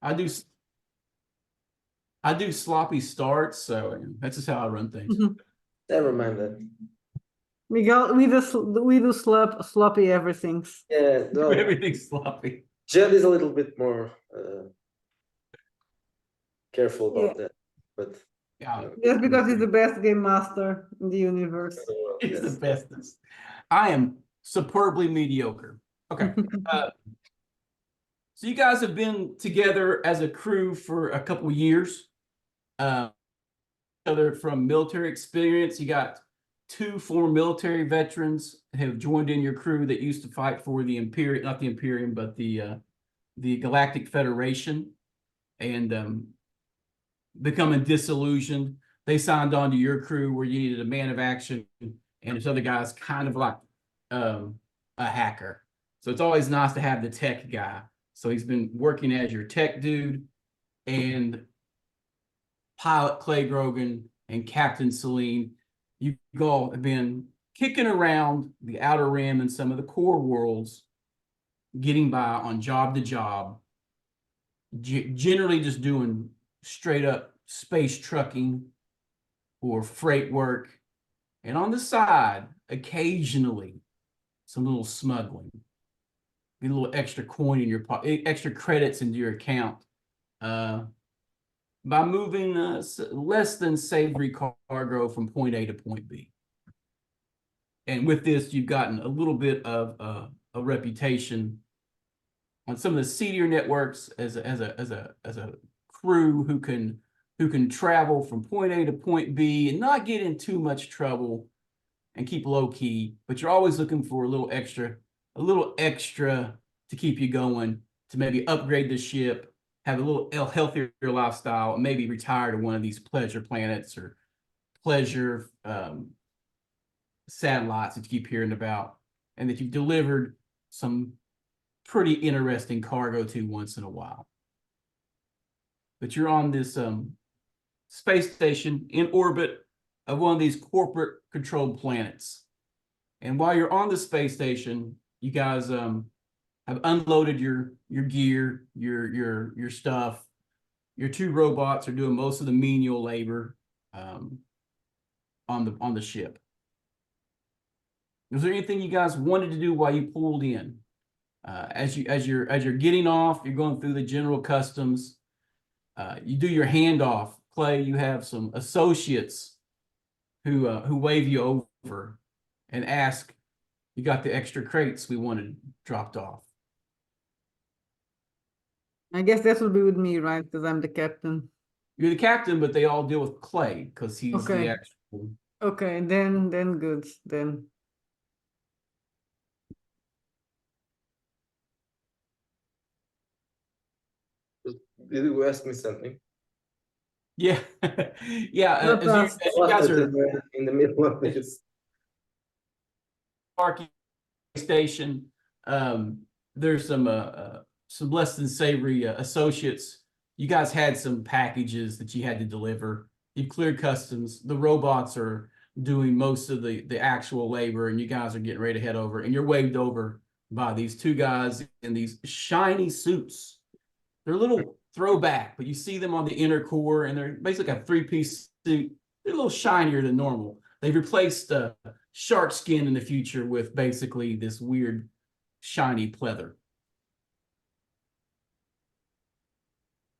I do I do sloppy starts, so that's just how I run things. Never mind that. We do sloppy everything. Yeah, well, Everything's sloppy. Jed is a little bit more careful about that, but Yeah, Just because he's the best game master in the universe. he's the bestest. I am superbly mediocre. Okay. So you guys have been together as a crew for a couple of years. Other from military experience, you got two former military veterans have joined in your crew that used to fight for the Imperium, not the Imperium, but the Galactic Federation, and becoming disillusioned. They signed on to your crew where you needed a man of action, and this other guy's kind of like a hacker. So it's always nice to have the tech guy. So he's been working as your tech dude, and Pilot Clay Grogan and Captain Celine, you all have been kicking around the Outer Rim and some of the core worlds, getting by on job to job, generally just doing straight up space trucking or freight work. And on the side, occasionally, some little smuggling. Get a little extra coin in your pocket, extra credits into your account. By moving less than savory cargo from point A to point B. And with this, you've gotten a little bit of a reputation on some of the seedier networks as a crew who can travel from point A to point B and not get in too much trouble and keep low key, but you're always looking for a little extra to keep you going, to maybe upgrade the ship, have a little healthier lifestyle, and maybe retire to one of these pleasure planets or pleasure satellites that you keep hearing about, and that you've delivered some pretty interesting cargo to once in a while. But you're on this space station in orbit of one of these corporate controlled planets. And while you're on the space station, you guys have unloaded your gear, your stuff. Your two robots are doing most of the menial labor on the ship. Was there anything you guys wanted to do while you pulled in? As you're getting off, you're going through the general customs. You do your handoff. Clay, you have some associates who wave you over and ask, "You got the extra crates we wanted dropped off?" I guess that will be with me, right? Because I'm the captain. You're the captain, but they all deal with Clay because he's the actual. Okay, then good. Then did you ask me something? Yeah, yeah. As you guys are in the middle of this parking station, there's some less than savory associates. You guys had some packages that you had to deliver. You cleared customs. The robots are doing most of the actual labor, and you guys are getting ready to head over. And you're waved over by these two guys in these shiny suits. They're a little throwback, but you see them on the inner core, and they're basically a three-piece suit. They're a little shinier than normal. They've replaced shark skin in the future with basically this weird shiny pleather.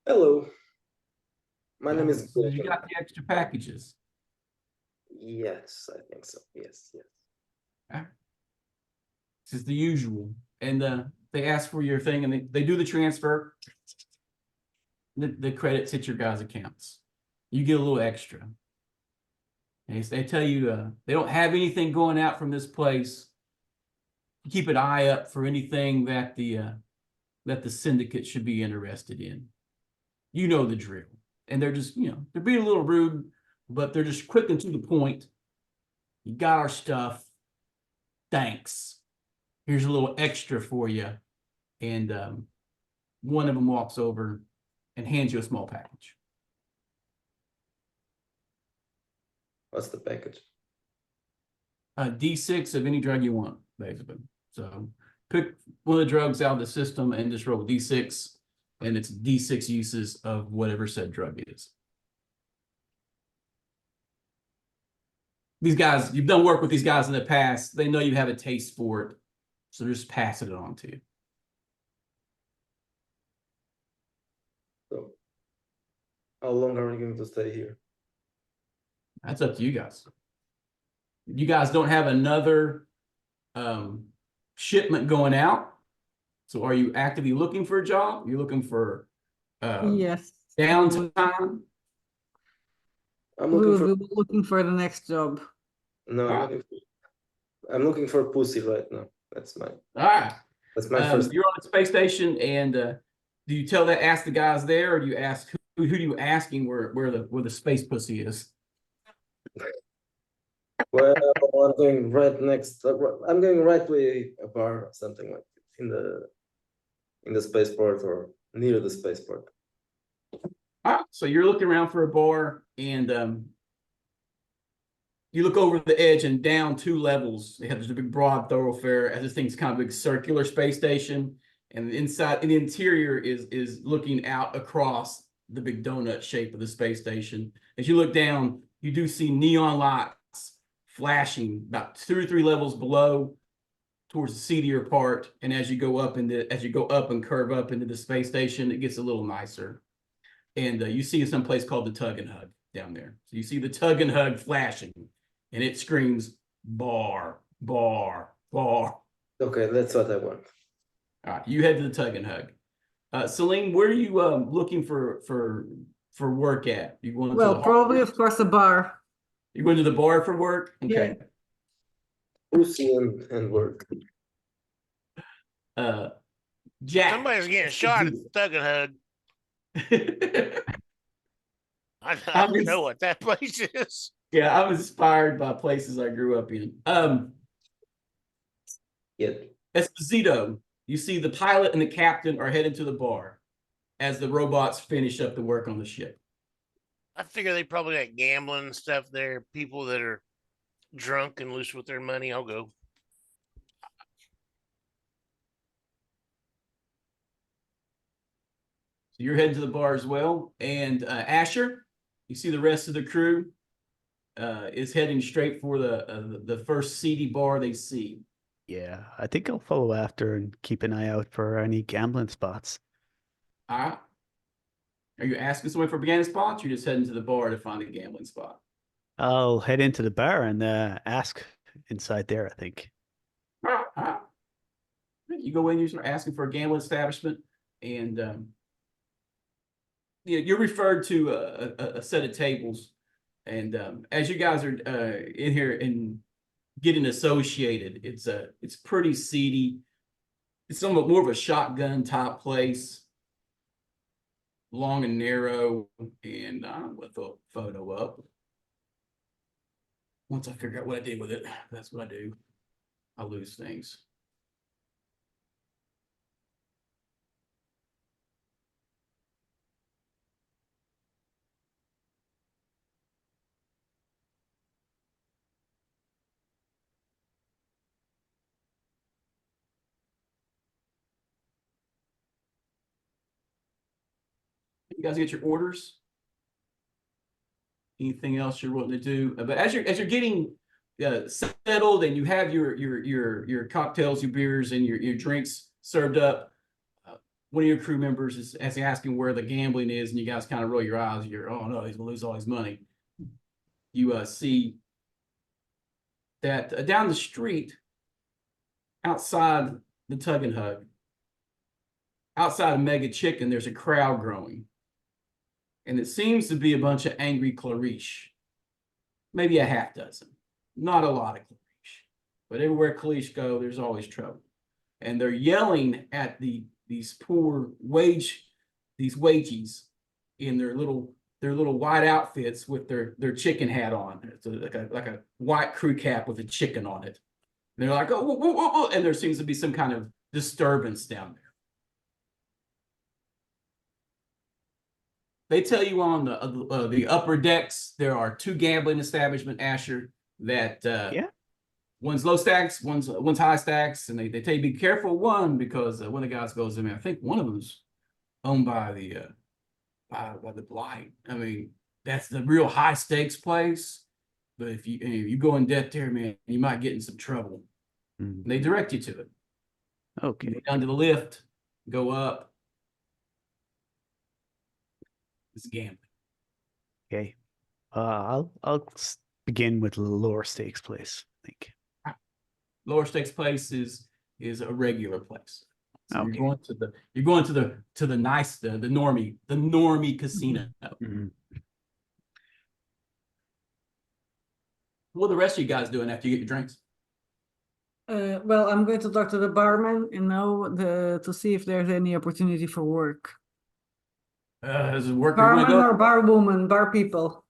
Hello. My name is So you got the extra packages. Yes, I think so. Yes. Okay. This is the usual. And they ask for your thing, and they do the transfer. The credits hit your guys' accounts. You get a little extra. And they tell you they don't have anything going out from this place. Keep an eye up for anything that the syndicate should be interested in. You know the drill. And they're just, they're being a little rude, but they're just quick and to the point. You got our stuff. Thanks. Here's a little extra for you. And one of them walks over and hands you a small package. What's the package? D6 of any drug you want, basically. So pick one of the drugs out of the system and just roll D6. and it's D6 uses of whatever said drug is. These guys, you've done work with these guys in the past. They know you have a taste for it, so they're just passing it on to you. So, how long are we going to stay here? That's up to you guys. You guys don't have another shipment going out. So are you actively looking for a job? You're looking for Yes. downtime? I'm We looking will for be looking for the next job. no. I'm looking for pussy right now. That's my All right. first. You're on the space station, and do you ask the guys there, or do you ask who do you asking where the space pussy is? Well, I'm going right next. I'm going right to a bar or something like it, in the spaceport or near the spaceport. All right, so you're looking around for a bar, and you look over the edge and down 2 levels. There's a big broad thoroughfare, as this thing's kind of a big circular space station, and inside, in the interior is looking out across the big donut shape of the space station. As you look down, you do see neon lights flashing about 2 or 3 levels below, towards the seedier part. And as you go up and curve up into the space station, it gets a little nicer. And you see some place called the Tug and Hug down there. So you see the Tug and Hug flashing, and it screams bar, bar, bar. Okay, that's what I want. All right, you head to the Tug and Hug. Celine, where are you looking for work at? You going Well, to the probably, of course, a bar. You going to the bar for work? Okay. Pussy and work. Jack. Somebody's getting shot at Thug and Hug. I don't know what that place is. Yeah, I'm inspired by places I grew up in. Yeah. Esposito, you see the pilot and the captain are headed to the bar as the robots finish up the work on the ship. I figure they probably got gambling and stuff there. People that are drunk and loose with their money. I'll go. So you're heading to the bar as well. And Asher, you see the rest of the crew is heading straight for the first seedy bar they see. Yeah, I think I'll follow after and keep an eye out for any gambling spots. All right. Are you asking someone for gambling spots? Or you're just heading to the bar to find a gambling spot? I'll head into the bar and ask inside there, I think. All right, all right. You go in, you start asking for a gambling establishment, and you're referred to a set of tables. And as you guys are in here and getting associated, it's pretty seedy. It's somewhat more of a shotgun type place, long and narrow. And I'm gonna throw a photo up. Once I figure out what I did with it, that's what I do. I lose things. You guys get your orders? Anything else you're wanting to do? But as you're getting settled and you have your cocktails, your beers, and your drinks served up, one of your crew members is asking where the gambling is, and you guys kind of roll your eyes. You're, oh no, he's gonna lose all his money. You see that down the street, outside the Tug and Hug, outside of Mega Chicken, there's a crowd growing. And it seems to be a bunch of angry Clarice. Maybe a half dozen. Not a lot of Clarice. But everywhere Clarice go, there's always trouble. And they're yelling at these poor wages in their little white outfits with their chicken hat on. It's like a white crew cap with a chicken on it. And they're like, oh, whoa, whoa, whoa, and there seems to be some kind of disturbance down there. They tell you on the upper decks there are 2 gambling establishments, Asher. That Yeah. One's low stacks, one's high stacks, and they tell you be careful one because one of the guys goes, I mean, I think one of them's owned by the Blight. I mean, that's the real high stakes place. But if you go in debt there, man, you might get in some trouble. Mm, They direct you to it. You okay. go down to the lift, go up. It's gambling. Okay. I'll begin with a lower stakes place, I think. Lower stakes place is a regular place. So Okay. you're going to the nice the normie casino. Mhm. What are the rest of you guys doing after you get your drinks? Well, I'm going to talk to the barman and to see if there's any opportunity for work. Does it work Barman everyone or go? bar woman, bar people,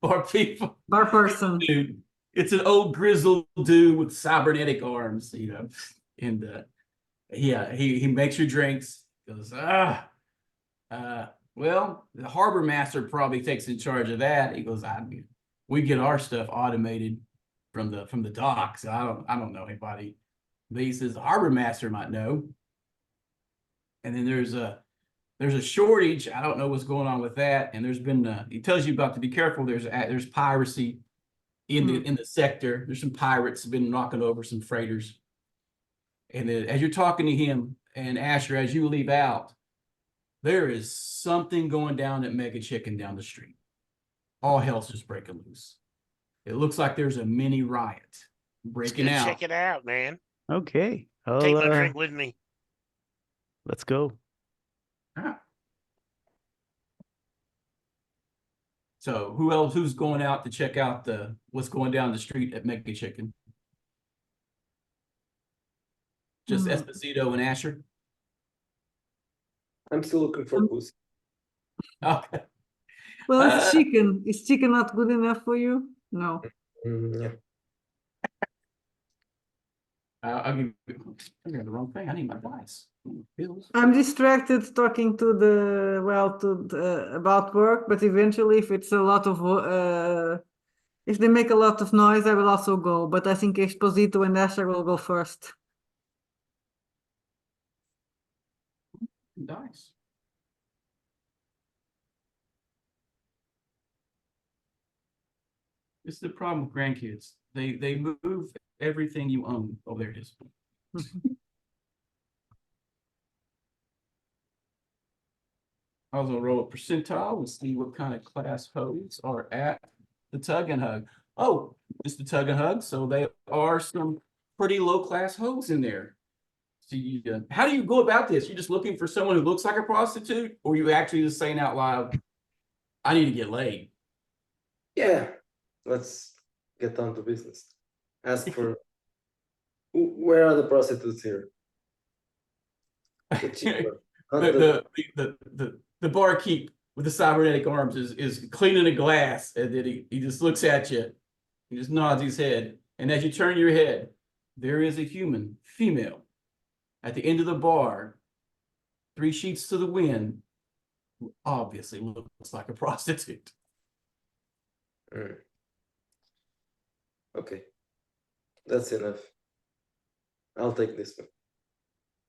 Bar people. bar person. Dude, it's an old grizzled dude with cybernetic arms, and he makes your drinks. Goes, well, the harbor master probably takes in charge of that. He goes, we get our stuff automated from the docks. I don't know anybody. But he says the harbor master might know. And then there's a shortage. I don't know what's going on with that. And there's been he tells you about to be careful. There's piracy in the sector. There's some pirates have been knocking over some freighters. And then as you're talking to him and Asher, as you leave out, there is something going down at Mega Chicken down the street. All hell's just breaking loose. It looks like there's a mini riot Let's breaking go out. check it out, man. Okay. Take my drink with me. Let's go. Ah. So who's going out to check out what's going down the street at Mega Chicken? Just Esposito and Asher? I'm still looking for pussy. Okay. Well, it's chicken. Is chicken not good enough for you? No. Yeah. I got the wrong thing. I need my dice. Bills. I'm distracted talking to about work, but eventually, if it's a lot of if they make a lot of noise, I will also go. But I think Exposito and Asher will go first. Dice. This is the problem with grandkids. They move everything you own. Oh, there it is. I was gonna roll a percentile and see what kind of class hoes are at the Tug and Hug. Oh, it's the Tug and Hug, so they are some pretty low class hoes in there. So how do you go about this? You just looking for someone who looks like a prostitute, or you actually just saying out loud, "I need to get laid"? Yeah. Let's get down to business. Ask for where are the prostitutes here? The cheaper. The barkeep with the cybernetic arms is cleaning a glass, and then he just looks at you. He just nods his head, and as you turn your head, there is a human female at the end of the bar, 3 sheets to the wind, who obviously looks like a prostitute. Okay. That's enough. I'll take this one.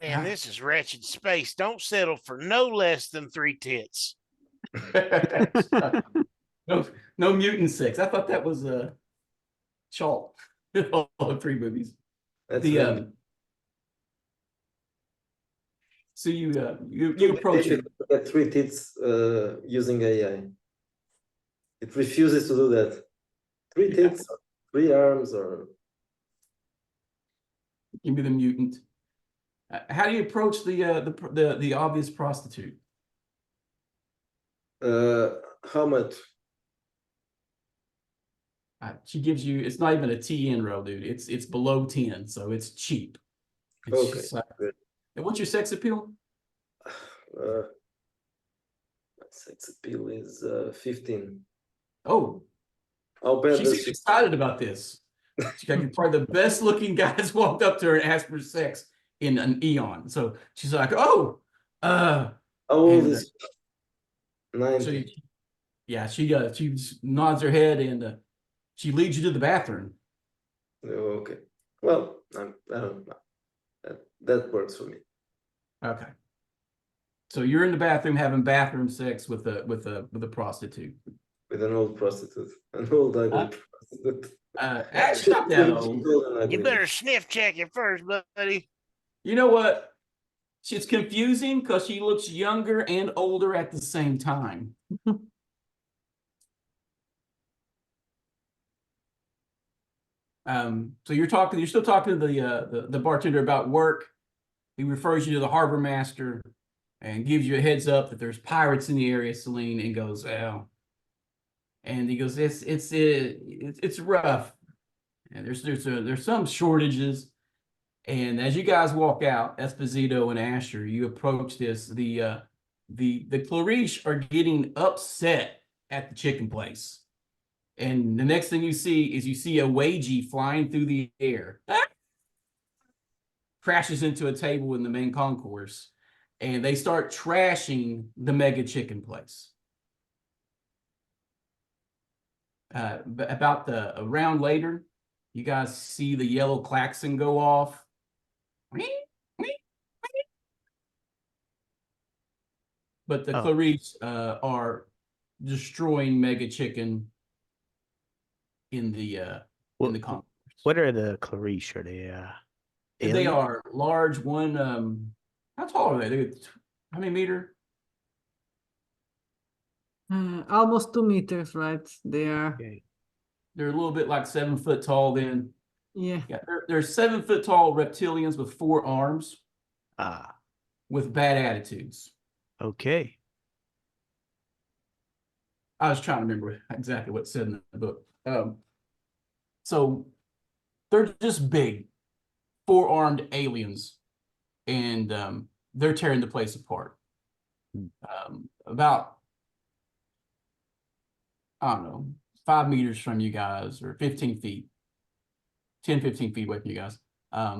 Man, this is wretched space. Don't settle for no less than 3 tits. No mutant sex. I thought that was Chalk. All the 3 movies. That's So you approach it. Get 3 tits using AI. It refuses to do that. 3 tits, 3 arms, or Give me the mutant. How do you approach the obvious prostitute? how much? She gives you. It's not even a TN row, dude. It's below 10, so it's cheap. It's Okay, just like, good. and what's your sex appeal? My sex appeal is 15. Oh, I'll bet she's this. excited about this. She got probably the best looking guys walked up to her and asked for sex in an eon. So she's like, "Oh, How old and, is she? 19. so she just nods her head and she leads you to the bathroom. Okay. Well, I don't know. That works for me. Okay. So you're in the bathroom having bathroom sex with a prostitute. With an old prostitute, an old ugly Huh? prostitute. Actually, not that She's old. old and You ugly. better sniff check it first, buddy. You know what? It's confusing because she looks younger and older at the same time. So you're still talking to the bartender about work. He refers you to the harbor master and gives you a heads up that there's pirates in the area, Celine, and goes, oh. And he goes, it's rough. And there's some shortages. And as you guys walk out, Esposito and Asher, you approach this. The Clarice are getting upset at the chicken place. And the next thing you see a Ouija flying through the air. Crashes into a table in the main concourse. And they start trashing the mega chicken place. About a round later, you guys see the yellow klaxon go off. But the Clarice are destroying Mega Chicken in the concourse. What are the Clarice? Are they They alien? are large. One, how tall are they? How many meter? Almost 2 meters, right? They are. Okay. They're a little bit like 7 foot tall. Then Yeah. they're 7 foot tall reptilians with 4 arms Ah, with bad attitudes. okay. I was trying to remember exactly what it said in the book. So they're just big, 4-armed aliens, and they're tearing the place apart. About, I don't know, 5 meters from you guys, or 15 feet, 10, 15 feet away from you guys.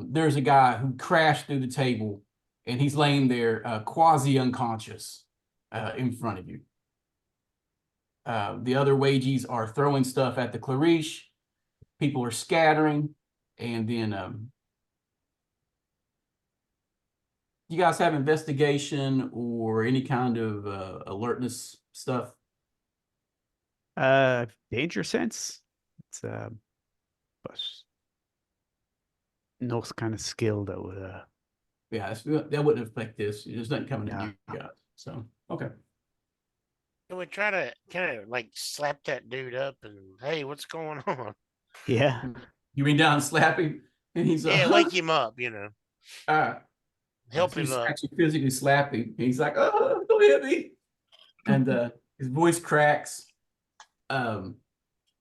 There's a guy who crashed through the table, and he's laying there quasi unconscious in front of you. The other Ouiji's are throwing stuff at the Clarice. People are scattering, and then you guys have investigation or any kind of alertness stuff? Danger sense. It's but no kind of skill that would Yeah, that wouldn't affect this. There's nothing coming at Yeah. you guys. So, okay. Can we try to kind of like slap that dude up and hey, what's going on? yeah. You reach down and slap him, and he's Yeah, wake him up, help so him you up. actually physically slap him. And he's like, oh, don't hit me. And his voice cracks. And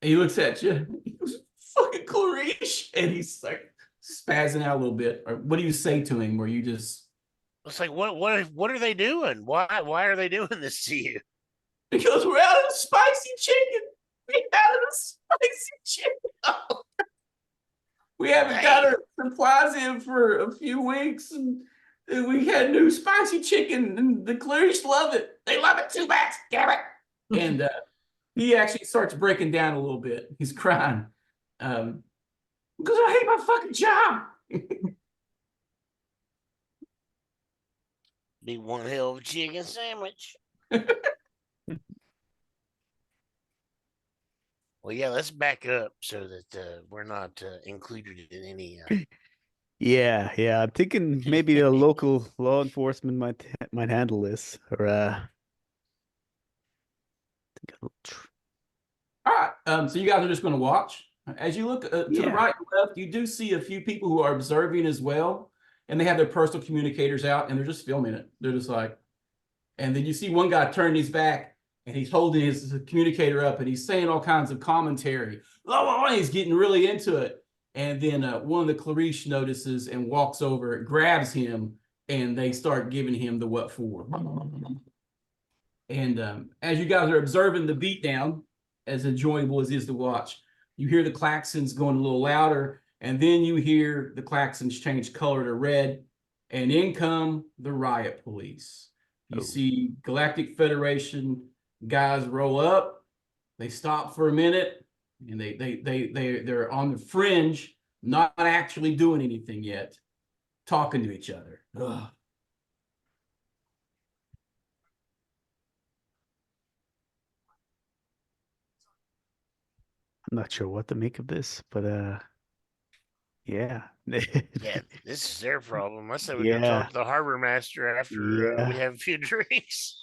he looks at you. He goes, fucking Clarice. And he's like spazzing out a little bit. Or what do you say to him? Where you just, It's like what are they doing? Why are they doing this to you? because we're out of the spicy chicken. We're out of the spicy chicken. We haven't got our supplies in for a few weeks, and we had new spicy chicken, and the Clarice love it. They love it too much, damn it. And he actually starts breaking down a little bit. He's crying. Because I hate my fucking job. Be one hell of a chicken sandwich. Well, yeah, let's back up so that we're not included in any. Yeah, yeah. I'm thinking maybe the local law enforcement might handle this, or All right. So you guys are just going to watch. As you look to the Yeah. right and left, you do see a few people who are observing as well, and they have their personal communicators out, and they're just filming it. They're just like, and then you see one guy turn his back, and he's holding his communicator up, and he's saying all kinds of commentary. Oh, he's getting really into it. And then one of the Clarice notices and walks over, grabs him, and they start giving him the what for. And as you guys are observing the beatdown, as enjoyable as it is to watch, you hear the klaxons going a little louder, and then you hear the klaxons change color to red, and in come the riot police. You see Galactic Federation guys roll up. They stop for a minute, and they're on the fringe, not actually doing anything yet, talking to each other. Ugh. I'm not sure what to make of this, but yeah. Yeah, this is their problem. I said we go Yeah. talk to the harbor master after we Yeah. have a few drinks.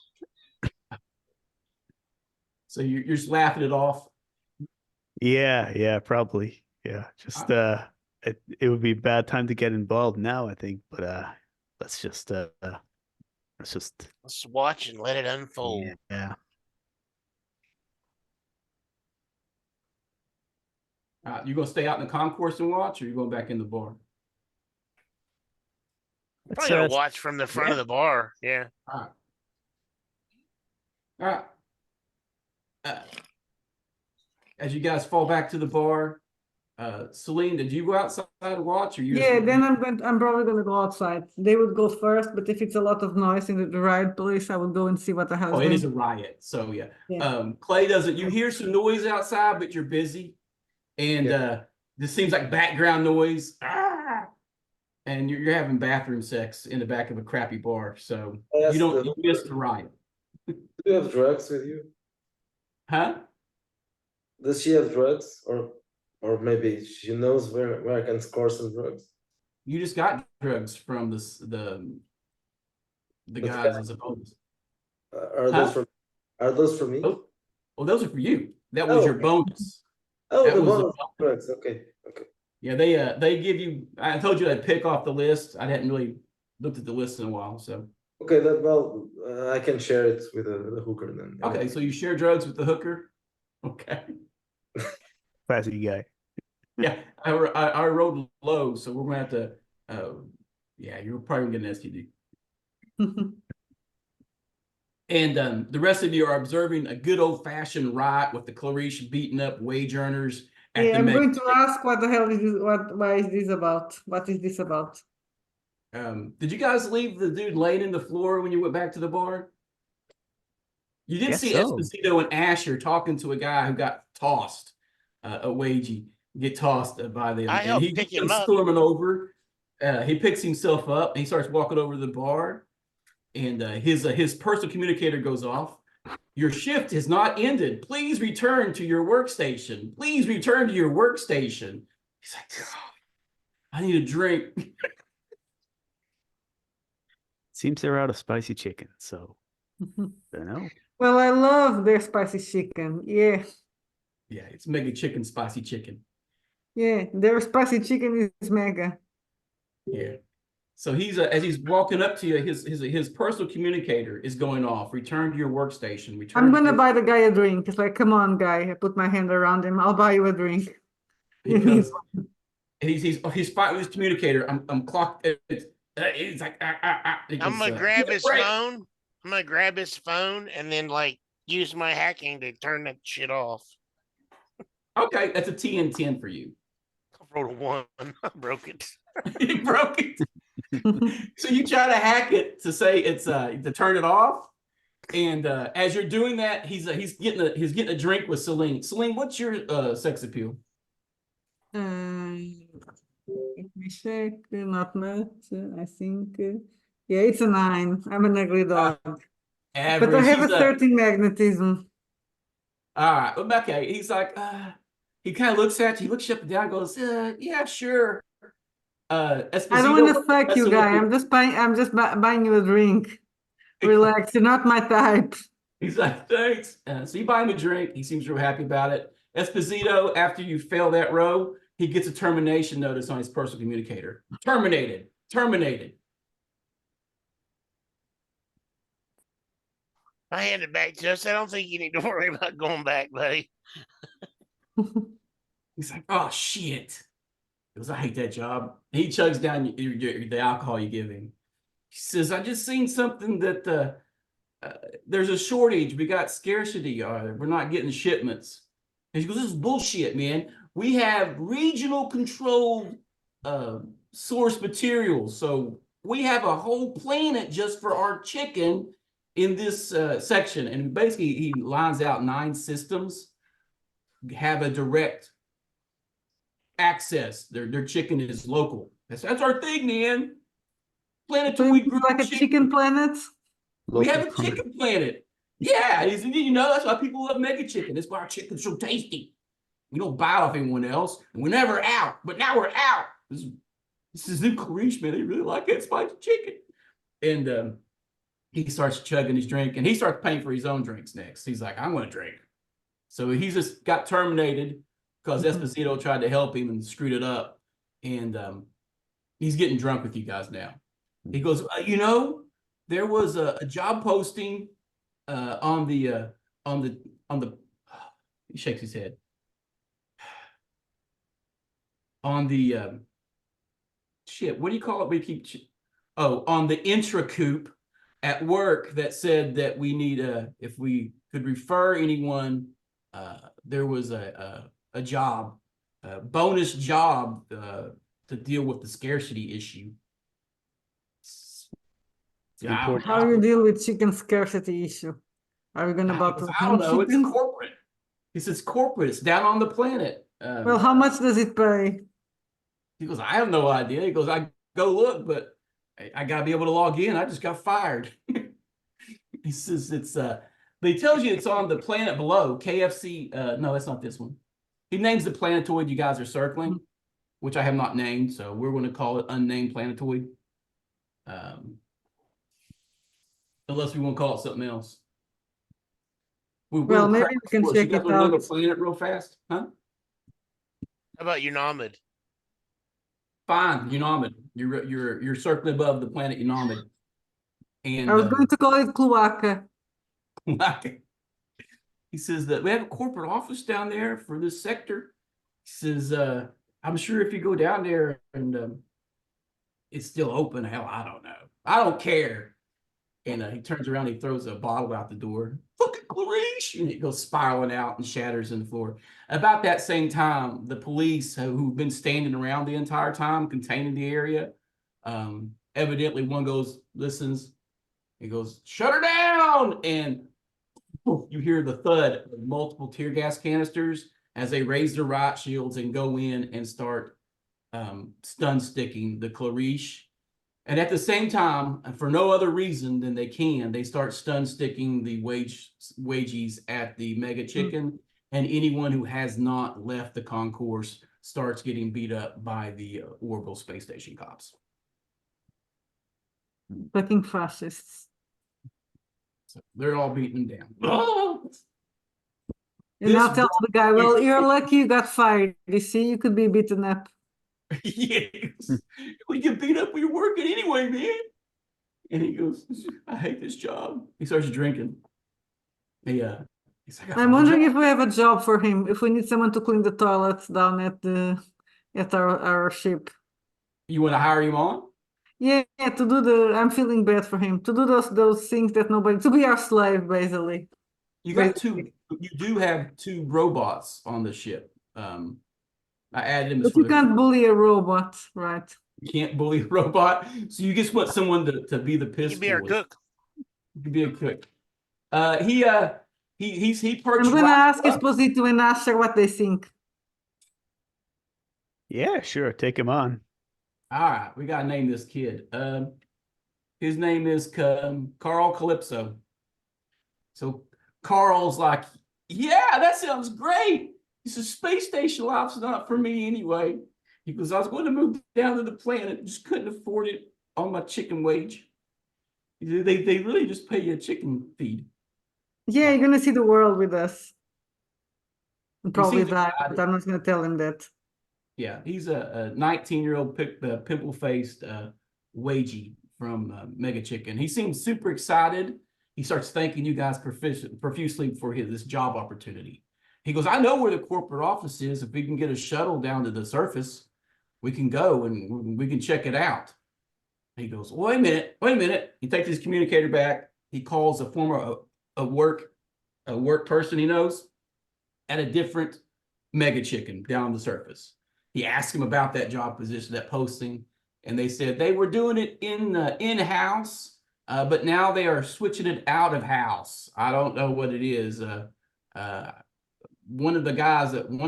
So you're just laughing it off. Yeah, probably. Yeah. Just it would be a bad time to get involved now, I think, but let's just Let's watch and let it unfold. yeah. You gonna stay out in the concourse and watch, or you going back in the bar? Probably gonna watch from the front of the bar. Yeah. All right. All right. As you guys fall back to the bar, Celine, did you go outside and watch, or you? Yeah, then I'm probably gonna go outside. They would go first, but if it's a lot of noise in the riot police, I would go and see what the hell is Oh, it going is a riot. So yeah. Yeah. Clay doesn't. You hear some noise outside, but you're busy, and this seems like background noise. And you're having bathroom sex in the back of a crappy bar, so Yes, you missed the riot, Do you have drugs with you? huh? Does she have drugs, or maybe she knows where I can score some drugs? You just got drugs from the guys as a bonus. Are those Huh? for me? Oh, well, those are for you. That was Oh. your bonus. Oh, that the was a bonus drugs. Okay. Yeah, they give you. I told you I'd pick off the list. I hadn't really looked at the list in a while, so. Okay, I can share it with the hooker then. Okay, so you share drugs with the hooker. Okay. Classy guy. Yeah, I rolled low, so we're gonna have to. Yeah, you're probably gonna get an STD. And the rest of you are observing a good old fashioned riot with the Clarice beating up wage earners. Yeah, I'm going to ask what the hell is this, why is this about? What is this about? Did you guys leave the dude laying in the floor when you went back to the bar? You did see Esposito and Asher talking to a guy who got tossed, a wagey get tossed by them. I helped he pick him comes up. storming over. He picks himself up and he starts walking over to the bar, and his personal communicator goes off. Your shift has not ended. Please return to your workstation. Please return to your workstation. He's like, God, I need a drink. Seems they're out of spicy chicken, so I don't know. Well, I love their spicy chicken. Yeah. Yeah, it's mega chicken, spicy chicken. Yeah, their spicy chicken is mega. Yeah. So he's as he's walking up to you, his personal communicator is going off. Return to your workstation. Return. I'm gonna buy the guy a drink. It's like, come on, guy. I put my hand around him. I'll buy you a drink. He goes, he's fighting with his communicator. I'm clocked. He's like, He I'm goes, gonna grab his break. phone. I'm gonna grab his phone and then like use my hacking to turn that shit off. Okay, that's a TN10 for you. I rolled a 1. I broke it. You broke it. So you try to hack it to say it's to turn it off, and as you're doing that, he's getting a drink with Celine. Celine, what's your sex appeal? Let me check. Not much. I think. Yeah, it's a 9. I'm an ugly dog. Average. But I have a 13 magnetism. All right. Okay. He's like, he kind of looks at you. He looks you up and down. Goes, yeah, sure. Esposito, I don't want to fuck you, guy. I'm just buying you a drink. Relax. You're not my type. He's like, thanks. So you buy him a drink. He seems real happy about it. Esposito, after you fail that row, he gets a termination notice on his personal communicator. Terminated. I hand it back to us. I don't think you need to worry about going back, buddy. He's like, oh, shit. He goes, I hate that job. He chugs down the alcohol you give him. He says, I just seen something that there's a shortage. We got scarcity. We're not getting shipments. And he goes, this is bullshit, man. We have regional controlled source materials. So we have a whole planet just for our chicken in this section. And basically, he lines out 9 systems have a direct access. Their chicken is local. That's our thing, man. Planetoid group like a chicken planet. We have a chicken planet. Yeah, that's why people love mega chicken. That's why our chicken's so tasty. We don't buy off anyone else. And we're never out, but now we're out. This is new Clarice, man. They really like that spicy chicken. And he starts chugging his drink, and he starts paying for his own drinks next. He's like, I'm going to drink. So he just got terminated because Esposito tried to help him and screwed it up. And he's getting drunk with you guys now. He goes, there was a job posting on the he shakes his head. On the what do you call it? We keep on the intra-coop at work that said that we need if we could refer anyone, there was a job, bonus job to deal with the scarcity issue. Important. How you deal with chicken scarcity issue? Are we gonna buy I don't know. It's chicken? corporate. He says corporate. It's down on the planet. Well, how much does it pay? He goes, I have no idea. He goes, I go look, but I gotta be able to log in. I just got fired. He says it's but he tells you it's on the planet below. KFC. No, that's not this one. He names the planetoid you guys are circling, which I have not named, so we're going to call it unnamed planetoid. Unless we want to call it something else. Well, maybe we can check it Another out. planet real fast, huh? How about Unamid? Fine, Unamid. You're circling above the planet Unamid. And I was going to call it Cloaca. he says that we have a corporate office down there for this sector. He says, I'm sure if you go down there and it's still open, hell, I don't know. I don't care. And he turns around, he throws a bottle out the door. Fucking Clarice! And it goes spiraling out and shatters in the floor. About that same time, the police who've been standing around the entire time, containing the area, evidently one listens, he goes, shut her down! And you hear the thud of multiple tear gas canisters as they raise their riot shields and go in and start stun sticking the Clarice. And at the same time, and for no other reason than they start stun sticking the wages at the Mega Chicken, and anyone who has not left the concourse starts getting beat up by the Orville space station cops. Fucking fascists. So they're all beating them down. And now This tell the guy, well, you're lucky you got fired. You see, you could be beaten up. Yes. We get beat up when you're working anyway, man. And he goes, I hate this job. He starts drinking. He's like, I'm wondering if we have a job for him, if we need someone to clean the toilets down at our ship. You want to hire him on? Yeah, to do I'm feeling bad for him. To do those things that to be our slave, basically. You do have two robots on the ship. I added him as But you can't bully a robot, right? You can't bully a robot. So you just want someone to be the piss. He'd be our cook. You can be a cook. He perched. I'm gonna ask Esposito and Asher what they think. Yeah, sure. Take him on. All right, we gotta name this kid. His name is Carl Calypso. So Carl's like, yeah, that sounds great. He says, space station life's not for me anyway. He goes, I was going to move down to the planet, just couldn't afford it on my chicken wage. They really just pay you a chicken feed. Yeah, you're gonna see the world with us. And probably seems die, excited. but I'm not gonna tell him that. Yeah, he's a 19-year-old pimple-faced wagey from Mega Chicken. He seems super excited. He starts thanking you guys profusely for this job opportunity. He goes, I know where the corporate office is. If we can get a shuttle down to the surface, we can go and we can check it out. He goes, wait a minute. He takes his communicator back. He calls a former work person he knows at a different Mega Chicken down on the surface. He asked him about that job position, that posting, and they said they were doing it in-house, but now they are switching it out of house. I don't know what it is. One of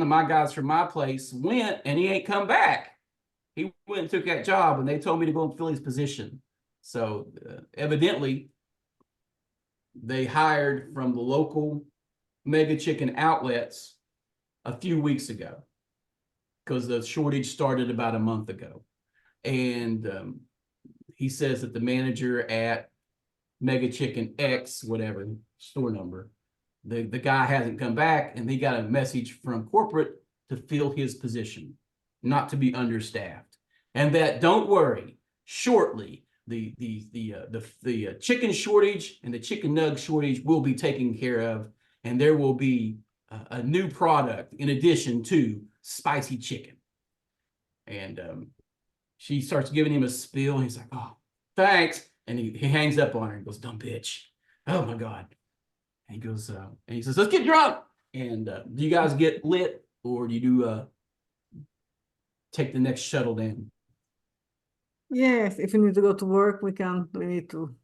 my guys from my place went and he ain't come back. He went and took that job and they told me to go and fill his position. So evidently they hired from the local Mega Chicken outlets a few weeks ago because the shortage started about a month ago. And he says that the manager at Mega Chicken X, whatever store number, the guy hasn't come back, and he got a message from corporate to fill his position, not to be understaffed, and that don't worry, shortly the chicken shortage and the chicken nug shortage will be taken care of, and there will be a new product in addition to spicy chicken. And she starts giving him a spiel, and he's like, "Oh, thanks," and he hangs up on her and goes, "Dumb bitch, oh my god." And he goes, and he says, "Let's get drunk." And do you guys get lit, or do you take the next shuttle down? Yes, if we need to go to work, we need to.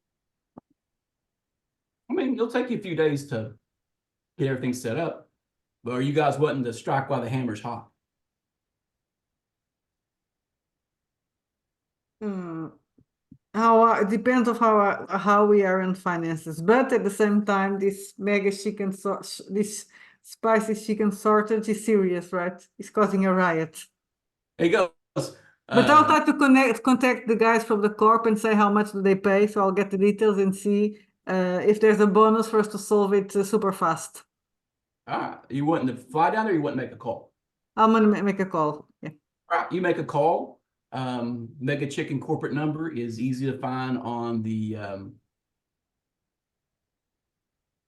I mean, it'll take you a few days to get everything set up, but are you guys wanting to strike while the hammer's hot? It depends of how we are in finances, but at the same time, this this spicy chicken shortage is serious, right? It's causing a riot. There you go. But I'll try to contact the guys from the corp and say how much do they pay, so I'll get the details and see if there's a bonus for us to solve it super fast. You wanting to fly down there, or you want to make a call? I'm gonna make a call. Yeah. All right, you make a call. Mega Chicken corporate number is easy to find on the,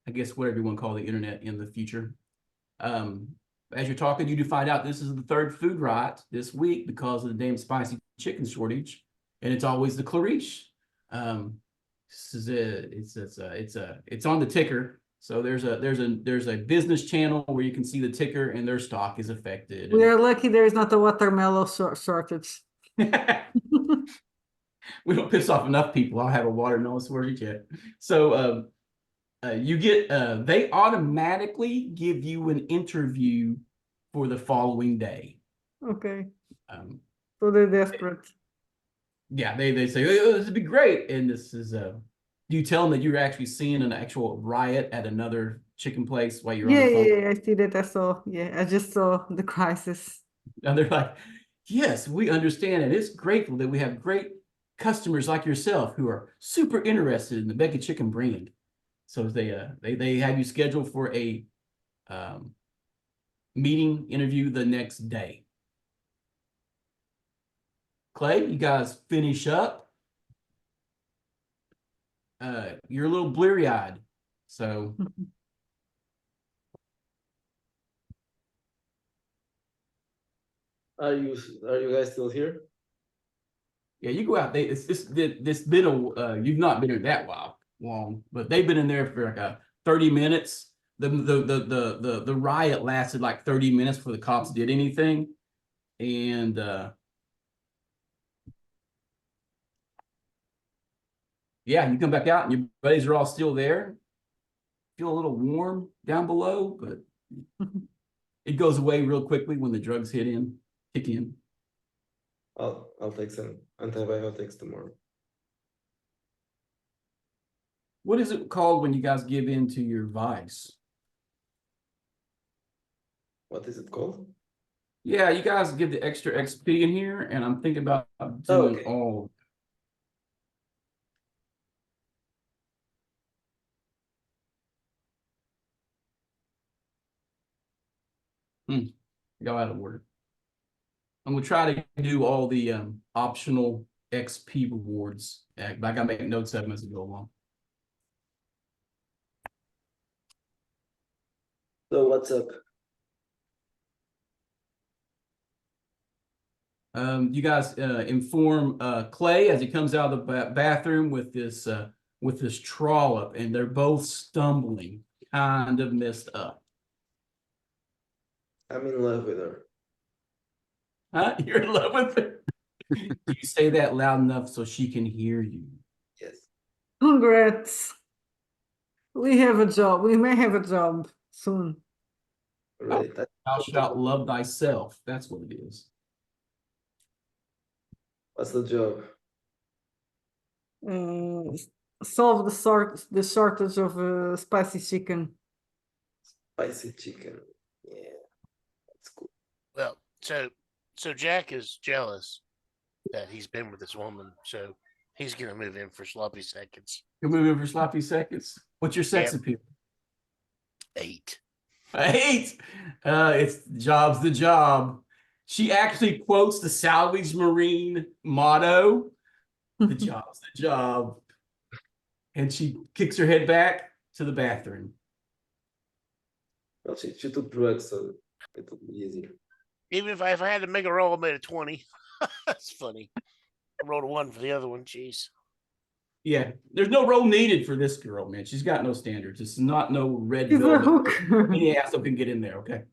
I guess whatever you want to call the internet in the future. As you're talking, you do find out this is the third food riot this week because of the damn spicy chicken shortage, and it's always the Clarice. This is it's on the ticker. So there's a business channel where you can see the ticker, and their stock is affected. We are lucky there is not a watermelon shortage. We don't piss off enough people. I'll have a watermelon shortage yet. So you get they automatically give you an interview for the following day. Okay. So they're desperate. Yeah, they say, "Oh, this would be great," and this is do you tell them that you're actually seeing an actual riot at another chicken place while you're on the phone? Yeah, I see that. I just saw the crisis. And they're like, "Yes, we understand, and it's grateful that we have great customers like yourself who are super interested in the Mega Chicken brand." So they have you scheduled for a meeting interview the next day. Clay, you guys finish up. You're a little bleary-eyed, so Are you guys still here? yeah, you go out. This been you've not been here that long, but they've been in there for like 30 minutes. The riot lasted like 30 minutes before the cops did anything, and yeah, you come back out and your buddies are all still there. Feel a little warm down below, but it goes away real quickly when the drugs kick in. I'll take some antibiotics tomorrow. What is it called when you guys give in to your vice? What is it called? Yeah, you guys give the extra XP in here, and I'm thinking about doing Okay. all. Go out of order. I'm gonna try to do all the optional XP rewards, but I gotta make notes of them as we go along. So what's up? You guys inform Clay as he comes out of the bathroom with this trollop, and they're both stumbling, kind of messed up. I'm in love with her. Huh? You're in love with her? You say that loud enough so she can hear you. Yes. Congrats. We have a job. We may have a job soon. Right. Thou shalt love thyself. That's what it is. What's the job? Solve the shortage of spicy chicken. Spicy chicken. Yeah. Well, so Jack is jealous that he's been with this woman, so he's gonna move in for sloppy seconds. You're moving for sloppy seconds. What's your sex Yep. appeal? 8. 8. It's job's the job. She actually quotes the Salvage Marine motto, the job's the job. And she kicks her head back to the bathroom. Well, she took drugs, so it will be easier. Even if I had to make a roll, I made a 20. That's funny. I rolled a 1 for the other one. Jeez. Yeah, there's no role needed for this girl, man. She's got no standards. It's not no red He's a velvet. hooker. Any asshole can get in there, okay?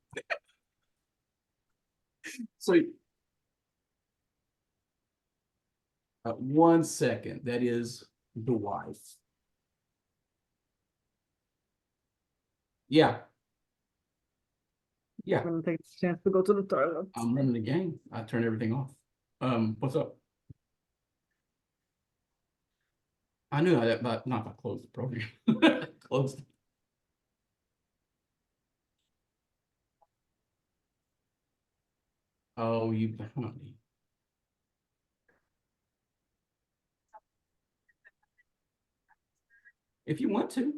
So, 1 second. That is the wife. Yeah. Yeah, I'm gonna take this chance to go to the toilet. I'm running the game. I turn everything off. What's up? I knew that, but not if I closed the program. Closed it. Oh, you honey. If you want to.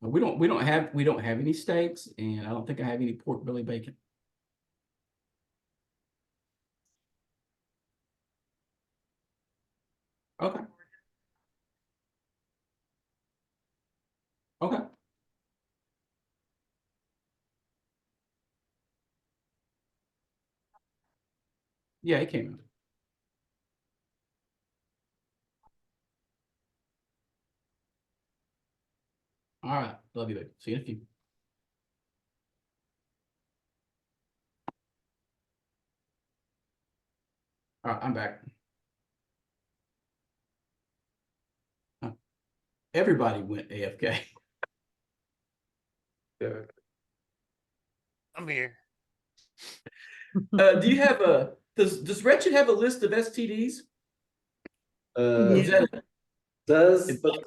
We don't have any steaks, and I don't think I have any pork belly bacon. Okay. Okay. Yeah, it came out. All right. Love you, baby. See you in a few. All right, I'm back. Everybody went AFK. Yeah. I'm here. Do you have a does Wretched have a list of STDs? Or is Yeah. that Does, but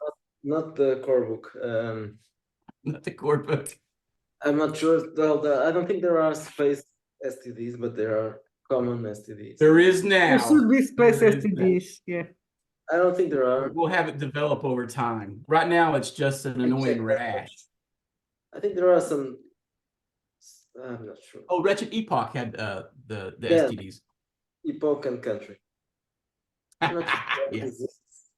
not the core book. not the core book? I'm not sure. I don't think there are space STDs, but there are common STDs. There is now. There should be space There is now. STDs. Yeah. I don't think there are. We'll have it develop over time. Right now, it's just an annoying rash. I think there are some. I'm not sure. Oh, Wretched Epoch had the Yeah. STDs. Epoch and country. I'm not sure what Yeah. exists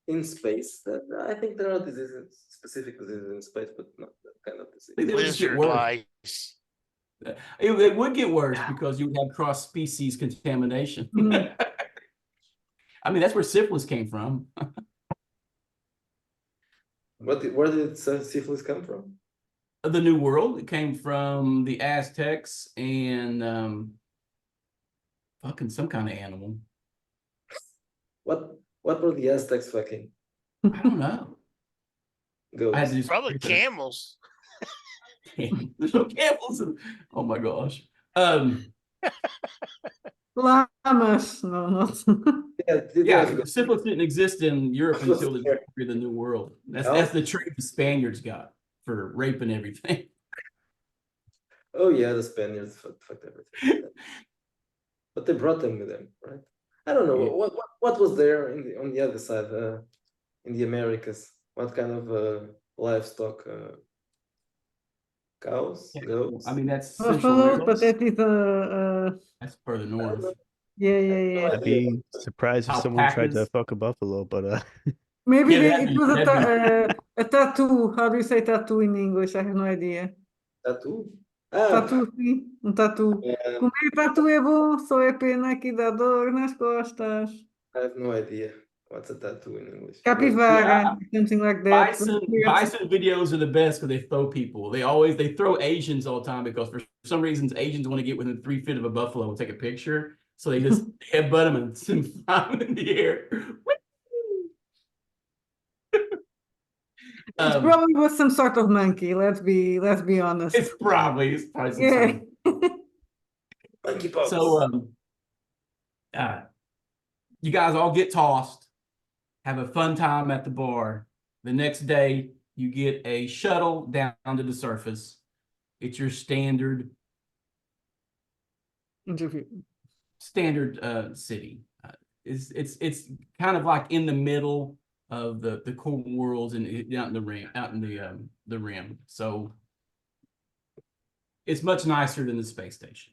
in space. I think there are diseases, specific diseases in space, but not that kind of disease. They would just get Lizard worse. lice. It would get worse because you would have cross-species contamination. Mhm. I mean, that's where syphilis came from. Where did syphilis come from? The New World, it came from the Aztecs and fucking some kind of animal. What were the Aztecs fucking? I don't know. Goats. I had to do some Probably research. camels. There's no camels. Oh my gosh. Llamas. No, not. Yeah, syphilis didn't exist in Europe until the Sure. discovery of the New World. That's Oh. that's the trade the Spaniards got for raping everything. Oh yeah, the Spaniards fucked everything. But they brought them with them, right? I don't know Yeah. what was there on the other side, in the Americas. What kind of livestock? Cows, goats. I mean, that's Central Buffaloes, America. but that is That's further I don't north. know. yeah, I have no yeah. I'd idea. be surprised if someone tried to Alpacas. fuck a buffalo, but Maybe Yeah, that'd it be- was that'd a tattoo. How do you say tattoo in English? I have no idea. Tattoo? Tatu, sim, tatu. Yeah, Comer tatu é bom, só é pena que dá dor nas costas. I have no idea what's a tattoo in English. Capivara, something like that. Bison videos are the best because they throw people. They throw Asians all the time because for some reasons Asians want to get within 3 feet of a buffalo and take a picture. So they just headbutt them and fly them in the air. It probably was some sort of monkey. Let's be honest. It's probably some Yeah. sort of- Monkeypox. So you guys all get tossed, have a fun time at the bar. The next day, you get a shuttle down to the surface. It's your standard interview. standard city. It's kind of like in the middle of the core worlds and out in the rim. So it's much nicer than the space station.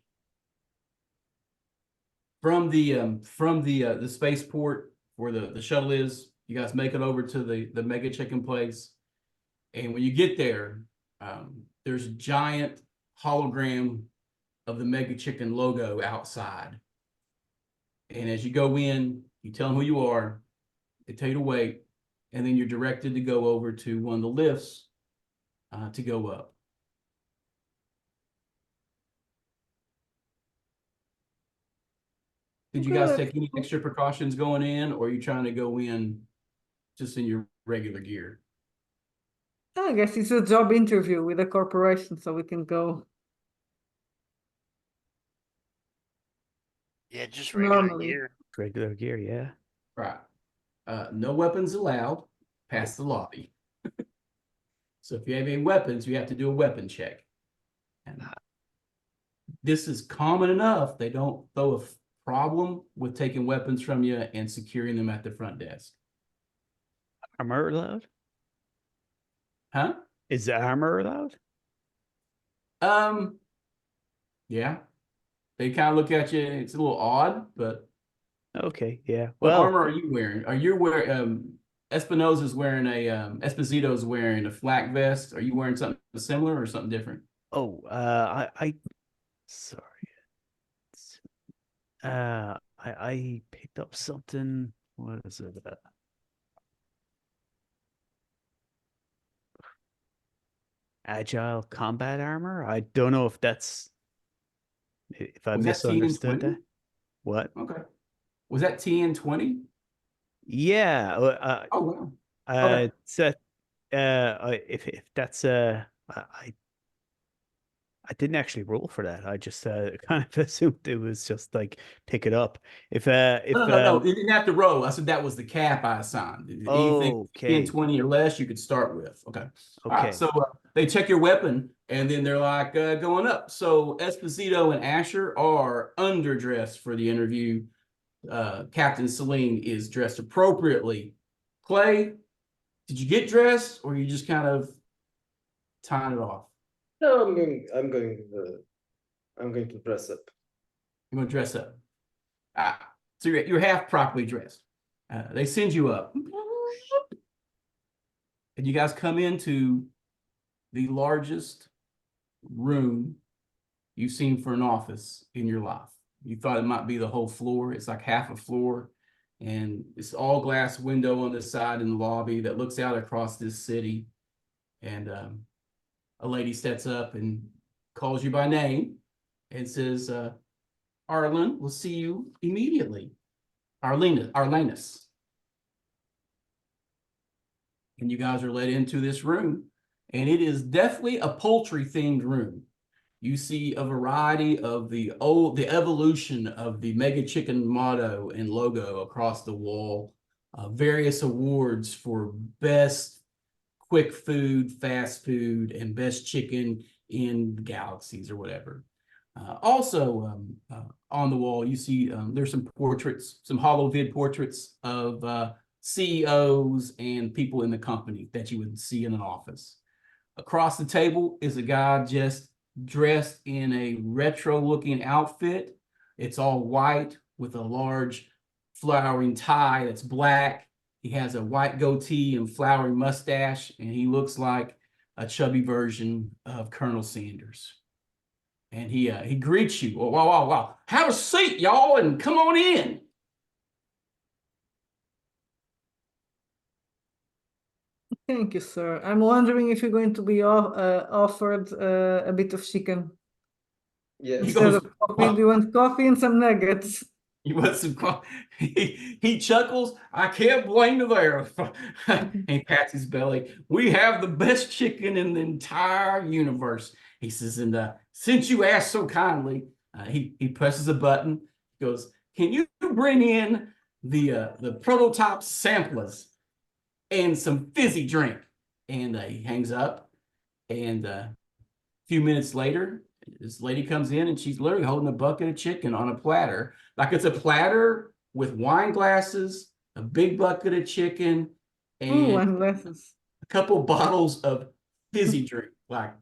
From the spaceport where the shuttle is, you guys make it over to the mega chicken place, and when you get there, there's a giant hologram of the mega chicken logo outside. And as you go in, you tell them who you are, they tell you to wait, and then you're directed to go over to one of the lifts to go up. Did you guys take any extra precautions going in, or are you trying to go in just in your regular gear? I guess it's a job interview with a corporation, so we can go Yeah, just regular normally. gear. Regular gear, yeah. Right. No weapons allowed past the lobby. So if you have any weapons, you have to do a weapon check. And this is common enough. They don't throw a problem with taking weapons from you and securing them at the front desk. Armor allowed? Huh? Is the armor allowed? Yeah. They kind of look at you. It's a little odd, but Okay, yeah. what Well, armor are you wearing? Are you wearing Espinosa's wearing Esposito's wearing a flak vest? Are you wearing something similar or something different? oh, sorry. I picked up something. What is it? Agile combat armor. I don't know if that's if I Was that misunderstood TN20? that. What? Okay. Was that TN20? Yeah. Oh wow. It's if that's I didn't actually roll for that. I just kind of assumed it was just like pick it up. If No, you didn't have to roll. I said that was the cap I assigned. Anything Okay. 10-20 or less, you could start with. Okay. All right. Okay. So they check your weapon and then they're like going up. So Esposito and Asher are underdressed for the interview. Captain Celine is dressed appropriately. Clay, did you get dressed or you just kind of tying it off? No, I'm going to dress up. You're going to dress up. So you're half properly dressed. They send you up. And you guys come into the largest room you've seen for an office in your life. You thought it might be the whole floor. It's like half a floor. And it's all glass window on this side in the lobby that looks out across this city. And a lady steps up and calls you by name and says, Arlen, we'll see you immediately. Arlenus. And you guys are led into this room, and it is definitely a poultry themed room. You see a variety of the evolution of the Mega Chicken motto and logo across the wall, various awards for best quick food, fast food, and best chicken in galaxies or whatever. Also on the wall, you see there's some portraits, some hollow vid portraits of CEOs and people in the company that you would see in an office. Across the table is a guy just dressed in a retro looking outfit. It's all white with a large flowering tie that's black. He has a white goatee and flowery mustache, and he looks like a chubby version of Colonel Sanders. And he greets you. Oh, wow. Have a seat, y'all, and come on in. Thank you, sir. I'm wondering if you're going to be offered a bit of chicken Yes. instead of coffee. Do you want coffee and some nuggets? You want some coffee? He chuckles. I can't blame you there. He pats his belly. We have the best chicken in the entire universe. He says, and since you asked so kindly, he presses a button. He goes, can you bring in the prototype samplers and some fizzy drink? And he hangs up. And a few minutes later, this lady comes in and she's literally holding a bucket of chicken on a platter. Like it's a platter with wine glasses, a big bucket of chicken, Oh, and and lessons. a couple bottles of fizzy drink, like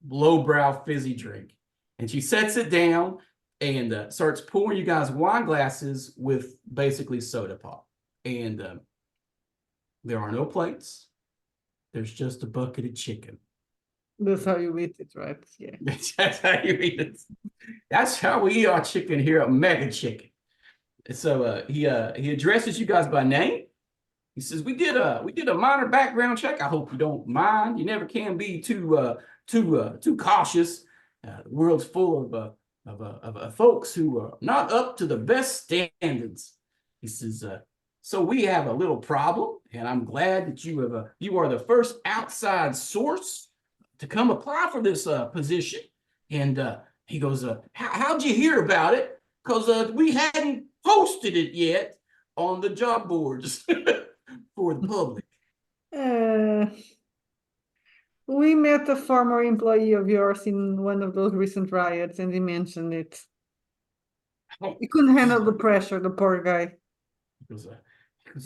lowbrow fizzy drink. And she sets it down and starts pouring you guys wine glasses with basically soda pop. And there are no plates. There's just a bucket of chicken. That's how you eat it, right? Yeah. That's how you eat it. That's how we eat our chicken here at Mega Chicken. So he addresses you guys by name. He says, "We did a minor background check. I hope you don't mind. You never can be too cautious. The world's full of folks who are not up to the best standards." He says, "So we have a little problem, and I'm glad that you are the first outside source to come apply for this position." And he goes, "How'd you hear about it? Because we hadn't posted it yet on the job boards for the public." Uh, we met a former employee of yours in one of those recent riots, and he mentioned it. He couldn't handle the pressure, the poor guy. He goes,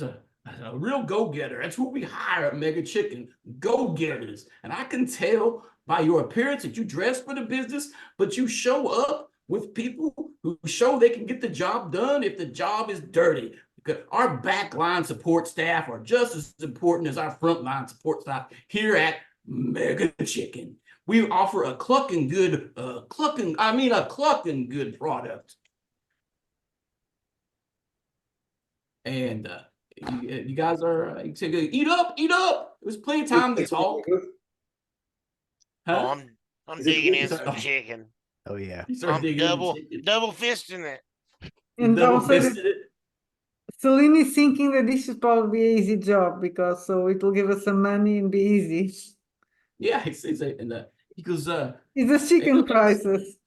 a real go-getter. That's what we hire at Mega Chicken, go-getters. And I can tell by your appearance that you dress for the business, but you show up with people who show they can get the job done if the job is dirty. Because our backline support staff are just as important as our frontline support staff here at Mega Chicken. We offer a clucking good product. And you guys are you say, eat up. It was plenty of time to talk. Oh, Huh? I'm Is it digging good? in some chicken. Oh yeah. You start I'm digging in the chicken. double fisting it. And Double also, that fisted it. Celine is thinking that this should probably be an easy job because so it will give us some money and be easy. Yeah, and he goes, It's a chicken crisis.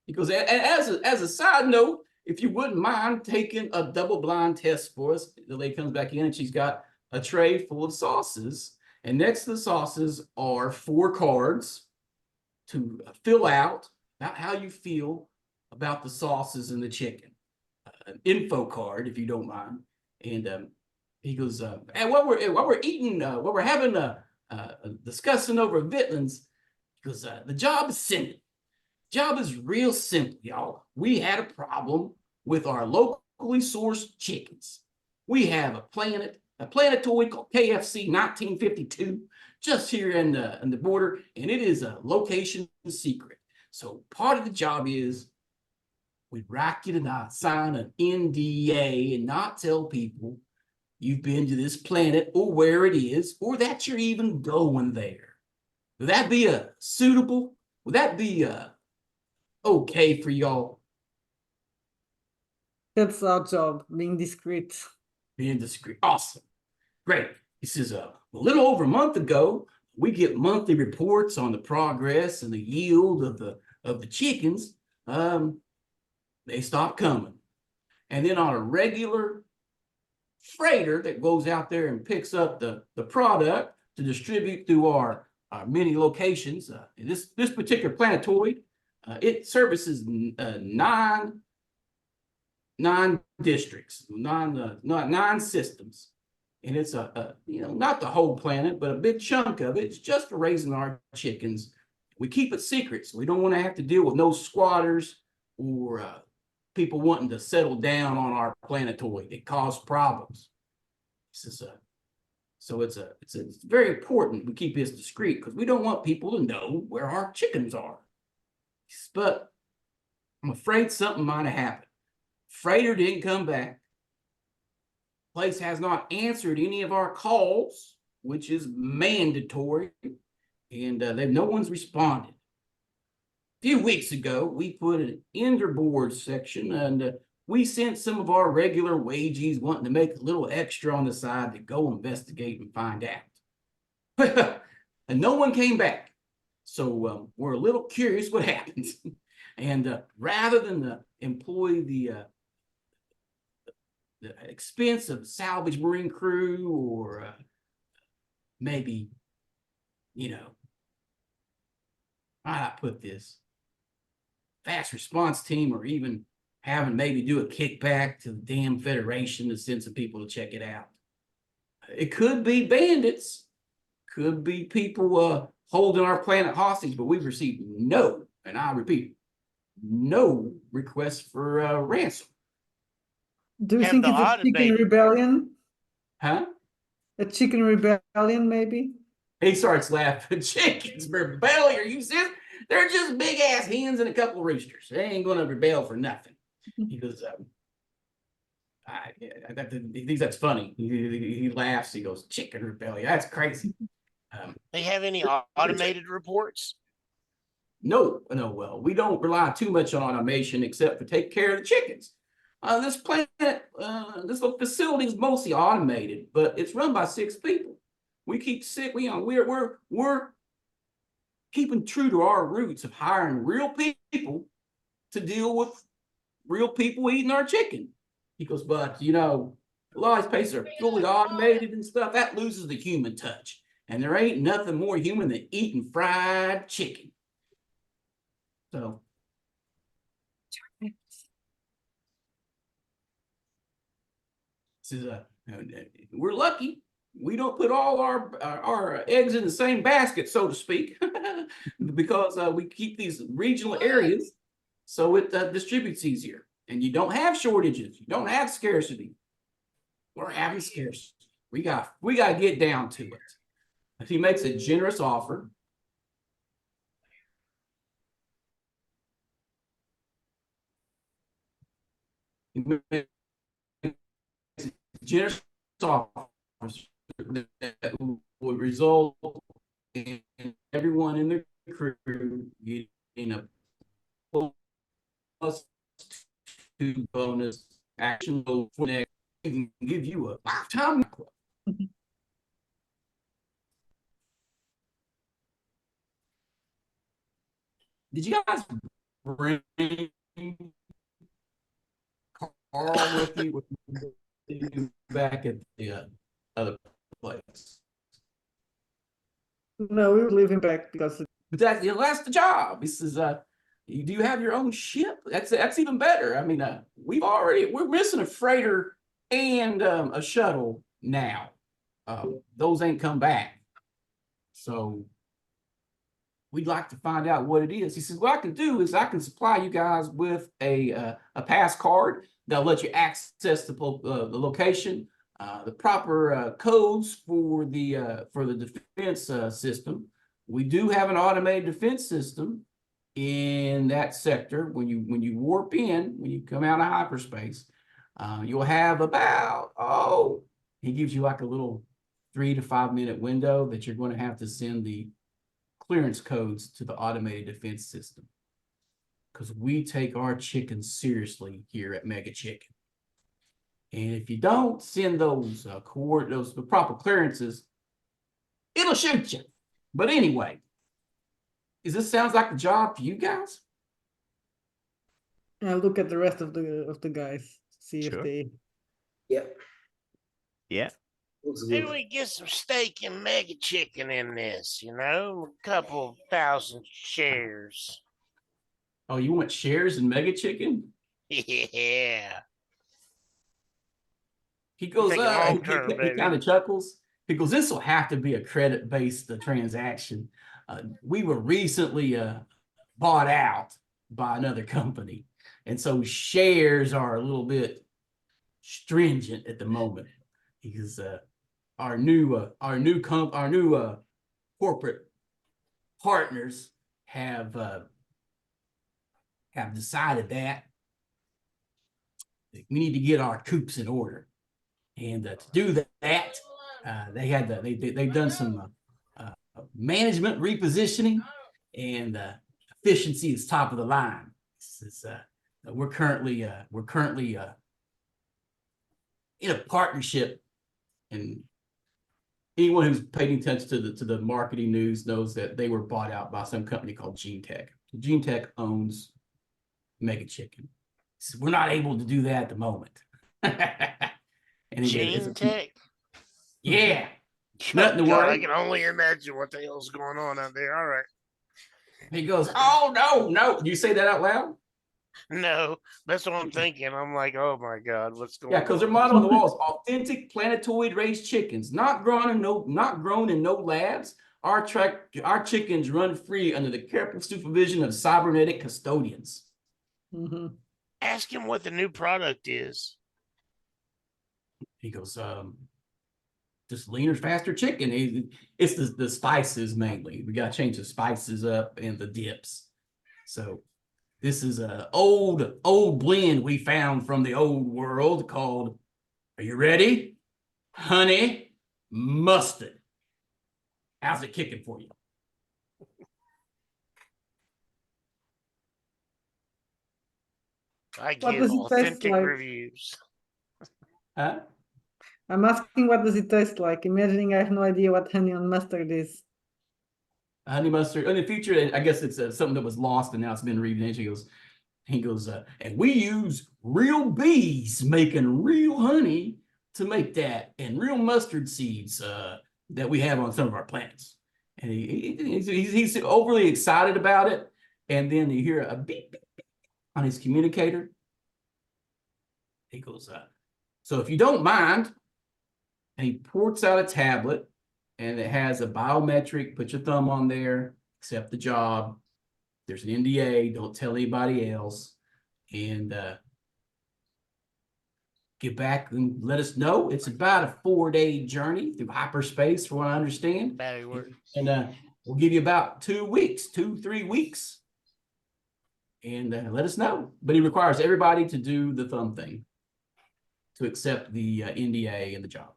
he goes, as a side note, if you wouldn't mind taking a double blind test for us. The lady comes back in and she's got a tray full of sauces. And next to the sauces are 4 cards to fill out about how you feel about the sauces and the chicken. An info card, if you don't mind. And he goes, and while we're eating, while we're having discussing over Vitlin's, he goes, the job is simple. Job is real simple, y'all. We had a problem with our locally sourced chickens. We have a planetoid called KFC 1952 just here in the border, and it is a location secret. So part of the job is we'd like you to not sign an NDA and not tell people you've been to this planet or where it is, or that you're even going there. Would that be suitable? Would that be okay for y'all? That's our job, being discreet. Being discreet. Awesome. Great. He says, a little over a month ago, we get monthly reports on the progress and the yield of the chickens. They stopped coming. And then on a regular freighter that goes out there and picks up the product to distribute through our many locations, this particular planetoid, it services 9 districts, 9 systems. And it's not the whole planet, but a big chunk of it. It's just for raising our chickens. We keep it secret, so we don't want to have to deal with no squatters or people wanting to settle down on our planetoid. It causes problems. So it's very important we keep this discreet because we don't want people to know where our chickens are. But I'm afraid something might have happened. Freighter didn't come back. Place has not answered any of our calls, which is mandatory, and no one's responded. A few weeks ago, we put an interboard section, and we sent some of our regular wages wanting to make a little extra on the side to go investigate and find out. And no one came back. So we're a little curious what happened. And rather than employ the expense of salvage marine crew or maybe, how do I put this? fast response team, or even having maybe do a kickback to the damn Federation to send some people to check it out. It could be bandits, could be people holding our planet hostage, but we've received no, and I repeat, no requests for ransom. Do you Have think the it's a chicken automated- rebellion? Huh? A chicken rebellion, maybe? He starts laughing. Chickens rebel? Are you serious? They're just big ass hens and a couple of roosters. They ain't gonna rebel for nothing. He goes, he thinks that's funny. He laughs. He goes, chicken rebellion. That's crazy. They have any automated reports? No, well, we don't rely too much on automation except for take care of the chickens. This planet, this little facility is mostly automated, but it's run by 6 people. We keep sick. We're keeping true to our roots of hiring real people to deal with real people eating our chicken. He goes, but a lot of these places are fully automated and stuff. That loses the human touch. And there ain't nothing more human than eating fried chicken. So this is we're lucky. We don't put all our eggs in the same basket, so to speak, because we keep these regional areas so it distributes easier. And you don't have shortages. You don't have scarcity. We're having scarcity. We got to get down to it. If he makes a generous offer, generous offers that would result in everyone in the crew getting a +2 bonus action for next. Can give you a lifetime club. Did you guys bring Carl with you back at the other place? No, we were leaving back because But that's the job. This is do you have your own ship? That's even better. I mean, we're missing a freighter and a shuttle now. Those ain't come back. So we'd like to find out what it is. He says, what I can do is I can supply you guys with a pass card that'll let you access the location, the proper codes for the defense system. We do have an automated defense system in that sector. When you warp in, when you come out of hyperspace, you'll have about, he gives you like a little 3 to 5 minute window that you're going to have to send the clearance codes to the automated defense system, because we take our chickens seriously here at Mega Chicken. And if you don't send those the proper clearances, it'll shoot you. But anyway, this sounds like the job for you guys? I look at the rest of the guys, see Sure. if they. Yeah, Yeah. looks Maybe good. we get some steak and mega chicken in this, a couple thousand shares. Oh, you want shares in Mega Chicken? Yeah. He goes, Thinking long term, he baby. kind of chuckles. He goes, this will have to be a credit-based transaction. We were recently bought out by another company. And so shares are a little bit stringent at the moment, because our new corporate partners have decided that we need to get our coops in order. And to do that, they've done some management repositioning, and efficiency is top of the line. We're currently in a partnership, and anyone who's paid attention to the marketing news knows that they were bought out by some company called Gene Tech. Gene Tech owns Mega Chicken. So we're not able to do that at the moment. And Gene Tech. Yeah. Oh, Nothing to God, worry. I can only imagine what the hell's going on out there. All right. He goes, oh, no, no. You say that out loud? No, that's what I'm thinking. I'm like, oh my God, what's going Yeah, on? because their motto on the wall is authentic planetoid raised chickens, not grown in no labs. Our chickens run free under the careful supervision of cybernetic custodians. Mhm. Ask him what the new product is. He goes, just leaner, faster chicken. It's the spices mainly. We got to change the spices up and the dips. So this is a old blend we found from the old world called, are you ready? Honey mustard. How's it kicking for you? I What give does it taste authentic like? reviews. Huh? I'm asking what does it taste like, imagining I have no idea what honey on mustard is. Honey mustard. In the future, I guess it's something that was lost and now it's been renamed. He goes, and we use real bees making real honey to make that, and real mustard seeds that we have on some of our plants. And he's overly excited about it. And then you hear a beep, beep, beep on his communicator. He goes, so if you don't mind, and he ports out a tablet and it has a biometric, put your thumb on there, accept the job. There's an NDA, don't tell anybody else. And get back and let us know. It's about a 4-day journey through hyperspace, from what I understand. Battery work. And we'll give you about 2 weeks, 2-3 weeks. And let us know. But he requires everybody to do the thumb thing to accept the NDA and the job.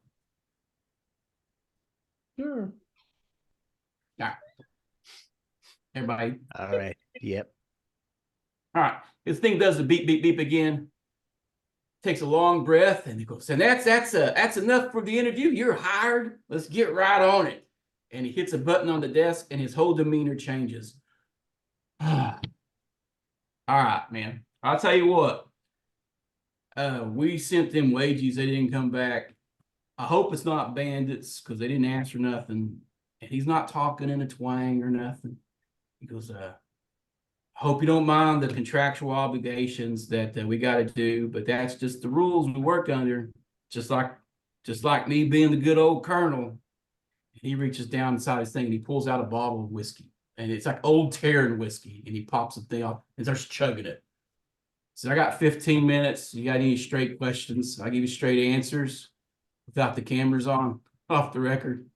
Sure. All right. Everybody. All right. Yep. All right. This thing does the beep, beep, beep again. Takes a long breath and he goes, and that's enough for the interview. You're hired. Let's get right on it. And he hits a button on the desk and his whole demeanor changes. All right, man. I'll tell you what. We sent them wages. They didn't come back. I hope it's not bandits because they didn't answer nothing. And he's not talking in a twang or nothing. He goes, hope you don't mind the contractual obligations that we got to do, but that's just the rules we work under. Just like me being the good old colonel. He reaches down inside his thing and he pulls out a bottle of whiskey, and it's like old Terran whiskey, and he pops the thing off and starts chugging it. So I got 15 minutes. You got any straight questions? I'll give you straight answers without the cameras on, off the record.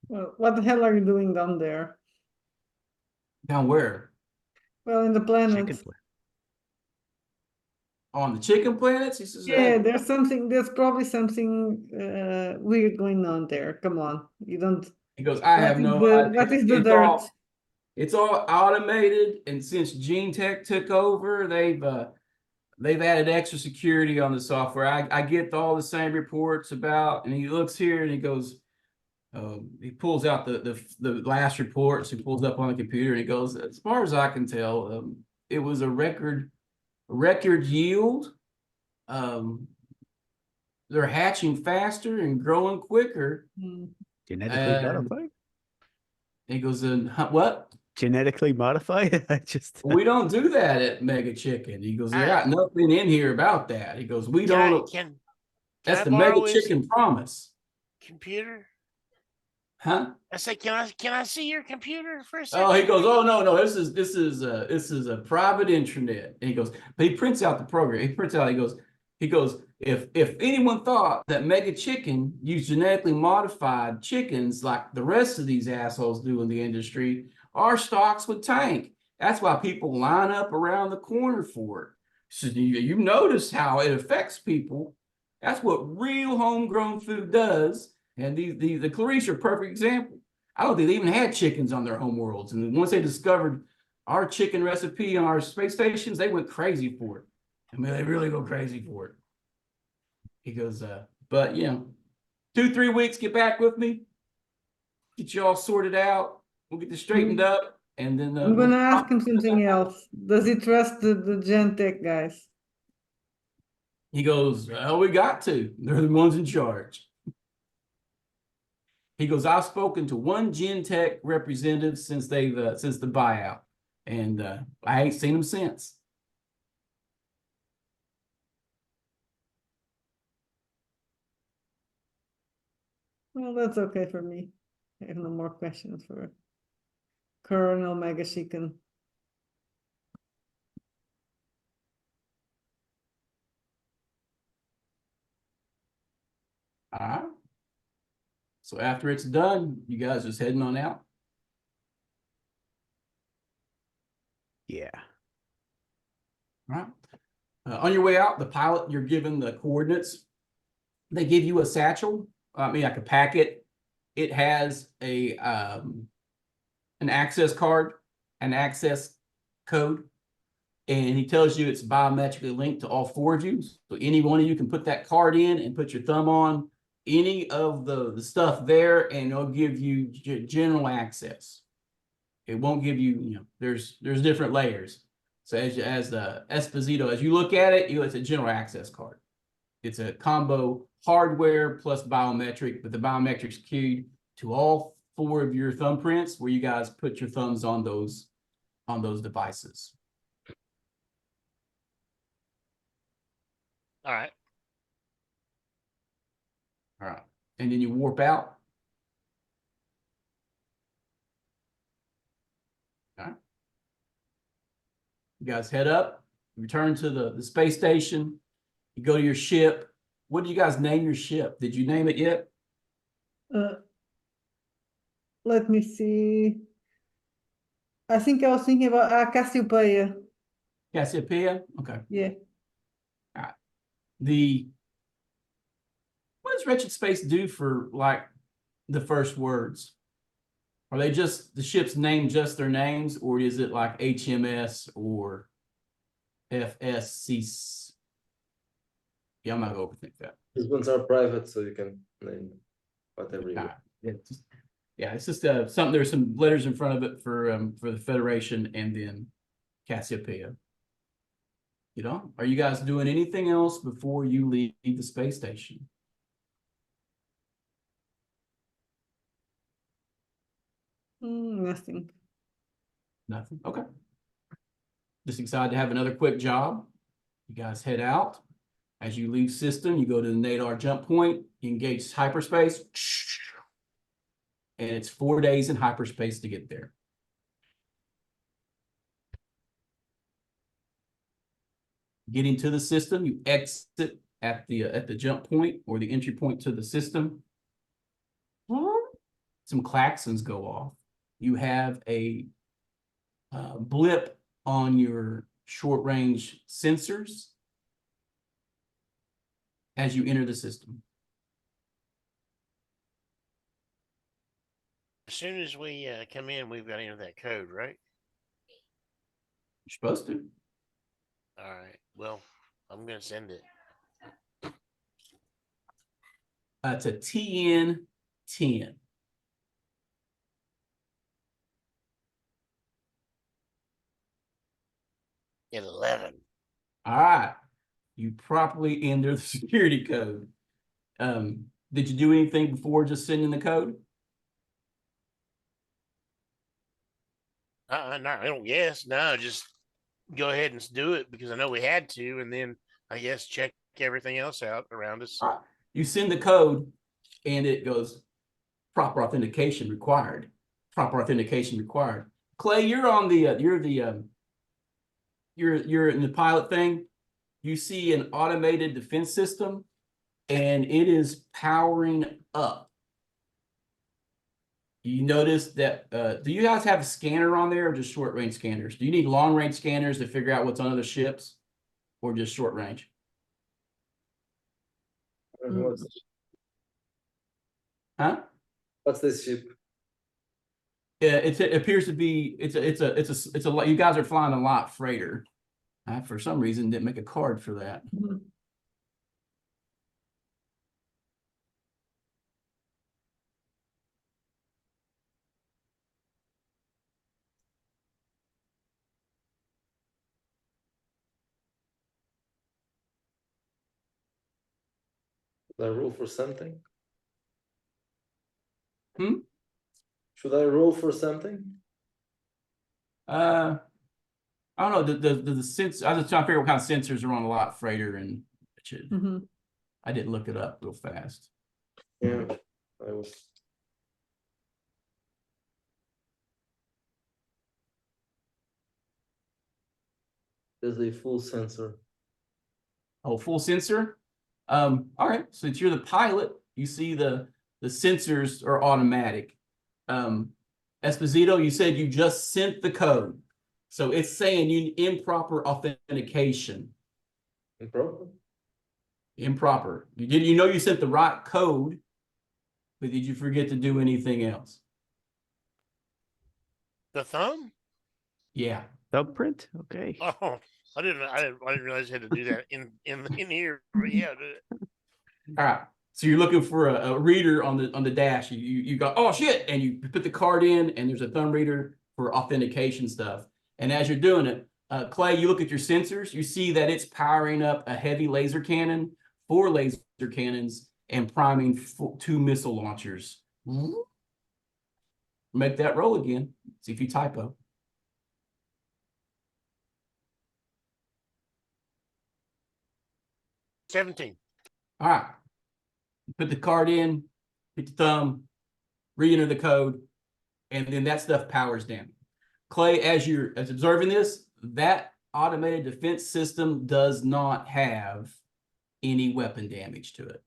Well, what the hell are you doing down there? Down where? Well, in the planet. Chicken flavor. On the chicken planets? He says, Yeah, there's probably something weird going on there. Come on, you don't. he goes, I have no idea. What is the dirt? It's all automated, and since Gene Tech took over, they've added extra security on the software. I get all the same reports about, and he looks here and he goes, he pulls out the last reports. He pulls up on the computer and he goes, as far as I can tell, it was a record yield. They're hatching faster and growing quicker. Genetically modified? He goes, what? Genetically modified? I just We don't do that at Mega Chicken. He goes, there got nothing in here about that. He goes, we don't. That's the Mega Chicken promise. Computer? Huh? I said, can I see your computer for a second? Oh, he goes, oh no, this is a private intranet. And he goes, but he prints out the program. He prints out, he goes, if anyone thought that Mega Chicken used genetically modified chickens like the rest of these assholes do in the industry, our stocks would tank. That's why people line up around the corner for it. So you notice how it affects people. That's what real homegrown food does. And the Clarice are a perfect example. I don't think they even had chickens on their home worlds. And once they discovered our chicken recipe on our space stations, they went crazy for it. I mean, they really go crazy for it. He goes, but 2-3 weeks, get back with me, get you all sorted out. We'll get this straightened up. And then I'm gonna ask him something else. Does he trust the Gen Tech guys? He goes, well, we got to. They're the ones in charge. He goes, I've spoken to one Gen representative since since the buyout, and I ain't seen him since. Well, that's okay for me. I have no more questions for Colonel Megashikan. All right. So after it's done, you guys just heading on out. Yeah. All right. On your way out, the pilot, you're given the coordinates. They give you a satchel, like a packet. It has an access card, an access code, and he tells you it's biometrically linked to all four of you. So any one of you can put that card in and put your thumb on any of the stuff there, and it'll give you general access. It won't give you, there's different layers. So as the Esposito, as you look at it, it's a general access card. It's a combo hardware plus biometric, but the biometric's keyed to all four of your thumbprints where you guys put your thumbs on those devices. All right. All right. And then you warp out. All right. You guys head up, return to the space station. You go to your ship. What do you guys name your ship? Did you name it yet? Let me see. I think I was thinking about Cassiopeia. Cassiopeia? Okay. Yeah. All right. What does Wretched Space do for like the first words? Are they just the ship's name, just their names, or is it like HMS or FSC? Yeah, I'm not gonna overthink that. These ones are private, so you can name whatever you want. It's just something. There's some letters in front of it for the Federation, and then Cassiopeia. Are you guys doing anything else before you leave the space station? Nothing. Nothing. Okay. Just excited to have another quick job. You guys head out. As you leave system, you go to the Nadar jump point, you engage hyperspace, and it's 4 days in hyperspace to get there. Getting to the system, you exit at the jump point or the entry point to the system. Some klaxons go off. You have a blip on your short range sensors as you enter the system. As soon as we come in, we've got to enter that code, right? You're supposed to. All right. Well, I'm going to send it. It's a TN10. At 11. All right. You properly enter the security code. Did you do anything before just sending the code? No, I don't guess. No, just go ahead and do it because I know we had to, and then I guess check everything else out around us. All right. You send the code, and it goes proper authentication required. Proper authentication required. Clay, you're on the you're in the pilot thing. You see an automated defense system, and it is powering up. You notice that, do you guys have a scanner on there or just short range scanners? Do you need long range scanners to figure out what's on other ships or just short range? Huh? What's this ship? Yeah, it appears to be, it's a lot. You guys are flying a lot freighter. I, for some reason, didn't make a card for that. The rule for something? Should I roll for something? I don't know, the sense, I was just trying to figure out what kind of sensors are on a lot freighter and Wretched. Mhm. I didn't look it up real fast. Yeah, I was. There's a full sensor. Oh, full sensor? All right, since you're the pilot, you see the sensors are automatic. Esposito, you said you just sent the code. So it's saying you improper authentication. Improper? Improper. You know you sent the right code, but did you forget to do anything else? The thumb? Yeah. Thumbprint? Okay. Oh, I didn't realize you had to do that in here. But yeah, All right. So you're looking for a reader on the dash. You go, oh shit, and you put the card in, and there's a thumb reader for authentication stuff. And as you're doing it, Clay, you look at your sensors, you see that it's powering up a heavy laser cannon, 4 laser cannons, and priming 2 missile launchers. Make that roll again. See if you typo. $17. All right. Put the card in, hit the thumb, re-enter the code, and then that stuff powers down. Clay, as you're observing this, that automated defense system does not have any weapon damage to it.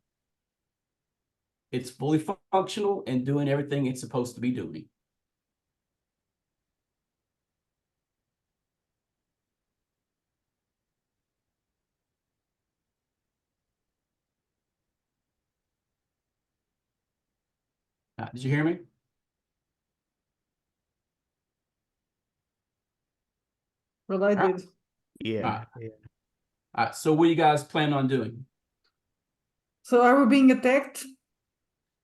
It's fully functional and doing everything it's supposed to be doing. Did you hear me? Well, I did. Yeah. Yeah. All right, so what do you guys plan on doing? So are we being attacked?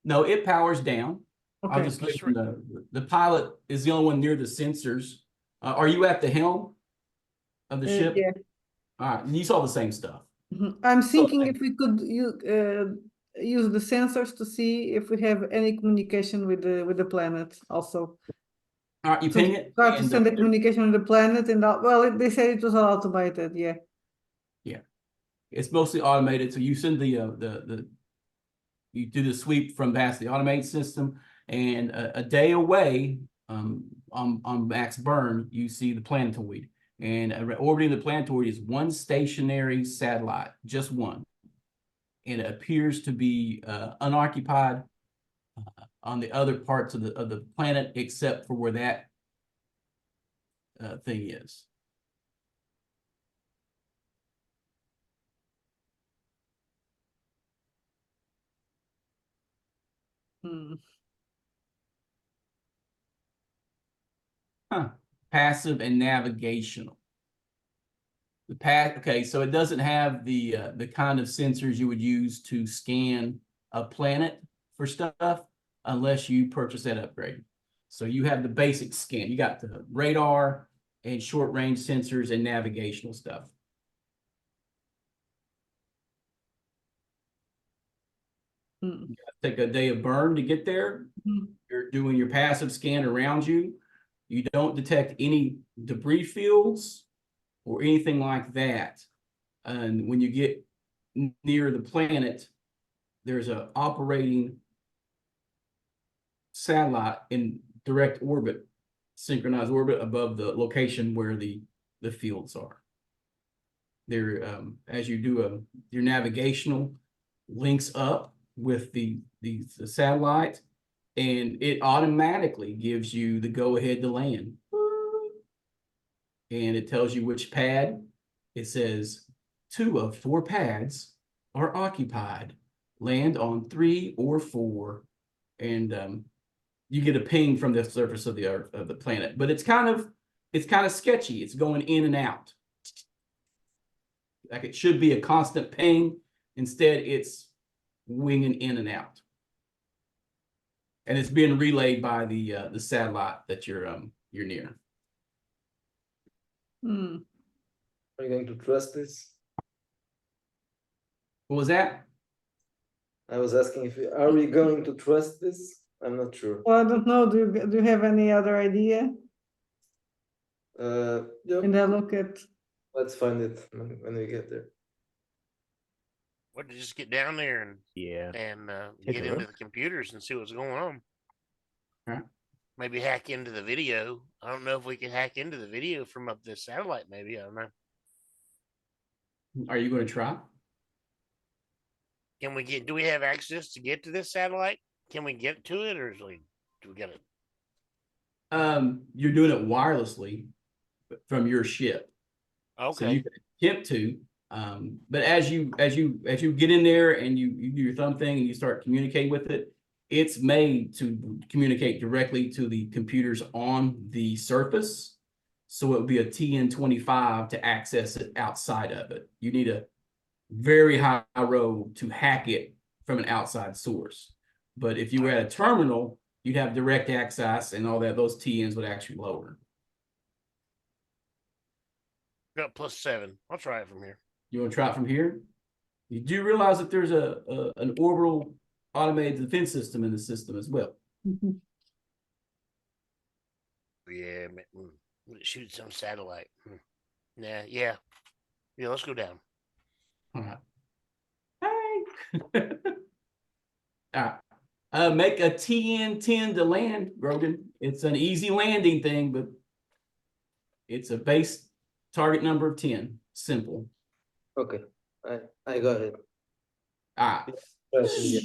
No, it powers down. I'll Okay. just give you the pilot is the only one near the sensors. Are you at the helm of the ship? Yeah. All right, you saw the same stuff. I'm thinking if we could use the sensors to see if we have any communication with the planet also. All right, you ping it. Try to and, send the communication with the planet and they said it was all automated, yeah. Yeah, it's mostly automated. So you send the you do the sweep from past the automated system, and a day away, on max burn, you see the planetoid, and orbiting the planetoid is one stationary satellite, just one, and it appears to be unoccupied on the other parts of the planet, except for where that thing is. Huh. Passive and navigational. Okay, so it doesn't have the kind of sensors you would use to scan a planet for stuff unless you purchase that upgrade. So you have the basic scan. You got the radar and short range sensors and navigational stuff. Take a day of burn to get there. You're doing your passive scan around you. You don't detect any debris fields or anything like that. And when you get near the planet, there's an operating satellite in direct orbit, synchronized orbit above the location where the fields are. There, as you do your navigational links up with the satellite, and it automatically gives you the go ahead to land. And it tells you which pad. It says 2 of 4 pads are occupied. Land on 3 or 4, and you get a ping from the surface of the Earth, of the planet. But it's kind of sketchy. It's going in and out. Like it should be a constant ping. Instead, it's winging in and out. And it's being relayed by the satellite that you're near. Are you going to trust this? What was that? I was asking are we going to trust this? I'm not sure. Well, I don't know. Do you have any other idea? Yeah, And I look at. let's find it when we get there. What to just get down there and Yeah. Take get a into look. the computers and see what's going on. Alright. Maybe hack into the video. I don't know if we can hack into the video from up this satellite. Maybe I don't know. Are you going to try? Can we get? Do we have access to get to this satellite? Can we get to it, or do we get it? You're doing it wirelessly from your ship. So you Okay. can attempt to, but as you get in there and you do your thumb thing and you start communicating with it, it's made to communicate directly to the computers on the surface. So it would be a TN-25 to access it outside of it. You need a very high row to hack it from an outside source. But if you were at a terminal, you'd have direct access and all that. Those TNs would actually lower. Got +7. I'll try it from here. You want to try it from here? You do realize that there's an orbital automated defense system in the system as well. Mhm. Yeah, shoot some satellite. Nah, yeah. Let's go down. All right. Hey. All right. Make a TN-10 to land, Grogan. It's an easy landing thing, but it's a base target number of 10. Simple. Okay, I got it. All right. Pressing it.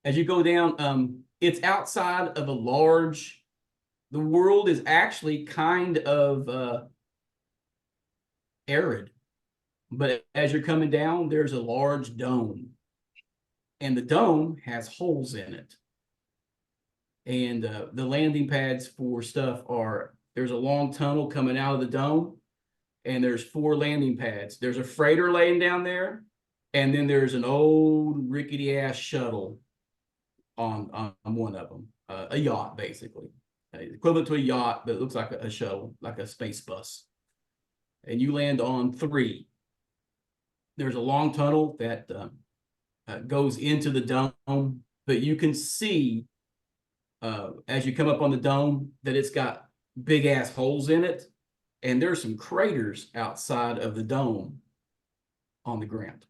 As you go down, it's outside of a large, the world is actually kind of arid. But as you're coming down, there's a large dome. And the dome has holes in it. And the landing pads for stuff are, there's a long tunnel coming out of the dome. And there's 4 landing pads. There's a freighter laying down there. And then there's an old rickety ass shuttle on one of them. A yacht, basically. Equivalent to a yacht, but it looks like a shuttle, like a space bus. And you land on 3. There's a long tunnel that goes into the dome, but you can see as you come up on the dome that it's got big ass holes in it, and there's some craters outside of the dome on the ground.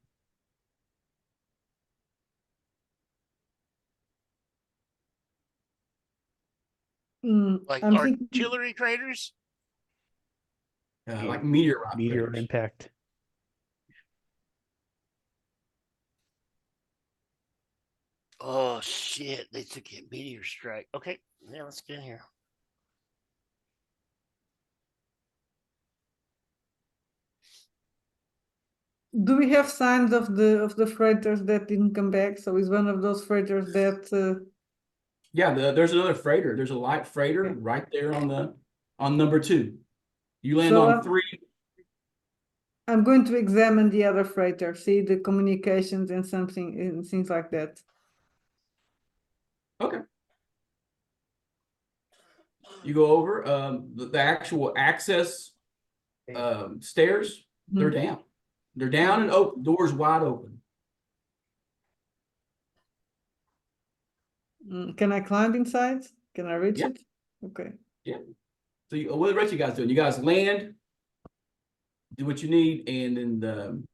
Like I'm thinking. artillery craters. Like meteorite Meteor craters. impact. Oh shit! They took a meteor strike. Okay, yeah, let's get in here. Do we have signs of the freighters that didn't come back? So is one of those freighters that Yeah, there's another freighter. There's a light freighter Okay. right there on number 2. You land So, on 3. I'm going to examine the other freighter, see the communications and something and things like that. Okay. You go over the actual access stairs. They're down. They're down and open. Doors wide open. Can I climb inside? Can I reach Yeah. it? Okay. Yeah. So what are the rest of you guys doing? You guys land, do what you need, and then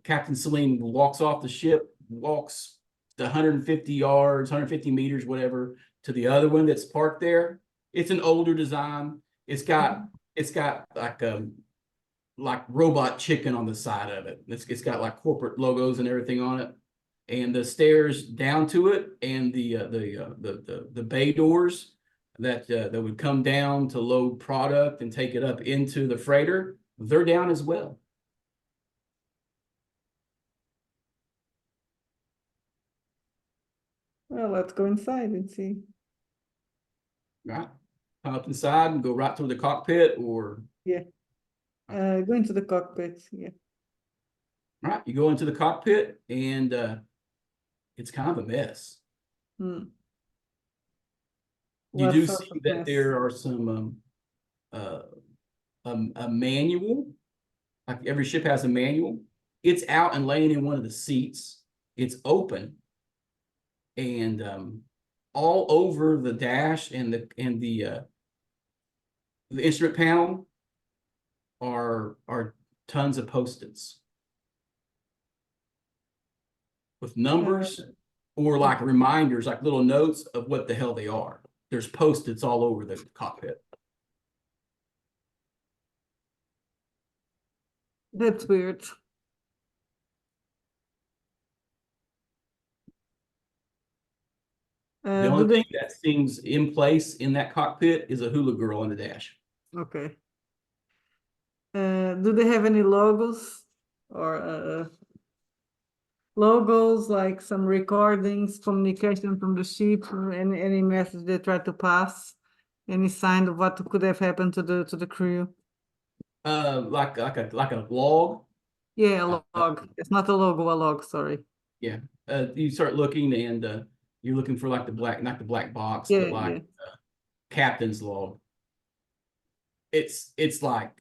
Captain Celine walks off the ship, walks the 150 yards, 150 meters, whatever, to the other one that's parked there. It's an older design. It's got like robot chicken on the side of it. It's got like corporate logos and everything on it. And the stairs down to it, and the bay doors that would come down to load product and take it up into the freighter, they're down as well. Well, let's go inside and see. Right. Come up inside and go right through the cockpit, or Go into the cockpit. Yeah. right, you go into the cockpit, and it's kind of a mess. Hmm. You What do sort see of that mess? there are some a manual. Like every ship has a manual. It's out and laying in one of the seats. It's open, And all over the dash and the instrument panel are tons of Post-its with numbers or like reminders, like little notes of what the hell they are. There's Post-its all over the cockpit. That's weird. The Do only they? thing that seems in place in that cockpit is a hula girl on the dash. Okay. Do they have any logos or logos like some recordings, communication from the ship, or any message they try to pass? Any sign of what could have happened to the crew? Like a log. Yeah, a log. It's not a logo, a log. Sorry. Yeah. You start looking and you're looking for like the black, not the black box, Yeah, but like yeah. captain's log. It's like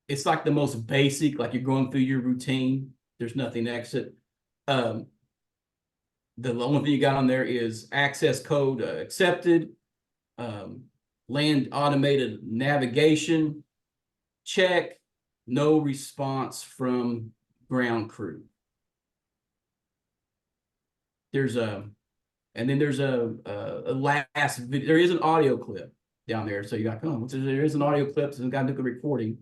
it's like the most basic, like you're going through your routine. There's nothing next to it. The only thing you got on there is access code accepted, land automated navigation, check, no response from ground crew. There's and then there's a last video. There is an audio clip down there. So you got, oh, there is an audio clip, so you got to do the recording.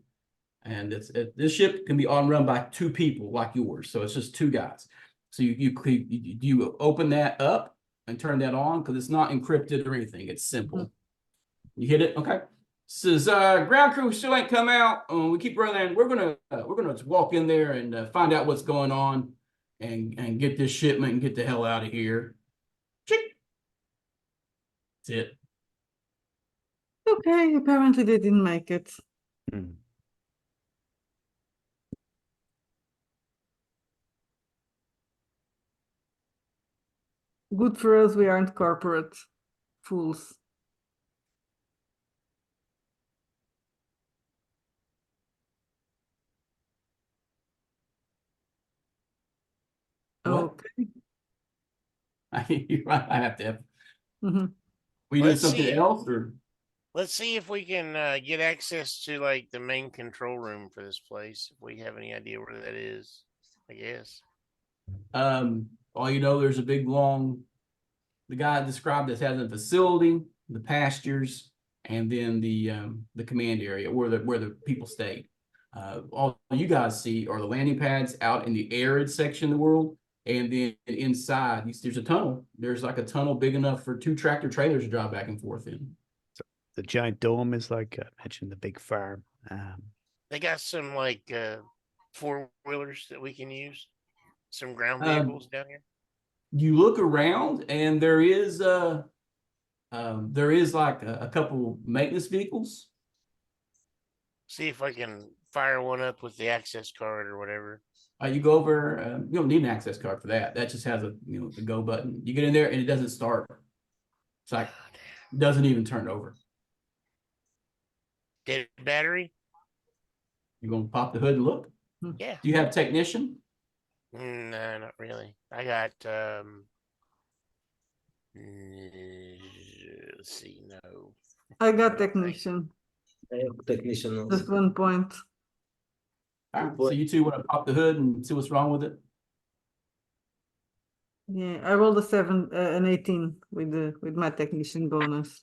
And this ship can be run by 2 people like yours. So it's just 2 guys. So you open that up and turn that on because it's not encrypted or anything. It's simple. You hit it, okay. Says ground crew still ain't come out. We keep running. We're gonna walk in there and find out what's going on and get this shipment and get the hell out of here. That's it. Okay, apparently they didn't make it. Hmm. Good for us, we aren't corporate fools. What? Okay. I have to have. Mhm. We doing Let's something see. else or? Let's see if we can get access to like the main control room for this place. If we have any idea where that is, I guess. All you know, there's a big long. The guy described this as a facility, the pastures, and then the command area where the people stay. All you guys see are the landing pads out in the arid section of the world, and then inside there's a tunnel. There's like a tunnel big enough for 2 tractor trailers to drive back and forth in. The giant dome is like I mentioned, the big farm. They got some like 4-wheelers that we can use. Some ground Um, vehicles down here. You look around, and there is like a couple maintenance vehicles. See if I can fire one up with the access card or whatever. You go over. You don't need an access card for that. That just has the go button. You get in there and it doesn't start. It's like doesn't even turn over. Dead battery? You're gonna pop the hood and look. Yeah. Do you have technician? No, not really. I got let's see, no. I got technician. I have technician Just also. 1 point. All right, so you 2 want to pop the hood and see what's wrong with it? Yeah, I rolled an 18 with my technician bonus.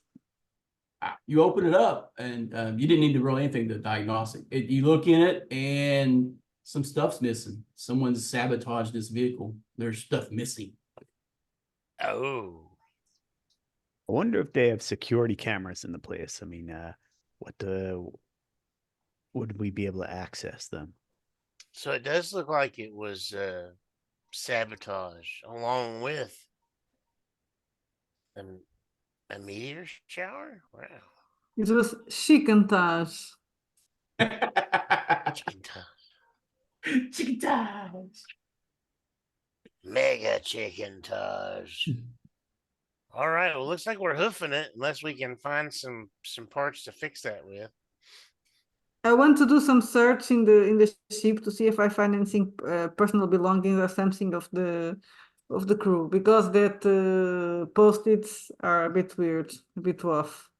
You open it up and you didn't need to roll anything to diagnostic. You look in it and some stuff's missing. Someone's sabotaged this vehicle. There's stuff missing. Oh. I wonder if they have security cameras in the place. I mean, would we be able to access them? So it does look like it was sabotage along with a meteor shower? Wow. It was chicantage. Chicken tongue. Chicken ties. Mega chicken toes. All right. Well, looks like we're hoofing it unless we can find some parts to fix that with. I want to do some search in the ship to see if I find anything personal belongings or something of the of the crew because that post-its are a bit weird, a bit off.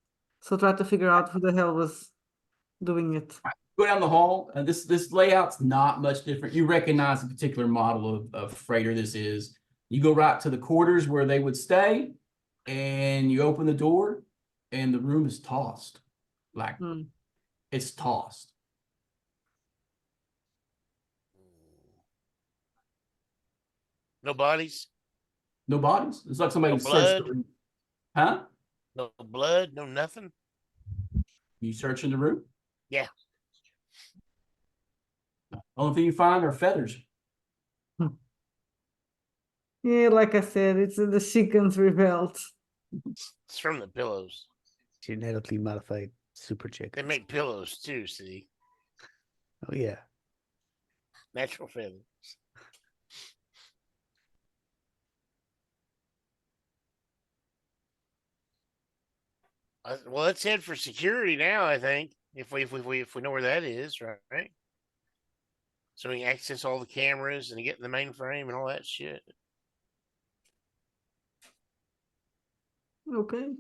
So try to figure out who the hell was doing it. Go down the hall, this layout's not much different. You recognize the particular model of freighter this is. You go right to the quarters where they would stay, and you open the door, and the room is tossed. Like, Hmm. it's tossed. No bodies, No bodies. It's like somebody No searched the blood? room. Huh? no blood, no nothing. You search in the room? Yeah. Only thing you find are feathers. Yeah, like I said, it's the chickens rebelled. It's from the pillows. Genetically modified super They chicken. make pillows too, see? Oh yeah. Natural feathers. Well, let's head for security now, I think. If we know where that is, right? So we can access all the cameras and get in the mainframe and all that shit. Okay.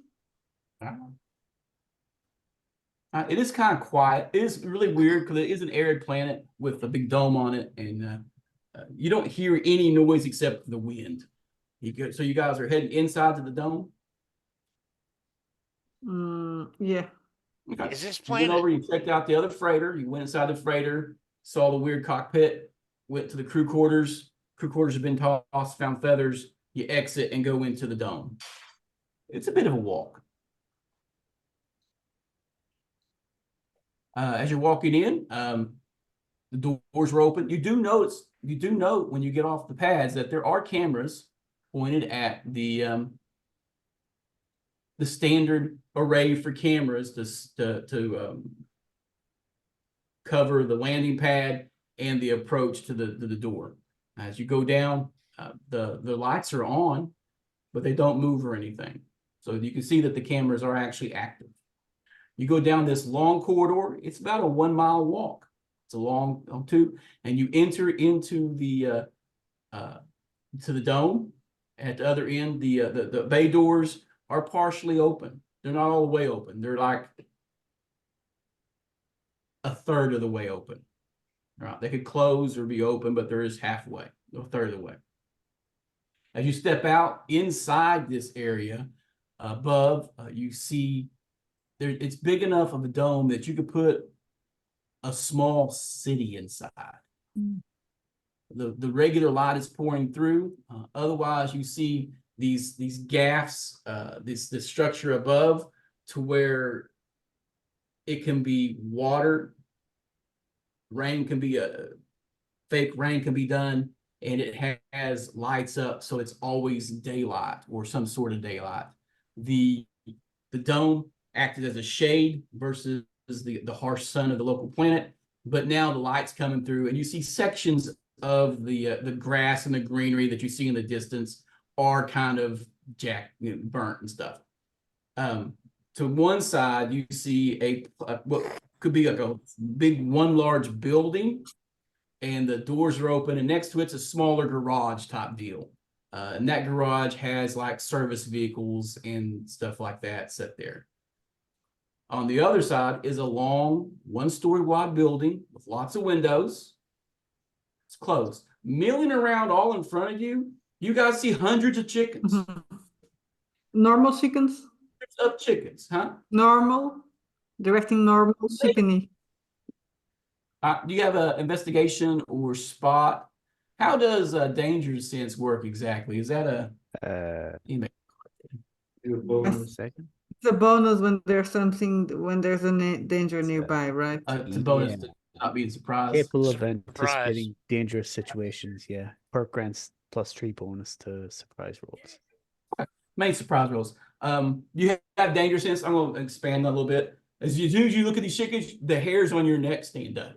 It is kind of quiet. It is really weird because it is an arid planet with a big dome on it, and you don't hear any noise except the wind. So you guys are heading inside to the dome. Yeah. Okay. Is this You went planet? over, you checked out the other freighter, you went inside the freighter, saw the weird cockpit, went to the crew quarters. Crew quarters have been tossed, found feathers. You exit and go into the dome. It's a bit of a walk. As you're walking in, the doors were open. You do note when you get off the pads that there are cameras pointed at the standard array for cameras to cover the landing pad and the approach to the door. As you go down, the lights are on, but they don't move or anything. So you can see that the cameras are actually active. You go down this long corridor. It's about a 1 mile walk. It's a long tube, and you enter into the to the dome. At the other end, the bay doors are partially open. They're not all the way open. They're like a third of the way open. All right, they could close or be open, but there is halfway, a third of the way. As you step out inside this area, above, you see there. It's big enough of a dome that you could put a small city inside. The regular light is pouring through. Otherwise, you see these gaffs, this structure above, to where it can be water. Rain can be fake rain can be done, and it has lights up, so it's always daylight or some sort of daylight. The dome acted as a shade versus the harsh sun of the local planet, but now the light's coming through, and you see sections of the grass and the greenery that you see in the distance are kind of burnt and stuff. To one side, you see what could be like a big one large building, and the doors are open, and next to it's a smaller garage type deal. And that garage has like service vehicles and stuff like that set there. On the other side is a long 1-story wide building with lots of windows. It's closed. Milling around all in front of you, you guys see hundreds of chickens. Normal chickens? Of chickens, huh? Normal? Directing normal chickeny. Do you have an investigation or spot? How does danger sense work exactly? Is that a email? Second. It's a bonus when there's a danger nearby, right? It's a bonus to not being surprised. Capable of Surprise. anticipating dangerous situations. Yeah. Perk grants +3 bonus to surprise rolls. Main surprise rolls. You have danger sense. I'm going to expand that a little bit. As soon as you look at these chickens, the hairs on your neck stand up.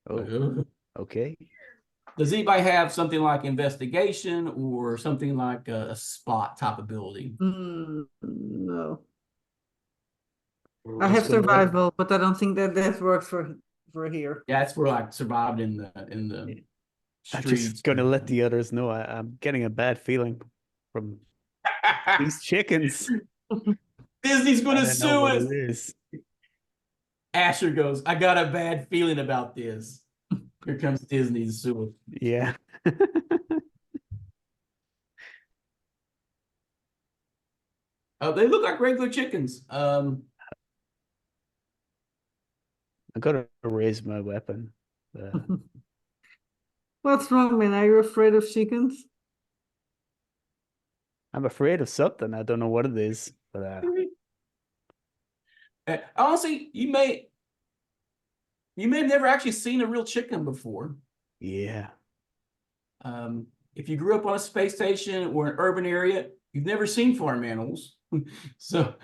Oh, okay. Does anybody have something like investigation or something like a spot type ability? No. I have survival, but I don't think that works for here. Yeah, that's for like survived in the I'm streets. just gonna let the others know I'm getting a bad feeling from these chickens. Disney's I gonna don't know sue what us. it is. Asher goes, I got a bad feeling about this. Here comes Disney to sue us. Yeah. They look like regular chickens. I'm gonna raise my weapon. What's wrong, man? Are you afraid of chickens? I'm afraid of something. I don't know what it is, but Honestly, you may have never actually seen a real chicken before. yeah. If you grew up on a space station or an urban area, you've never seen farm animals. So,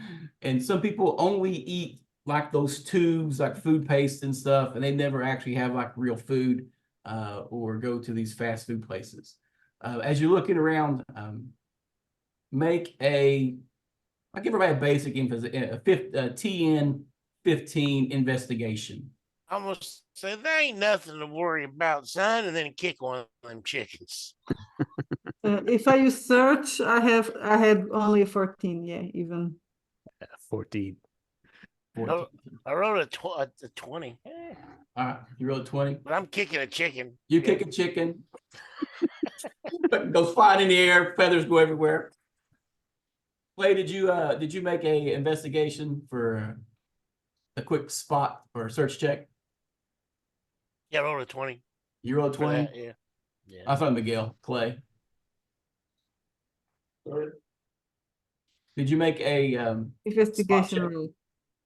and some people only eat like those tubes, like food paste and stuff, and they never actually have like real food or go to these fast food places. As you're looking around, I'll give everybody a basic info, a TN 15 investigation. Almost say there ain't nothing to worry about, son, and then kick one of them chickens. If I use search, I had only a 14. Yeah, even. 14. 14. I wrote a 20. Eh, All right, you rolled 20. but I'm kicking a chicken. You kick a chicken, goes flying in the air, feathers go everywhere. Clay, did you make a investigation for a quick spot or search check? Yeah, I rolled a 20. You rolled for 20. that, yeah. Yeah. I thought Miguel. Clay, did you make a Investigation check. rule.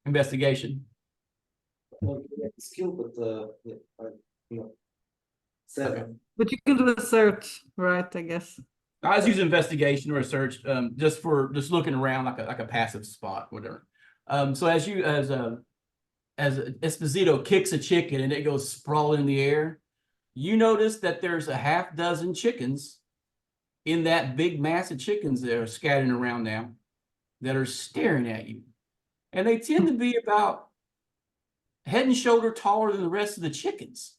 Investigation? Skill, but yeah, no. 7. But you can do a search, right? I guess. I was using investigation or a search, just for looking around like a passive spot, whatever. So as Esposito kicks a chicken and it goes sprawling in the air, you notice that there's a half dozen chickens in that big mass of chickens that are scattering around now that are staring at you. And they tend to be about head and shoulder taller than the rest of the chickens.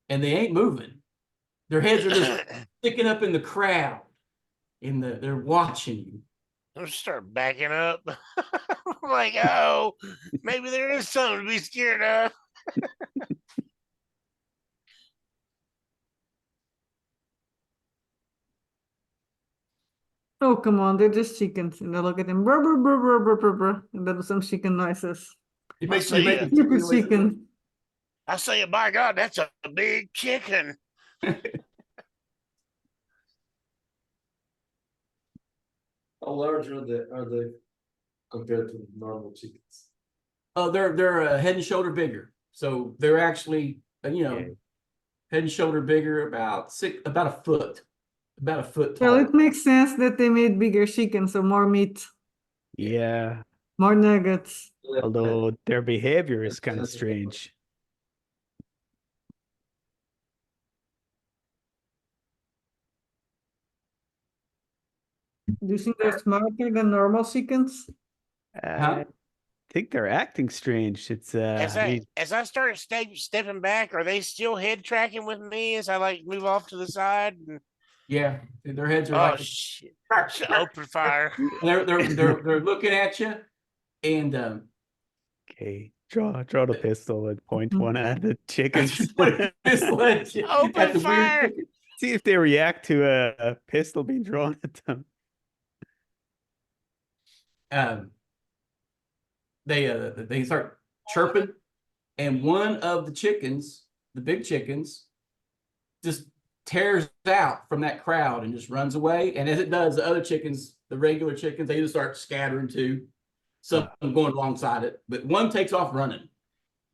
And they ain't moving. Their heads are just sticking up in the crowd. They're watching you. I'm gonna start backing up. I'm like, oh, maybe there is something to be scared of. Oh, come on, they're just chickens. And I look at them, brr, brr, brr, brr, brr, brr, brr, and they do some chicken noises. You I'll make say you yeah. make Stupid chicken. I say, by God, that's a big chicken. How large are they compared to normal chickens? Oh, they're head and shoulder bigger. So they're actually Okay. head and shoulder bigger, about a foot Well, tall. it makes sense that they made bigger chicken, so more meat, Yeah. more nuggets. Although their behavior is kind of strange. Do you think they're smarter than normal chickens? I think they're acting strange. It's As I mean, as I start stepping back, are they still head tracking with me as I like move off to the side? And, Yeah, their heads are oh like shit! Open fire. they're looking at you, and okay. Draw the pistol and point Mhm. one at the chickens. just let you Open at the fire! weird chicken. See if they react to a pistol being drawn at them. They start chirping, and one of the chickens, the big chickens, just tears out from that crowd and just runs away. And as it does, the other chickens, the regular chickens, they just start scattering too. Some going alongside it, but one takes off running.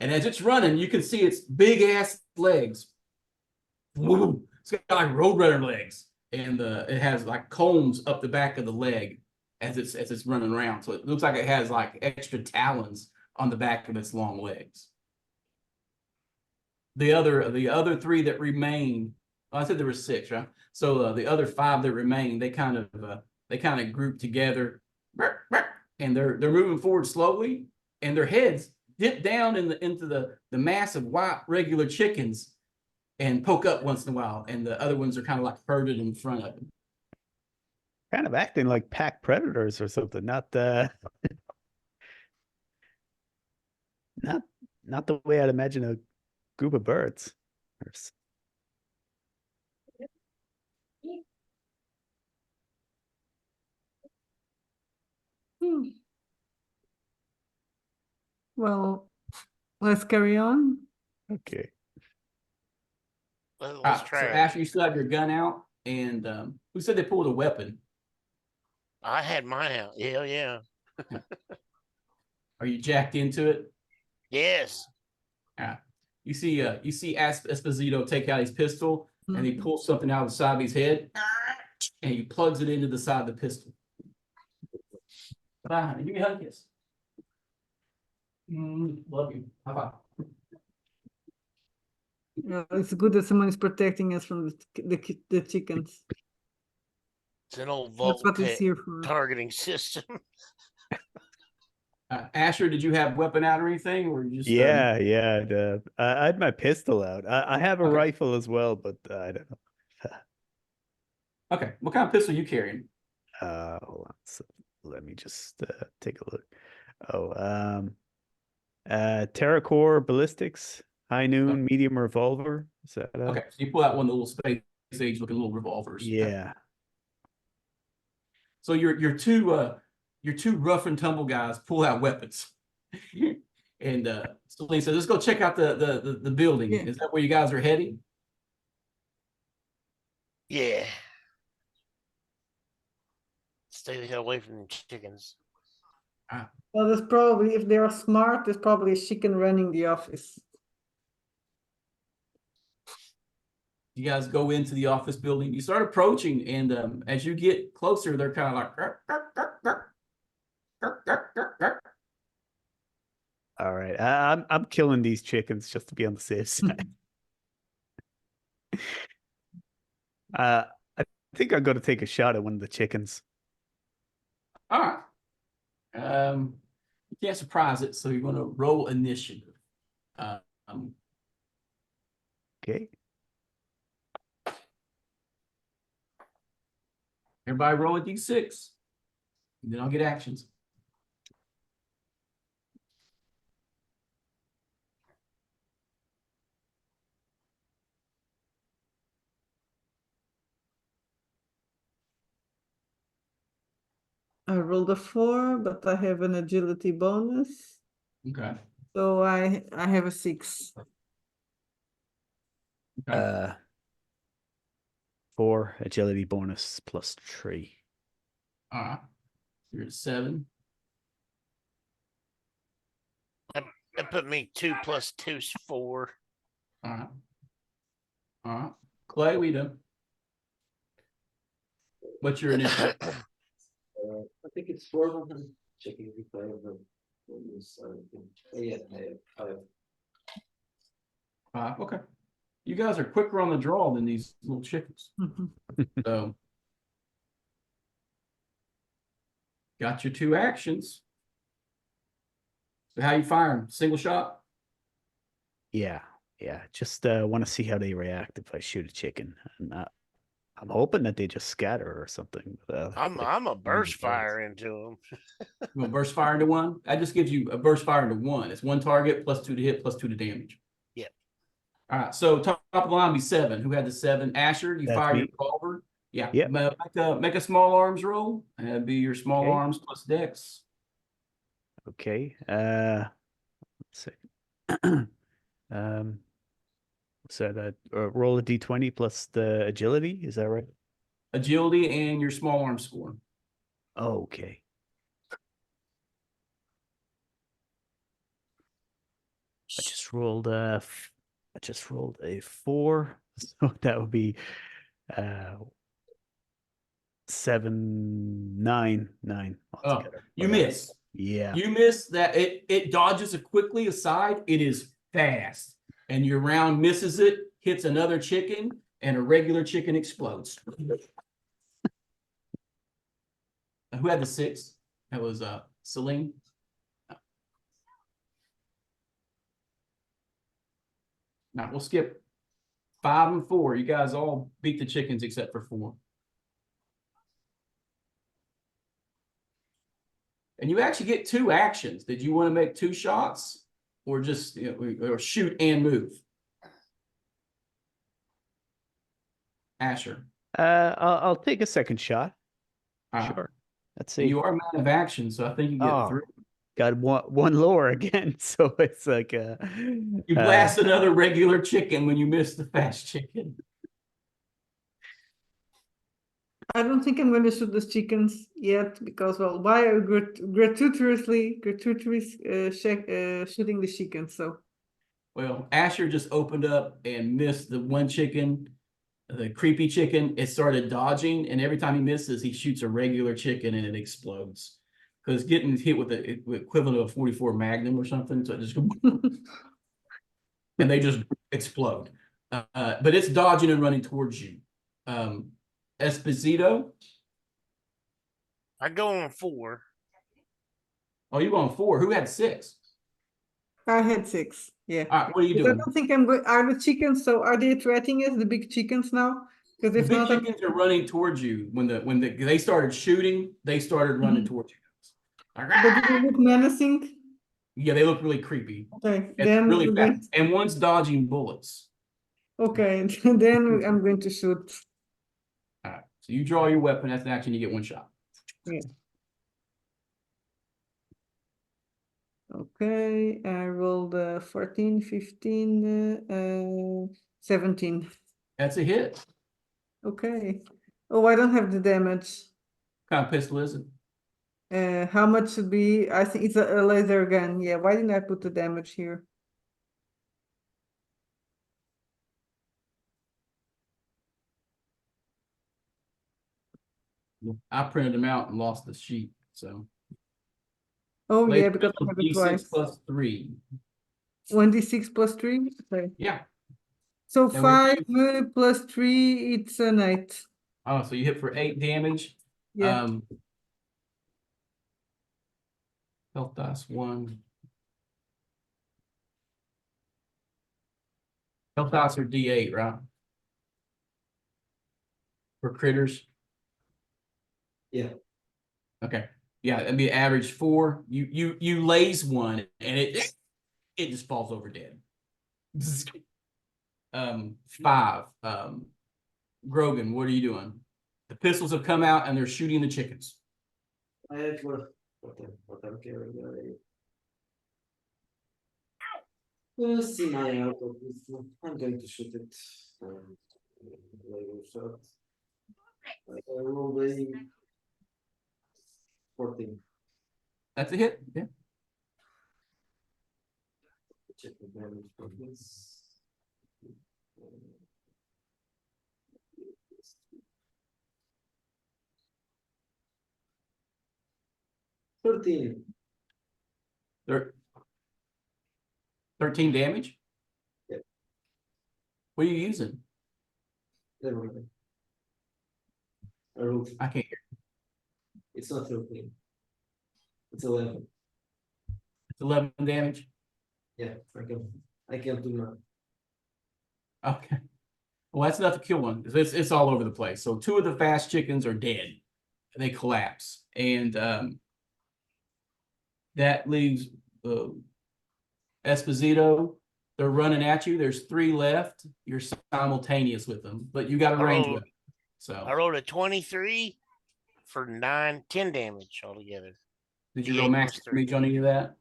And as it's running, you can see its big ass legs. Woo! It's got like roadrunner legs, and it has like combs up the back of the leg as it's running around. So it looks like it has like extra talons on the back of its long legs. The other 3 that remain, I said there were 6, right? So the other 5 that remain, they kind of group together, and they're moving forward slowly, and their heads dip down into the mass of white regular chickens, and poke up once in a while, and the other ones are kind of like herded in front of him. Kind of acting like pack predators or something, not not not the way I'd imagine a group of birds. Hmm. Well, let's carry on. Okay. Let's So try it. Asher, you still have your gun out, and who said they pulled a weapon? I had mine out. Yeah, yeah. Are you jacked into it? Yes. You see Esposito take out his pistol, and he Mhm. pulls something out of the side of his head, and he plugs it into the side of the pistol. Bye, honey. Give me a hug, kiss. Love you. Bye bye. Yeah, it's good that someone is protecting us from the chickens. It's an old That's what it's Volpet here for. targeting system. Asher, did you have weapon out or anything, or you just Yeah, yeah. I had my pistol out. I have a Okay. rifle as well, but I don't know. Okay, what kind of pistol you carrying? Hold on. So let me just take a look. Oh, Terracore ballistics, high noon, medium revolver. Is that Okay, so you pull out one of the little space age looking little revolvers. Yeah. So your two rough and tumble guys pull out weapons. And Celine says, let's go check out the building. Yeah. Is that where you guys are heading? Yeah. Stay the hell away from the chickens. Well, there's probably, if they are smart, there's probably a chicken running the office. You guys go into the office building. You start approaching, and as you get closer, they're kind of like. "Grr, grr, grr, grr, grr, grr, grr, grr." All right. I'm killing these chickens just to be on the safe side. I think I'm gonna take a shot at one of the chickens. All right. You can't surprise it, so you're going to roll initiative. Um, Okay. Everybody roll a d6. And then I'll get actions. I rolled a 4, but I have an agility bonus, Okay. so I have a 6. Okay. 4 agility bonus plus 3. All right. You're at 7. That put me 2 plus 2's 4. All right. All right. Clay, we done. What's your initiative? I think it's 4. I'm checking if I have the. Yeah, I have 5. Okay. You guys are quicker on the draw than these little chickens. So, got your 2 actions. So how you firing? Single shot? Yeah. Yeah. Just want to see how they react if I shoot a chicken. And I'm hoping that they just scatter or something. I'm a burst fire into them. You want to burst fire into one? That just gives you a burst fire into 1. It's 1 target plus 2 to hit plus 2 to damage. Yep. All right. So top of the line be 7. Who had the 7? Asher, you That's fire your me. revolver. Yeah. Yep. Make a small arms roll. That'd be your small Okay. arms plus dex. Okay. Let's see. So that roll a d20 plus the agility. Is that right? Agility and your small arm score. Oh, okay. I just rolled a 4, so that would be 7, 9 Oh, altogether. you But, miss. yeah. You miss that. It dodges it quickly aside. It is fast. And your round misses it, hits another chicken, and a regular chicken explodes. Who had the 6? That was Celine. Now we'll skip 5 and 4. You guys all beat the chickens except for 4. And you actually get 2 actions. Did you want to make 2 shots, or just or shoot and move? Asher. I'll take a second shot. Sure. Let's see. You are a man of action, so I think you get Oh. 3. Got one lower again, so it's like You blast another regular chicken when you miss the fast chicken. I don't think I'm going to shoot the chickens yet because, well, why are gratuitously shooting the chickens? So, Well, Asher just opened up and missed the one chicken, the creepy chicken. It started dodging, and every time he misses, he shoots a regular chicken and it explodes. Because getting hit with the equivalent of a 44 Magnum or something, so it just and they just explode. But it's dodging and running towards you. Esposito. I go on 4. Oh, you on 4? Who had 6? I had 6. Yeah. All right, what are you But I doing? don't think I'm going. Are the chickens? So are they threatening us? The big chickens now? Because The if big not, chickens are running towards you. When they started shooting, they started running towards you. but do they look menacing? Yeah, they look really creepy. Okay, It's then really fast. And one's dodging bullets. okay, then I'm going to shoot. All right. So you draw your weapon. That's an action. You get 1 shot. Yeah. Okay, I rolled 14, 15, 17. That's a hit. Okay. Oh, I don't have the damage. What kind of pistol is it? How much should be? I think it's a laser gun. Yeah, why didn't I put the damage here? I printed them out and lost the sheet. So Oh, yeah, laser because I pistol have it D6 twice. plus 3. 1d6 plus 3? Okay. So And we're 5 plus 3, it's an 8. Oh, so you hit for 8 damage. Yeah. Health dice 1. Health dice are D8, right? For critters. Yeah. Okay. Yeah, that'd be average 4. You laze one and it just falls over dead. 5. Grogan, what are you doing? The pistols have come out and they're shooting the chickens. I have what I'm carrying. Let's see my out of this one. I'm going to shoot it. Later shot. I rolled a 14. That's a hit. Yeah. Check the damage for this. 13. 13 damage? Yep. What are you using? Never mind. I rolled. I can't hear. It's not 13. It's 11. It's 11 damage. Yeah, I can do now. Okay. Well, that's enough to kill one. It's all over the place. So 2 of the fast chickens are dead. They collapse. And that leaves Esposito. They're running at you. There's 3 left. You're simultaneous with them, but you got a range weapon. I So rolled a 23 for 10 damage altogether. did you roll max damage on any of that?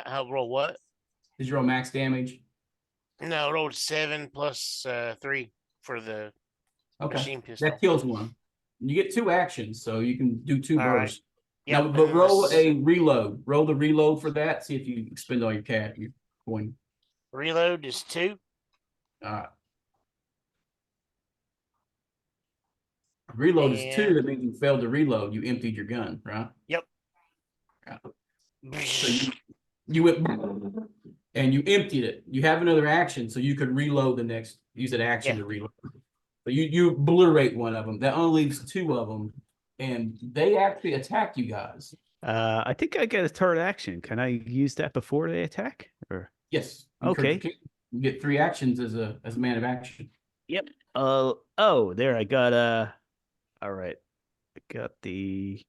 I roll what? Did you roll max damage? No, I rolled 7 plus 3 for the machine pistol. That kills one. You get 2 actions, so you can do 2 All right. bursts. Yep. Now, but roll a reload. Roll the reload for that. See if you expend all your cat. You're going. Reload is 2. Reload is 2. That means you failed to reload. You emptied your gun, right? Yep. So you went and you emptied it. You have another action, so you could reload the next. Use an action to reload. But you obliterate one of them. That only leaves 2 of them, and they actually attack you guys. I think I get a third action. Can I use that before they attack? Or Yes. Okay. You get 3 actions as a man of action. Yep. Oh, there I got all right. I got the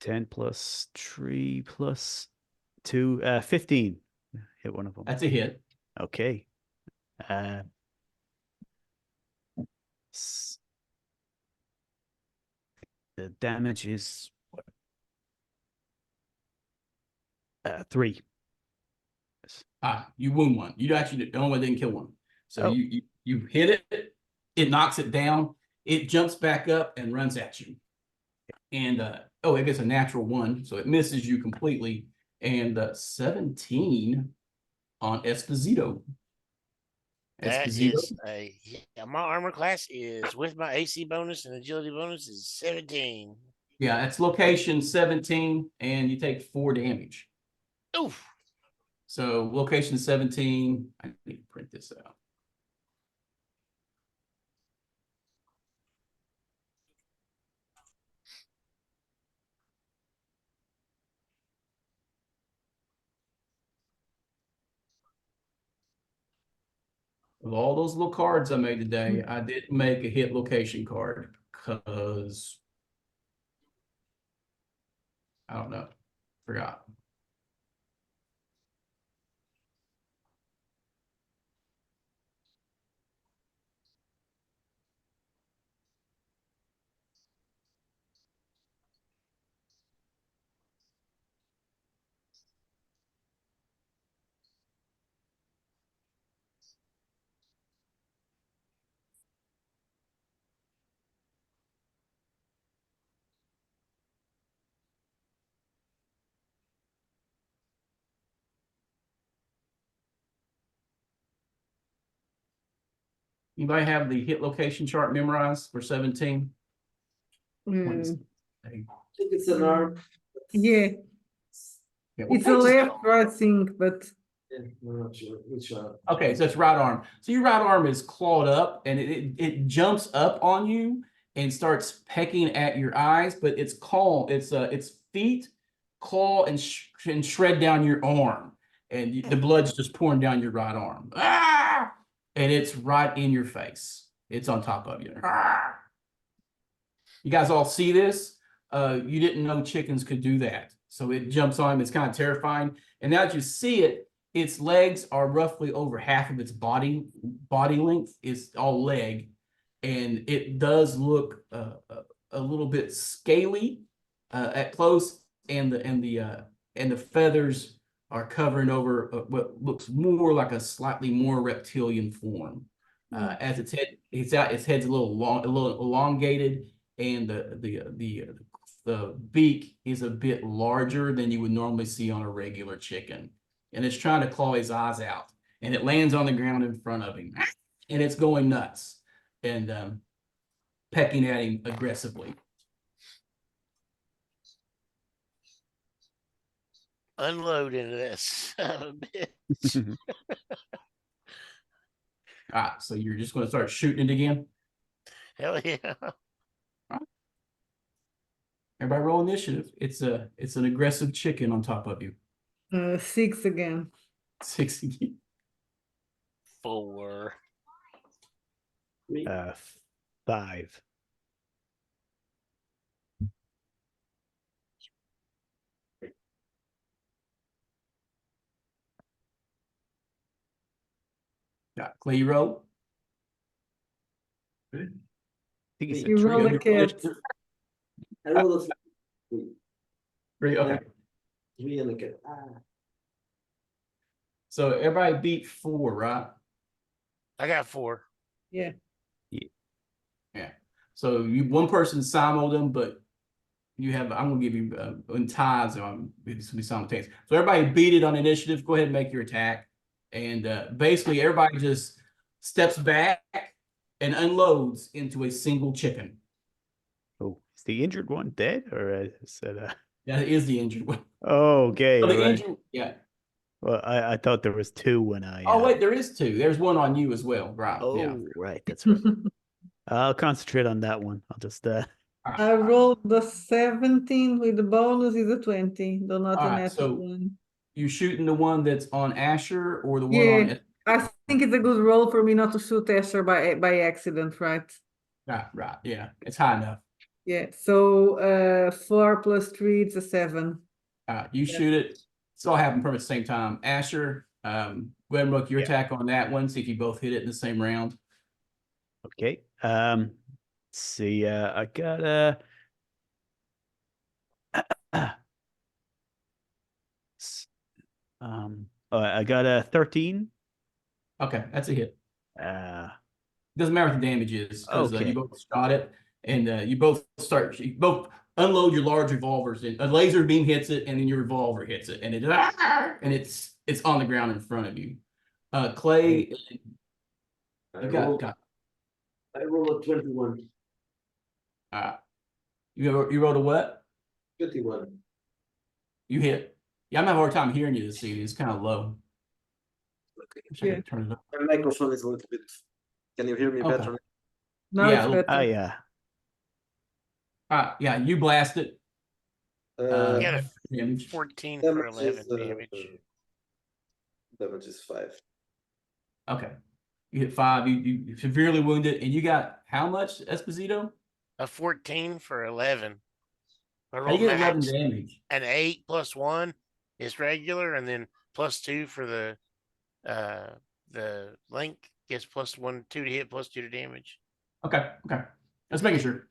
10 plus 3 plus 2, 15. Hit one of them. That's a hit. Okay. Uh, s- the damage is what? 3. You wound one. You actually the only one that didn't kill one. So Oh. you hit it, it knocks it down, it jumps back up and runs at you. And it gets a natural 1, so it misses you completely. And 17 on Esposito. That Esposito. is my armor class is with my AC bonus and agility bonus is 17. Yeah, it's location 17, and you take 4 damage. Oof. So location 17. I need to print this out. Of all those little cards I made today, I didn't make a hit location card because I don't know. Forgot. Anybody have the hit location chart memorized for 17? Mm, I think it's an arm. yeah, Yeah, what it's a page is it? left right thing, but Yeah, I'm not sure which arm. Okay, so it's right arm. So your right arm is clawed up and it jumps up on you and starts pecking at your eyes, but it's its feet claw and shred down your arm, and the blood's just pouring down your right arm. Ah! And it's right in your face. It's on top of you. Ah! You guys all see this? You didn't know chickens could do that. So it jumps on him. It's kind of terrifying. And now that you see it, its legs are roughly over half of its body length. It's all leg, and it does look a little bit scaly at close, and the feathers are covering over what looks more like a slightly more reptilian form. As its head's a little long, a little elongated, and the beak is a bit larger than you would normally see on a regular chicken. And it's trying to claw his eyes out. And it lands on the ground in front of him. And it's going nuts and pecking at him aggressively. Unload into this bitch. All right, so you're just going to start shooting it again. Hell yeah. Everybody roll initiative. It's an aggressive chicken on top of you. 6 again. 60. 4. 5. Yeah, Clay, you roll. I think it's a You roll tree. a cat. I rolled a 3. Three, okay. 3 and a cat. So everybody beat 4, right? I got 4. Yeah. Yeah. So one person simoed them, but I'm gonna give you in ties. It's gonna be simultaneous. So everybody beat it on initiative. Go ahead and make your attack, and basically everybody just steps back and unloads into a single chicken. Oh, is the injured one dead, or is that That is the injured one. Oh, okay, So the right. injured, yeah. Well, I thought there was 2 when I. Oh wait, there is 2. There's one on you as well, right? Yeah. Oh, right, that's right. I'll concentrate on that one. I'll just I rolled the 17 with the bonus is a 20, though not All a right, natural so one. you shooting the one that's on Asher or the one Yeah. on I think it's a good role for me not to shoot Asher by accident, right? Right, yeah, it's high enough. Yeah, so 4 + 3, it's a 7. You shoot it. It's all happened pretty much the same time. Asher, go ahead and roll your Yeah. attack on that one. See if you both hit it in the same round. Okay. Let's see. I got a. I got a 13. Okay, that's a hit. Uh, Doesn't matter what the damage is because Okay. you both shot it, and you both unload your large revolvers. And a laser beam hits it, and then your revolver hits it, and it's on the ground in front of you. Clay, you got I rolled a 21. you rolled a what? 21. You hit. Yeah, I'm having a hard time hearing you this evening. It's kind of low. Wish I could turn it up. My microphone is a little bit. Can you hear me Okay. better? Now Yeah, it's a little- better. yeah. Yeah, you blast it. Yeah. Damage. 14 for 11 damage. Damage is 5. Okay. You hit 5. You severely wounded, and you got how much, Esposito? A 14 for 11. I You rolled get 11 max. damage. An 8 + 1 is regular, and then +2 for the link gets +1, 2 to hit, +2 to damage. Okay. Let's making sure. I'm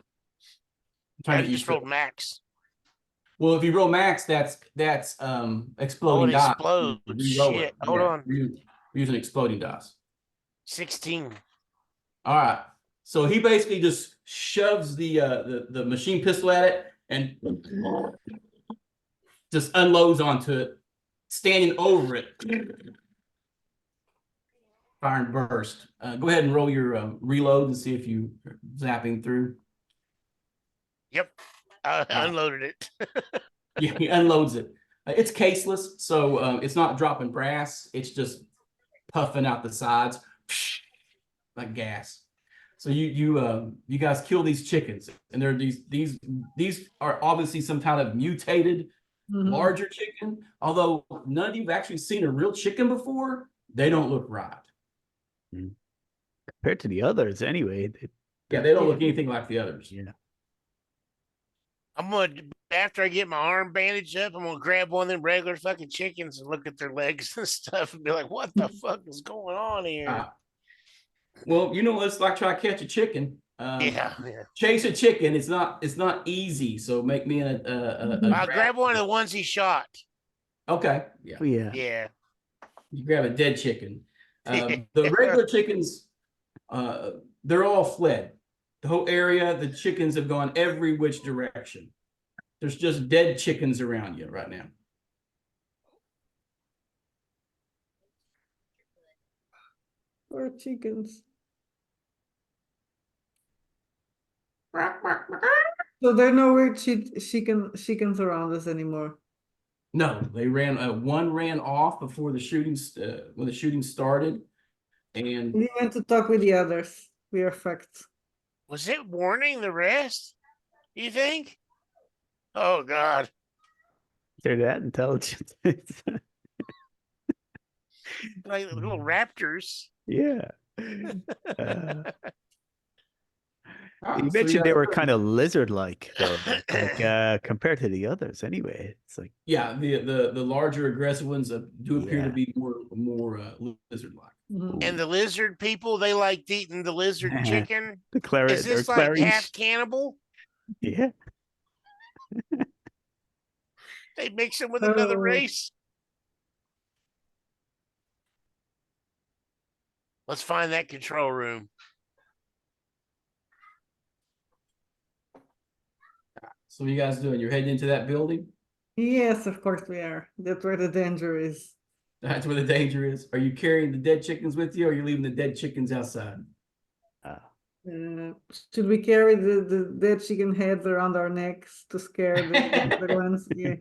I trying to get just used to it. rolled max. Well, if you roll max, that's exploding it dice. explodes. Re-roll Shit. it. Hold on. We're using exploding dice. 16. All right. So he basically just shoves the machine pistol at it and just unloads onto it, standing over it. Fire and burst. Go ahead and roll your reload and see if you zapping through. Yep. I unloaded it. Yeah, he unloads it. It's caseless, so it's not dropping brass. It's just puffing out the sides like gas. So you guys kill these chickens, and they're these are obviously some kind of mutated Mhm. larger chicken. Although none of you've actually seen a real chicken before, they don't look right. Compared to the others, anyway. Yeah, they don't look anything like the others. Yeah. I'm gonna, after I get my arm bandaged up, I'm gonna grab one of them regular fucking chickens and look at their legs and stuff and be like, what the fuck is going on here? Well, you know what it's like trying to catch a chicken. Yeah. Chase a chicken. It's not easy. So make me a I'll grab one of the ones he shot. Okay. Yeah. Oh, yeah. Yeah. You grab a dead chicken. The regular chickens, they're all fled. The whole area, the chickens have gone every which direction. There's just dead chickens around you right now. Poor chickens. So there are no weird chickens around us anymore. No, they ran. One ran off before the shooting. When the shooting started, and We went to talk with the others. We are fucked. Was it warning the rest? You think? Oh God. They're that intelligent. Like little raptors. Yeah. You so mentioned they guys- were kind of lizard-like, though, like compared to the others. Anyway, it's like Yeah, the larger aggressive ones do appear to Yeah. be more lizard-like. Mhm. And the lizard people, they liked eating the lizard chicken. the claret. Is this or like clarice. half cannibal? Yeah. They mix them with another Oh. race. Let's find that control room. So what you guys doing? You're heading into that building? Yes, of course we are. That's where the danger is. That's where the danger is. Are you carrying the dead chickens with you, or are you leaving the dead chickens outside? Should we carry the dead chicken heads around our necks to scare the other ones? Yeah.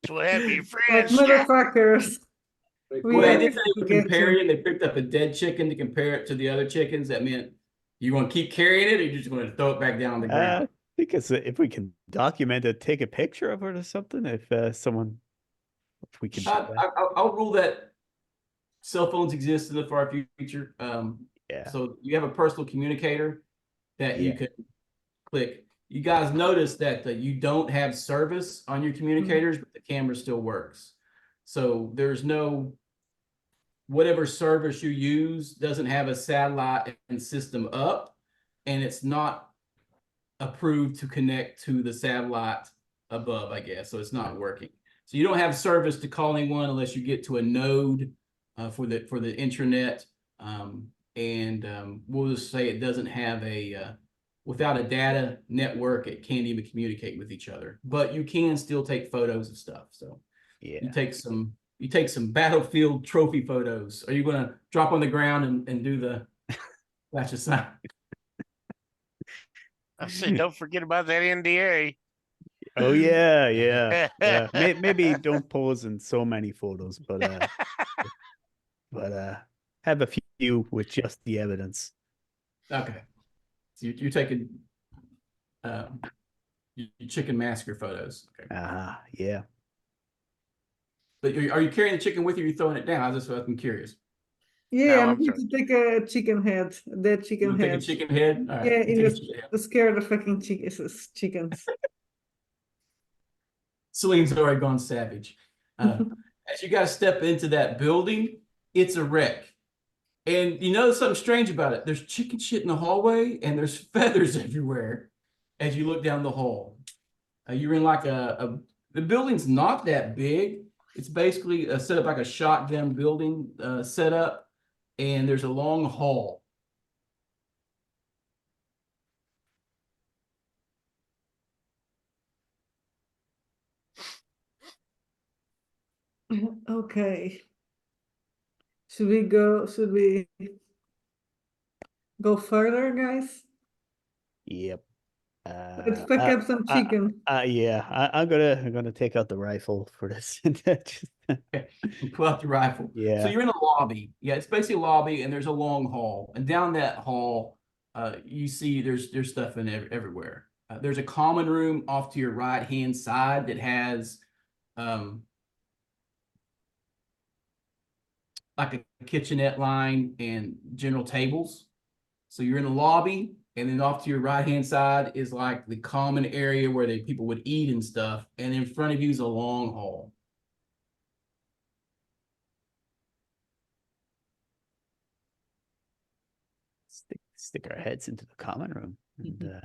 So what happened to your Like friends? Yeah. motherfuckers. We Well, they are did say they would get compare you. it. They picked up a dead chicken to compare it to the other chickens. That meant you want to keep carrying it, or you just want to throw it back down on the ground? I think if we can document it, take a picture of it or something. If we can. do that. I'll rule that. cell phones exist in the far future. Yeah. So you have a personal communicator that you Yeah. can click. You guys notice that you don't have service on your communicators, but the camera still works. So there's no, whatever service you use doesn't have a satellite and system up, and it's not approved to connect to the satellite above, I guess. So it's not working. So you don't have service to call anyone unless you get to a node for the intranet. We'll just say it doesn't have a without a data network, it can't even communicate with each other. But you can still take photos of stuff. So Yeah. you take some battlefield trophy photos. Are you going to drop on the ground and do the flash of sign? I said, don't forget about that NDA. Oh yeah, yeah, yeah. Maybe don't pose in so many photos, but have a few with just the evidence. Okay. So you're taking your chicken massacre photos. Okay. Yeah. But are you carrying the chicken with you? Or are you throwing it down? I was just I'm curious. Yeah, No, I'm I'm going sorry. to take a chicken head, dead You chicken want to take a head. chicken head? All right. Yeah, Take in a the, chicken head. to scare the fucking chickens. Celine's already gone savage. As you guys step into that building, it's a wreck. And you know something strange about it. There's chicken shit in the hallway and there's feathers everywhere as you look down the hall. You're in like the building's not that big. It's basically set up like a shotgun building setup, and there's a long hall. Okay. Should we go further, guys? Yep. Let's pick up some chicken. Yeah. I'm gonna take out the rifle for this. Just- You pull out your rifle. Yeah. So you're in a lobby. Yeah, it's basically a lobby, and there's a long hall. And down that hall, you see there's stuff in everywhere. There's a common room off to your right hand side that has like a kitchenette line and general tables. So you're in the lobby, and then off to your right hand side is like the common area where people would eat and stuff. And in front of you is a long hall. stick our heads into the common room and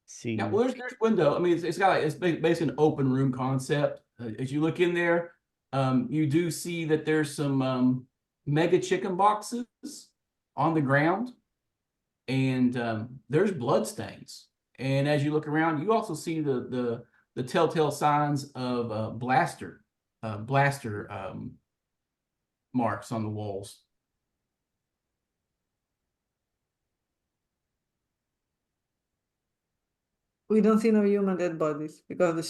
see. Yeah, well, there's window. I mean, it's got it's basically an open room concept. As you look in there, you do see that there's some mega chicken boxes on the ground, and there's blood stains. And as you look around, you also see the telltale signs of blaster marks on the walls. We don't see no human dead bodies because the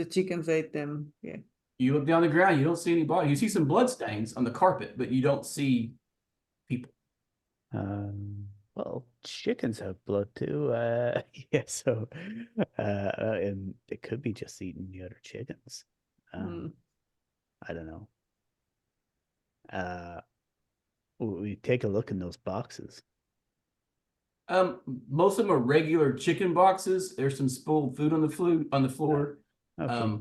chickens ate them. Yeah. You look down the ground, you don't see any body. You see some blood stains on the carpet, but you don't see people. Well, chickens have blood too. Yeah, so and they could be just eating the other chickens. I don't know. We take a look in those boxes. Most of them are regular chicken boxes. There's some spoiled food on the floor. Okay.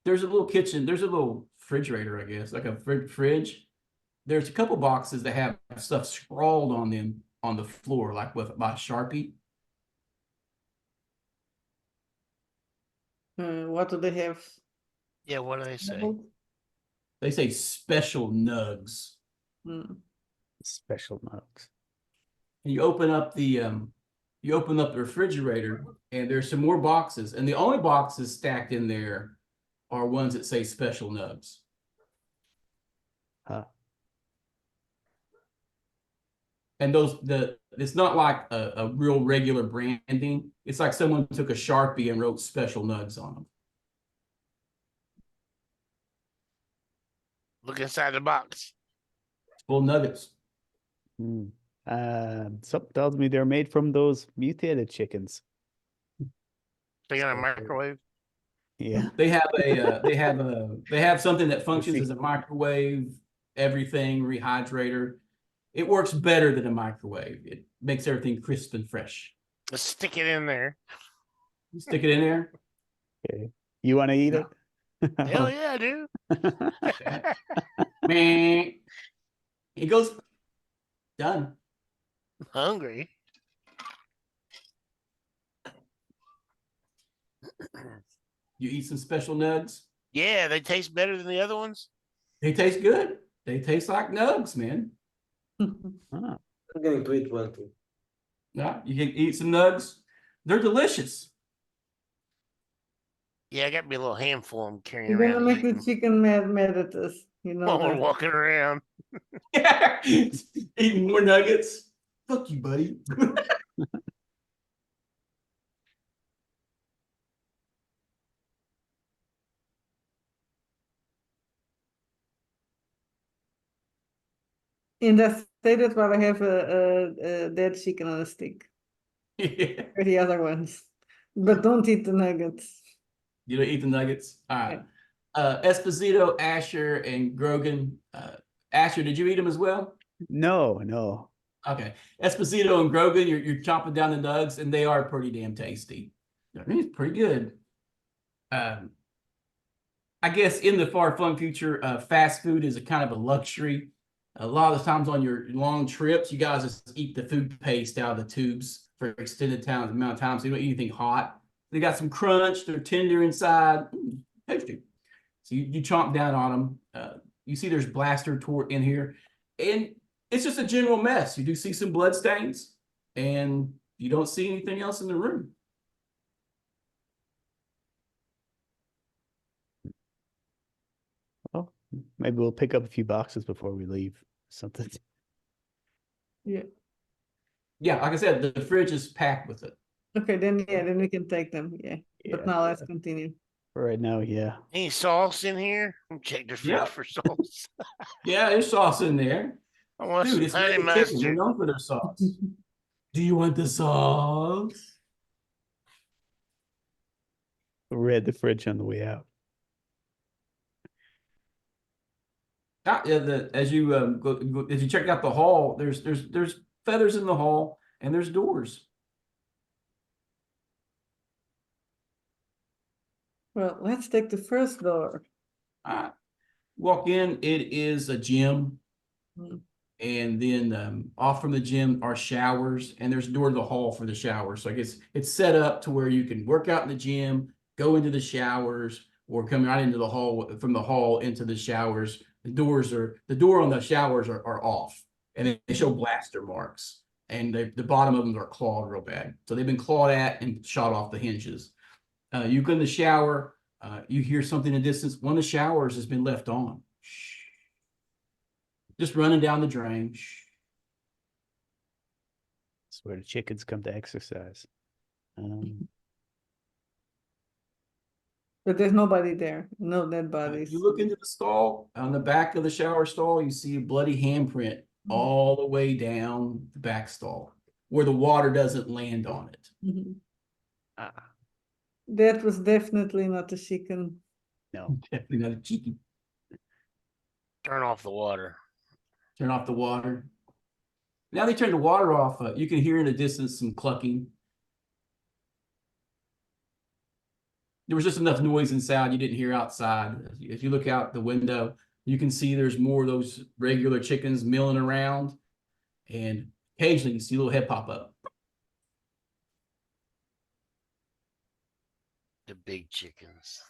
There's a little kitchen. There's a little refrigerator, I guess, like a fridge. There's a couple boxes that have stuff scrawled on them on the floor, like by Sharpie. What do they have? Yeah, what do they say? They say special nugs. Special nugs. And you open up the refrigerator, and there's some more boxes, and the only boxes stacked in there are ones that say special nugs. Huh. And it's not like a real regular branding. It's like someone took a Sharpie and wrote special nugs on them. Look inside the box. Full nuggets. Something tells me they're made from those mutated chickens. They got a microwave. Yeah. They have something that functions as a microwave, everything, rehydrator. It works better than a microwave. It makes everything crisp and fresh. Let's stick it in there. You stick it in there. Okay. You want to eat No. it? Hell yeah, dude. Man, it goes done. Hungry. You eat some special nugs. Yeah, they taste better than the other ones. They taste good. They taste like nugs, man. Ah, I'm going to eat one too. Yeah, you can eat some nugs. They're delicious. Yeah, I got me a little handful I'm carrying You're gonna around make the eating chicken mad at us. You know while we're that. walking around. Eating more nuggets. Fuck you, buddy. In that state, that's why I have a dead chicken on a stick. Yeah. Or the other ones. But don't eat the nuggets. You don't eat the nuggets? All right. Yeah. Esposito, Asher, and Grogan. Asher, did you eat them as well? no. Okay. Esposito and Grogan, you're chopping down the nugs, and they are pretty damn tasty. I mean, it's pretty good. I guess in the far flung future, fast food is a kind of a luxury. A lot of the times on your long trips, you guys just eat the food paste out of the tubes for extended amount of time. So you don't eat anything hot. They got some crunch. They're tender inside. Tasty. So you chomp down on them. You see there's blaster tort in here. And it's just a general mess. You do see some blood stains. And you don't see anything else in the room. Well, maybe we'll pick up a few boxes before we leave. Something. Yeah. Yeah, like I said, the fridge is packed with it. Okay, then yeah, then we can take them. Yeah. But Yeah, now let's continue. for right now, yeah. Any sauce in here? Check the fridge Yeah. for sauce. Yeah, there's sauce in there. I want Dude, some it's honey Mexican chicken. They're mustard. known for their sauce. Do you want the sauce? We had the fridge on the way out. Yeah, as you as you check out the hall, there's feathers in the hall and there's doors. Well, let's take the first door. Walk in, it is a gym. Mm. And then off from the gym are showers, and there's a door to the hall for the showers. So I guess it's set up to where you can work out in the gym, go into the showers, or come right into the hall from the hall into the showers. The door on the showers are off, and they show blaster marks, and the bottom of them are clawed real bad. So they've been clawed at and shot off the hinges. You go in the shower, you hear something in the distance. One of the showers has been left on. Just running down the drain. That's where the chickens come to exercise. But there's nobody there. No dead If bodies. you look into the stall, on the back of the shower stall, you see a bloody handprint all the way down the back stall where the water doesn't land on it. Mhm. Ah, That was definitely not a chicken. no. Definitely not a cheeky. Turn off the water. Turn off the water. Now they turn the water off. You can hear in the distance some clucking. There was just enough noise inside you didn't hear outside. If you look out the window, you can see there's more of those regular chickens milling around, and occasionally you see a little head pop up. The big chickens.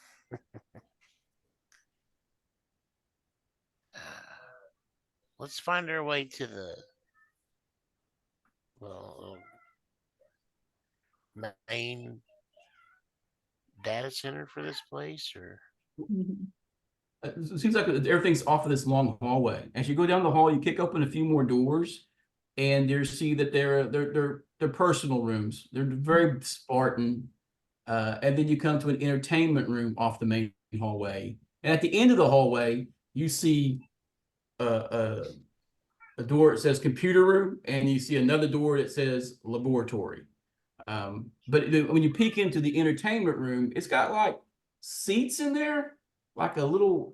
Let's find our way to the main data center for this place, or Mhm. It seems like everything's off of this long hallway. As you go down the hall, you kick open a few more doors, and you see that they're personal rooms. They're very Spartan. And then you come to an entertainment room off the main hallway. And at the end of the hallway, you see a door that says computer room, and you see another door that says laboratory. But when you peek into the entertainment room, it's got like seats in there, like a little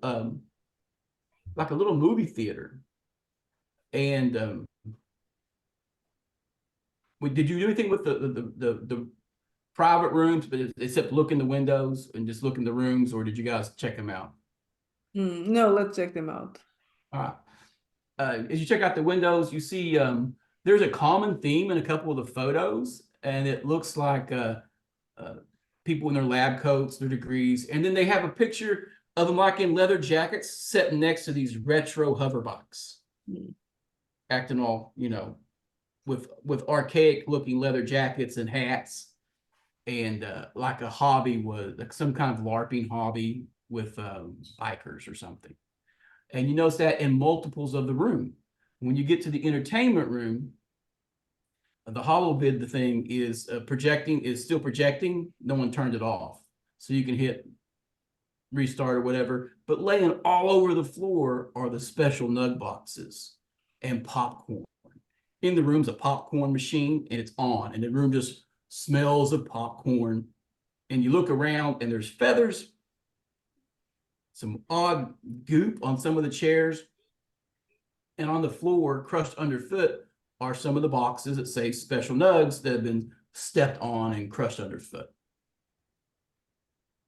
like a little movie theater. And did you do anything with the private rooms, but except look in the windows and just look in the rooms, or did you guys check them out? No, let's check them out. All right. As you check out the windows, you see there's a common theme in a couple of the photos, and it looks like people in their lab coats, their degrees, and then they have a picture of them like in leather jackets sitting next to these retro hover bikes, acting all, you know, with archaic looking leather jackets and hats, and like a hobby was like some kind of LARPing hobby with bikers or something. And you notice that in multiples of the room. When you get to the entertainment room, the HoloVid, the thing is still projecting. No one turned it off. So you can hit restart or whatever, but laying all over the floor are the special nug boxes and popcorn. In the room's a popcorn machine, and it's on, and the room just smells of popcorn. And you look around and there's feathers, some odd goop on some of the chairs, and on the floor, crushed underfoot, are some of the boxes that say special nugs that have been stepped on and crushed underfoot.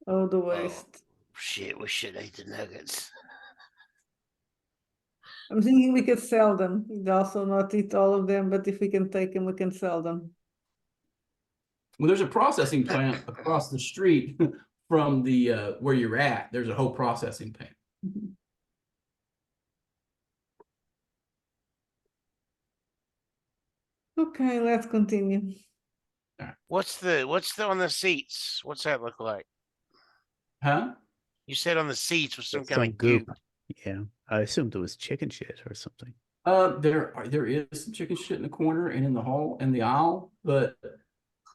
Oh, the waste. Shit, we should eat the nuggets. I'm thinking we could sell them. We'd also not eat all of them, but if we can take them, we can sell them. Well, there's a processing plant across the street from the where you're at. There's a whole processing plant. Okay, let's continue. What's the on the seats? What's that look like? Huh? You said on the seats was some It's kind some of goop. Yeah, I assumed it was chicken shit or something. There is some chicken shit in the corner and in the hall and the aisle, but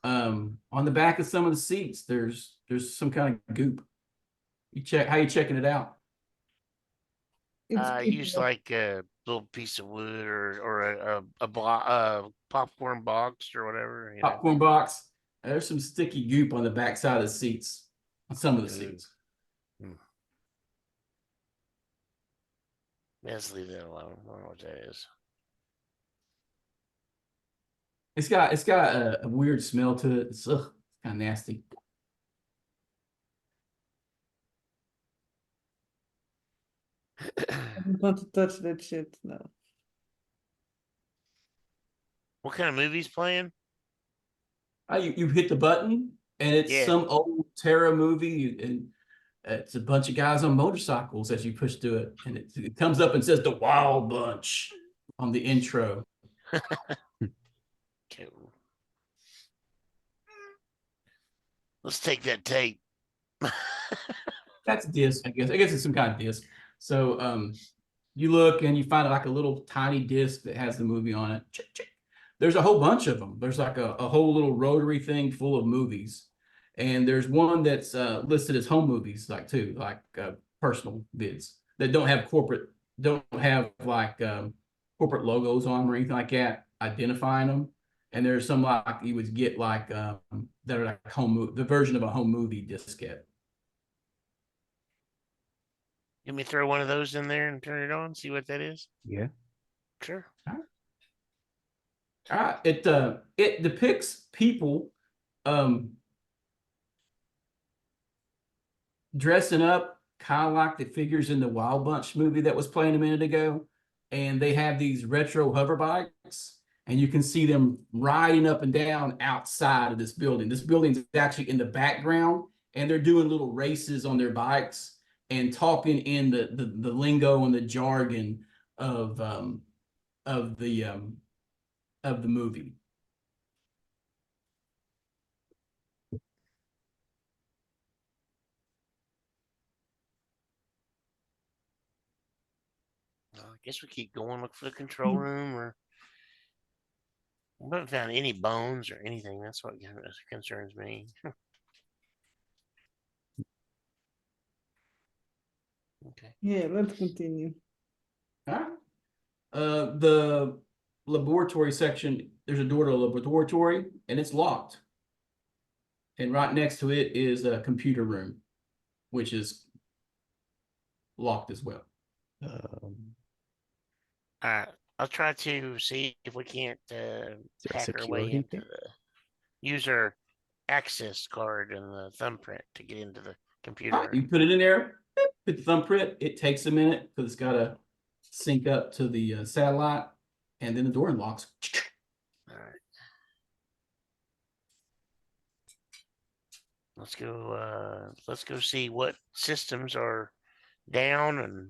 on the back of some of the seats, there's some kind of goop. How you checking it out? It's Use like a little piece of wood or a popcorn box or whatever. You know? Popcorn box. There's some sticky goop on the back side of the seats, on some of the seats. Let's leave that alone. I don't know what that is. It's got a weird smell to it. It's kind of nasty. I don't want to touch that shit. No. What kind of movie's playing? You hit the button, and it's Yeah. some old Terra movie, and it's a bunch of guys on motorcycles as you push through it, and it comes up and says "The Wild Bunch" on the intro. Cool. Let's take that tape. That's disc, I guess. I guess it's some kind of disc. So you look and you find like a little tiny disc that has the movie on it. There's a whole bunch of them. There's like a whole little rotary thing full of movies. And there's one that's listed as home movies, like too, like personal vids that don't have like corporate logos on them or anything like that, identifying them. And there's some like you would get like that are like the version of a home movie diskette. Let me throw one of those in there and turn it on. See what that is. Yeah. Sure. It depicts people dressing up kind of like the figures in the Wild Bunch movie that was playing a minute ago, and they have these retro hover bikes, and you can see them riding up and down outside of this building. This building's actually in the background, and they're doing little races on their bikes and talking in the lingo and the jargon of the movie. I guess we keep going. Look for the control room, or we haven't found any bones or anything. That's what concerns me. Okay. Yeah, let's continue. All right. The laboratory section, there's a door to the laboratory, and it's locked. And right next to it is a computer room, which is locked as well. I'll try to see if we can't there a hack our way security into thing? the user access card and the thumbprint to get into the computer You room. put it in there, put the thumbprint. It takes a minute because it's got to sync up to the satellite, and then the door unlocks. All right. Let's go see what systems are down and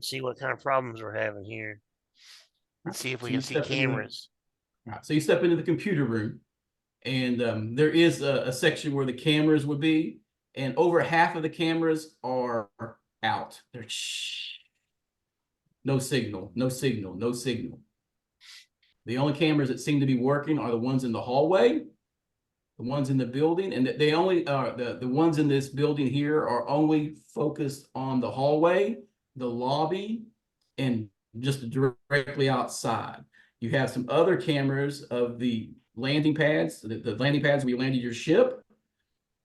see what kind of problems we're having here. Let's see if we So can you see step into the- cameras. All right, so you step into the computer room, and there is a section where the cameras would be, and over half of the cameras are out. They're no signal, no signal, no signal. The only cameras that seem to be working are the ones in the hallway, the ones in the building, and they only the ones in this building here are only focused on the hallway, the lobby, and just directly outside. You have some other cameras of the landing pads, the landing pads where you landed your ship.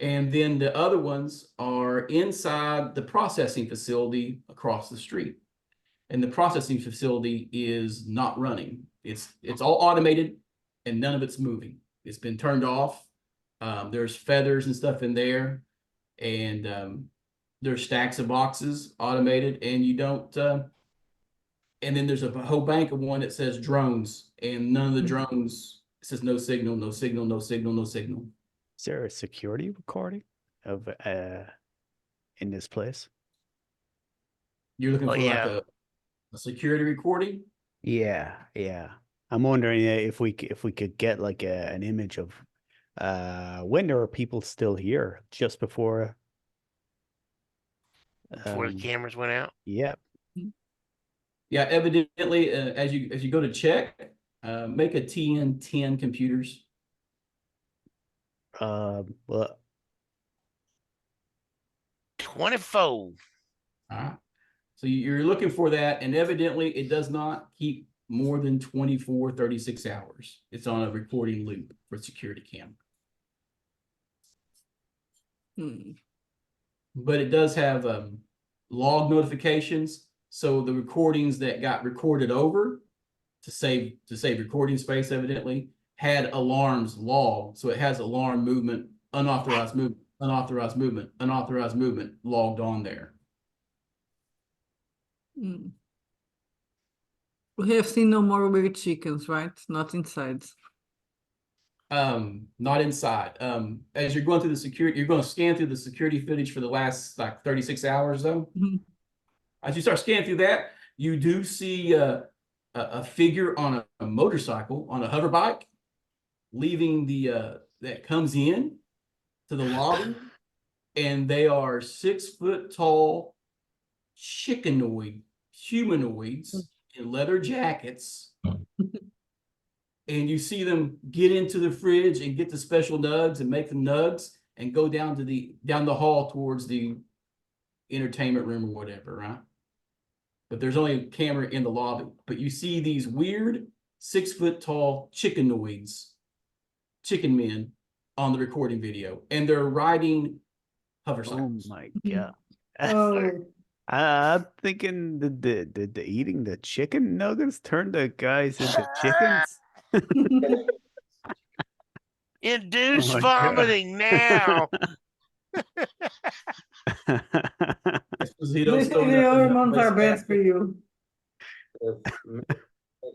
And then the other ones are inside the processing facility across the street. And the processing facility is not running. It's all automated and none of it's moving. It's been turned off. There's feathers and stuff in there. And there's stacks of boxes automated, and you don't and then there's a whole bank of one that says drones, and none of the drones, it says no signal, no signal, no signal, no signal. Is there a security recording of in this place? You're looking Oh, for yeah. like a security recording? Yeah, yeah. I'm wondering if we could get like an image of when there are people still here just before Before the cameras went out. Yep. Yeah, evidently, as you go to check, make a TN10 computers. Well, 24. So you're looking for that, and evidently it does not keep more than 24, 36 hours. It's on a recording loop for security cam. But it does have log notifications. So the recordings that got recorded over to save recording space, evidently, had alarms logged. So it has alarm movement, unauthorized movement, unauthorized movement, unauthorized movement logged on there. We have seen no more weird chickens, right? Not inside. Not inside. As you're going through the security, you're going to scan through the security footage for the last like 36 hours though. As you start scanning through that, you do see a figure on a motorcycle, on a hover bike, leaving that comes in to the lobby, and they are 6 foot tall humanoids in leather jackets. And you see them get into the fridge and get the special nugs and make the nugs and go down the hall towards the entertainment room or whatever, right? But there's only a camera in the lobby. But you see these weird 6 foot tall chicken men on the recording video, and they're riding hover oh cycles. my God. Oh, I'm thinking the eating the chicken nuggets turned the guys into chickens. Induce Oh my God. vomiting now. Esposito's the throwing up in the hormones are bad wastebasket. for you.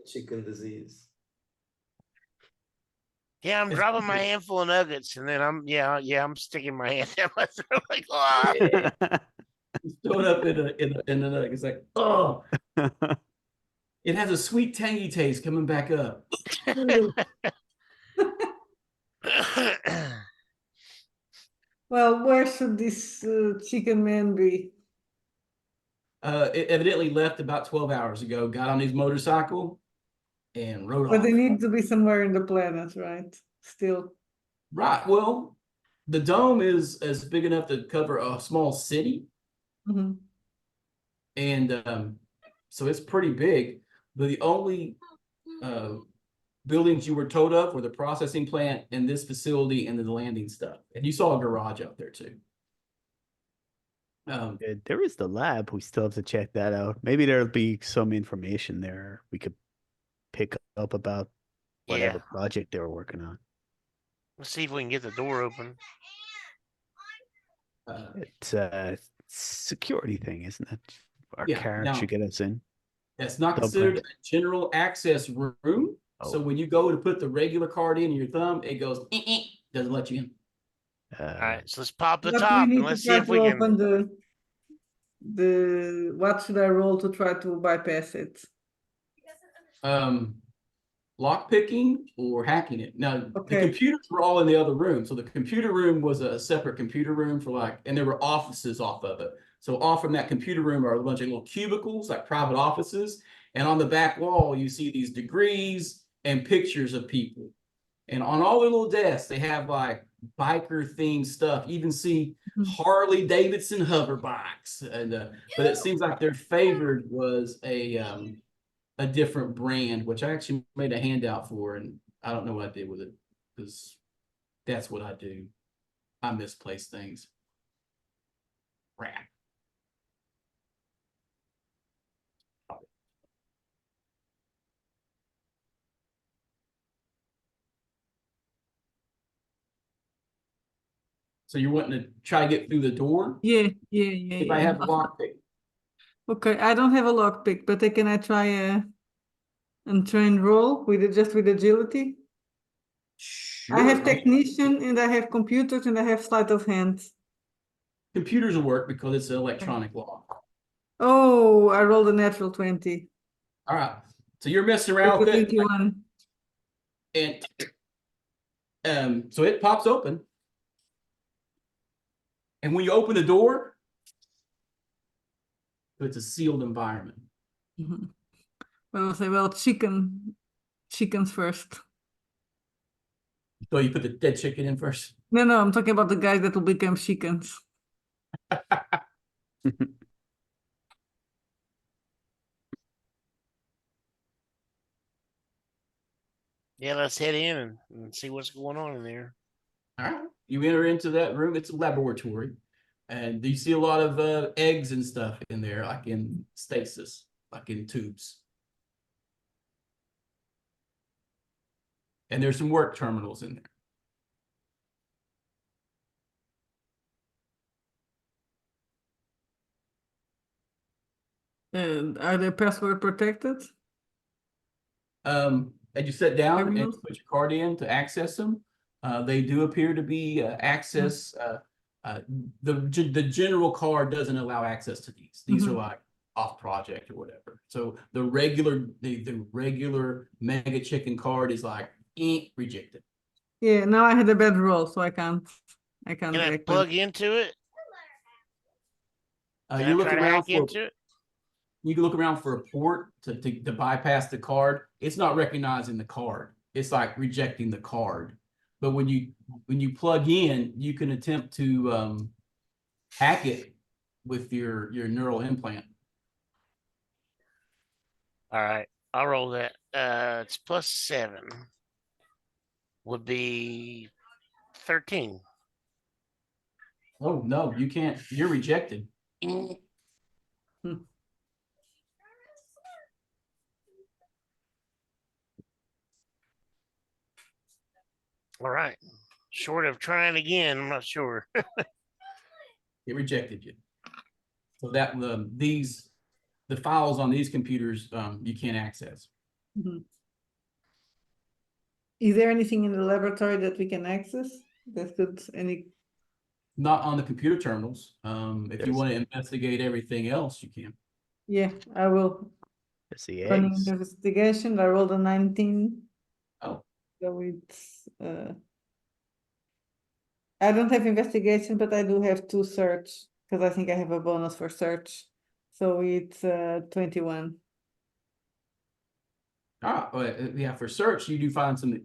Chicken disease. Yeah, I'm dropping my handful of nuggets, and then I'm sticking my hand down my throat like, oh. He's throwing up in the nug. It's like, oh, it has a sweet tangy taste coming back up. Well, where should this chicken man be? It evidently left about 12 hours ago, got on his motorcycle and rode But off. they need to be somewhere in the planet, right? Still. Right. Well, the dome is big enough to cover a small city. And so it's pretty big. But the only buildings you were told of were the processing plant and this facility and then the landing stuff. And you saw a garage out there too. There is the lab. We still have to check that out. Maybe there'll be some information there we could pick up about whatever Yeah. project they were working on. Let's see if we can get the door open. It's a security thing, isn't it? Our Yeah, card now- should get us in. That's not Double. considered a general access room. So Oh. when you go to put the regular card in your thumb, it goes, doesn't let you in. All right, so let's pop the But we top and need to let's see try if to we can. open the what should I roll to try to bypass it? Lock picking or hacking it. Now, the Okay. computers were all in the other room. So the computer room was a separate computer room for like, and there were offices off of it. So off from that computer room are a bunch of little cubicles, like private offices. And on the back wall, you see these degrees and pictures of people. And on all their little desks, they have like biker themed stuff. You even see Harley Davidson hover bikes. And but it seems like their favored was a different brand, which I actually made a handout for, and I don't know what I did with it because that's what I do. I misplace things. Crap. So you're wanting to try to get through the door? Yeah. If I have a lockpick. Okay, I don't have a lockpick, but can I try a untrained roll with it just with agility? I have Sure. technician and I have computers and I have sleight of hand. Computers will work because it's an electronic lock. Oh, I rolled a natural 20. All right. So you're messing With around the with it, 21. and so it pops open. And when you open the door, it's a sealed environment. Mhm. Well, I'll say, well, chickens first. So you put the dead chicken in first. No, I'm talking about the guys that will become chickens. Yeah, let's head in and see what's going on in there. All right. You enter into that room. It's a laboratory. And you see a lot of eggs and stuff in there, like in stasis, like in tubes. And there's some work terminals in there. And are they password protected? And you sit down and Terminals? put your card in to access them. They do appear to be access. The general card doesn't allow access to these. These are like off project or whatever. So the regular mega chicken card is like rejected. Yeah, now I had a bad roll, so I can't Can I back plug into it? Can You I look try to around hack for into it? you can look around for a port to bypass the card. It's not recognizing the card. It's like rejecting the card. But when you plug in, you can attempt to hack it with your neural implant. All right, I'll roll that. It's +7. Would be 13. Oh no, you can't. You're rejected. All right. Short of trying again, I'm not sure. It rejected you. So that the files on these computers you can't access. Is there anything in the laboratory that we can access? That could Not on the computer terminals. If you There's- want to investigate everything else, you can. Yeah, I will. There's the Running eggs. investigation. I rolled a 19. Oh, So it's I don't have investigation, but I do have 2 search because I think I have a bonus for search. So it's 21. yeah. For search, you do find some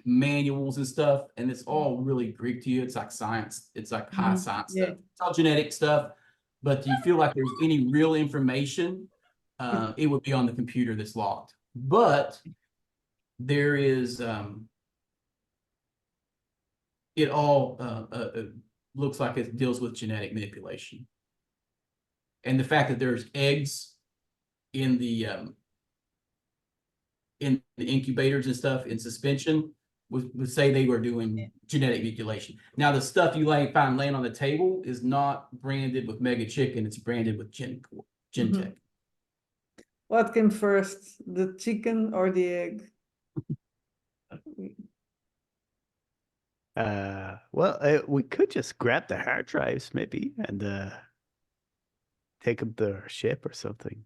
manuals and stuff, and it's all really Greek to you. It's like science. It's like high science yeah. stuff. It's all genetic stuff. But do you feel like there's any real information? It would be on the computer that's locked. But there is it all looks like it deals with genetic manipulation. And the fact that there's eggs in the incubators and stuff in suspension would say they were doing genetic manipulation. Now, the stuff you find laying on the table is not branded with Mega Chicken. It's branded with Gentech. What came first, the chicken or the egg? We could just grab the hard drives maybe and take them to our ship or something.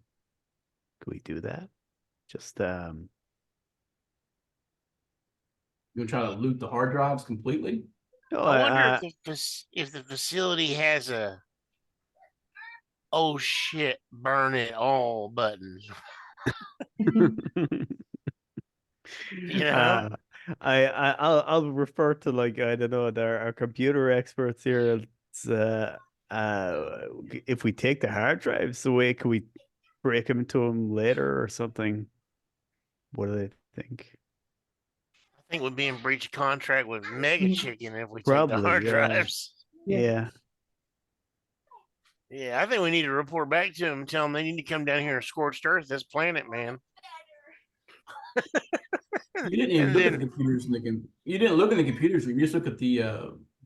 Could we do that? Just You gonna try to loot the hard drives completely? no, I wonder if the facility has a "oh shit, burn it all" button. You know? I'll refer to like I don't know our computer experts here. It's, if we take the hard drives away, can we break them into them later or something? What do they think? I think we'd be in breach of contract with Mega Chicken if we take the Probably, hard yeah. drives. Yeah. Yeah, I think we need to report back to them and tell them they need to come down here and scorched earth this planet, man. You didn't even And look at then- the computers you didn't look in the computers room. You just look at the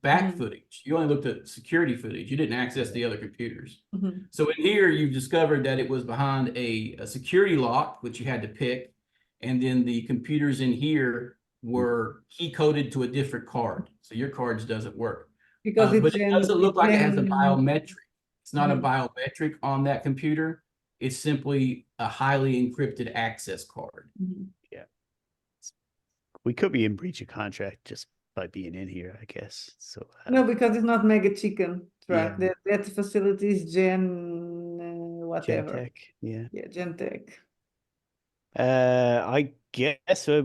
back Mhm. footage. You only looked at security footage. You didn't access the other computers. Mhm. So in here, you've discovered that it was behind a security lock, which you had to pick, and then the computers in here were key coded to a different card. So your cards doesn't work. Because But it doesn't look like it has a biometric. It's not a Mhm. biometric on that computer. It's simply a highly encrypted access card. Mhm. We could be in breach of contract just by being in here, I guess. So No, because it's not Mega Chicken, right? Yeah. That facility is whatever. Gentech, yeah. Yeah, Gentech. I guess I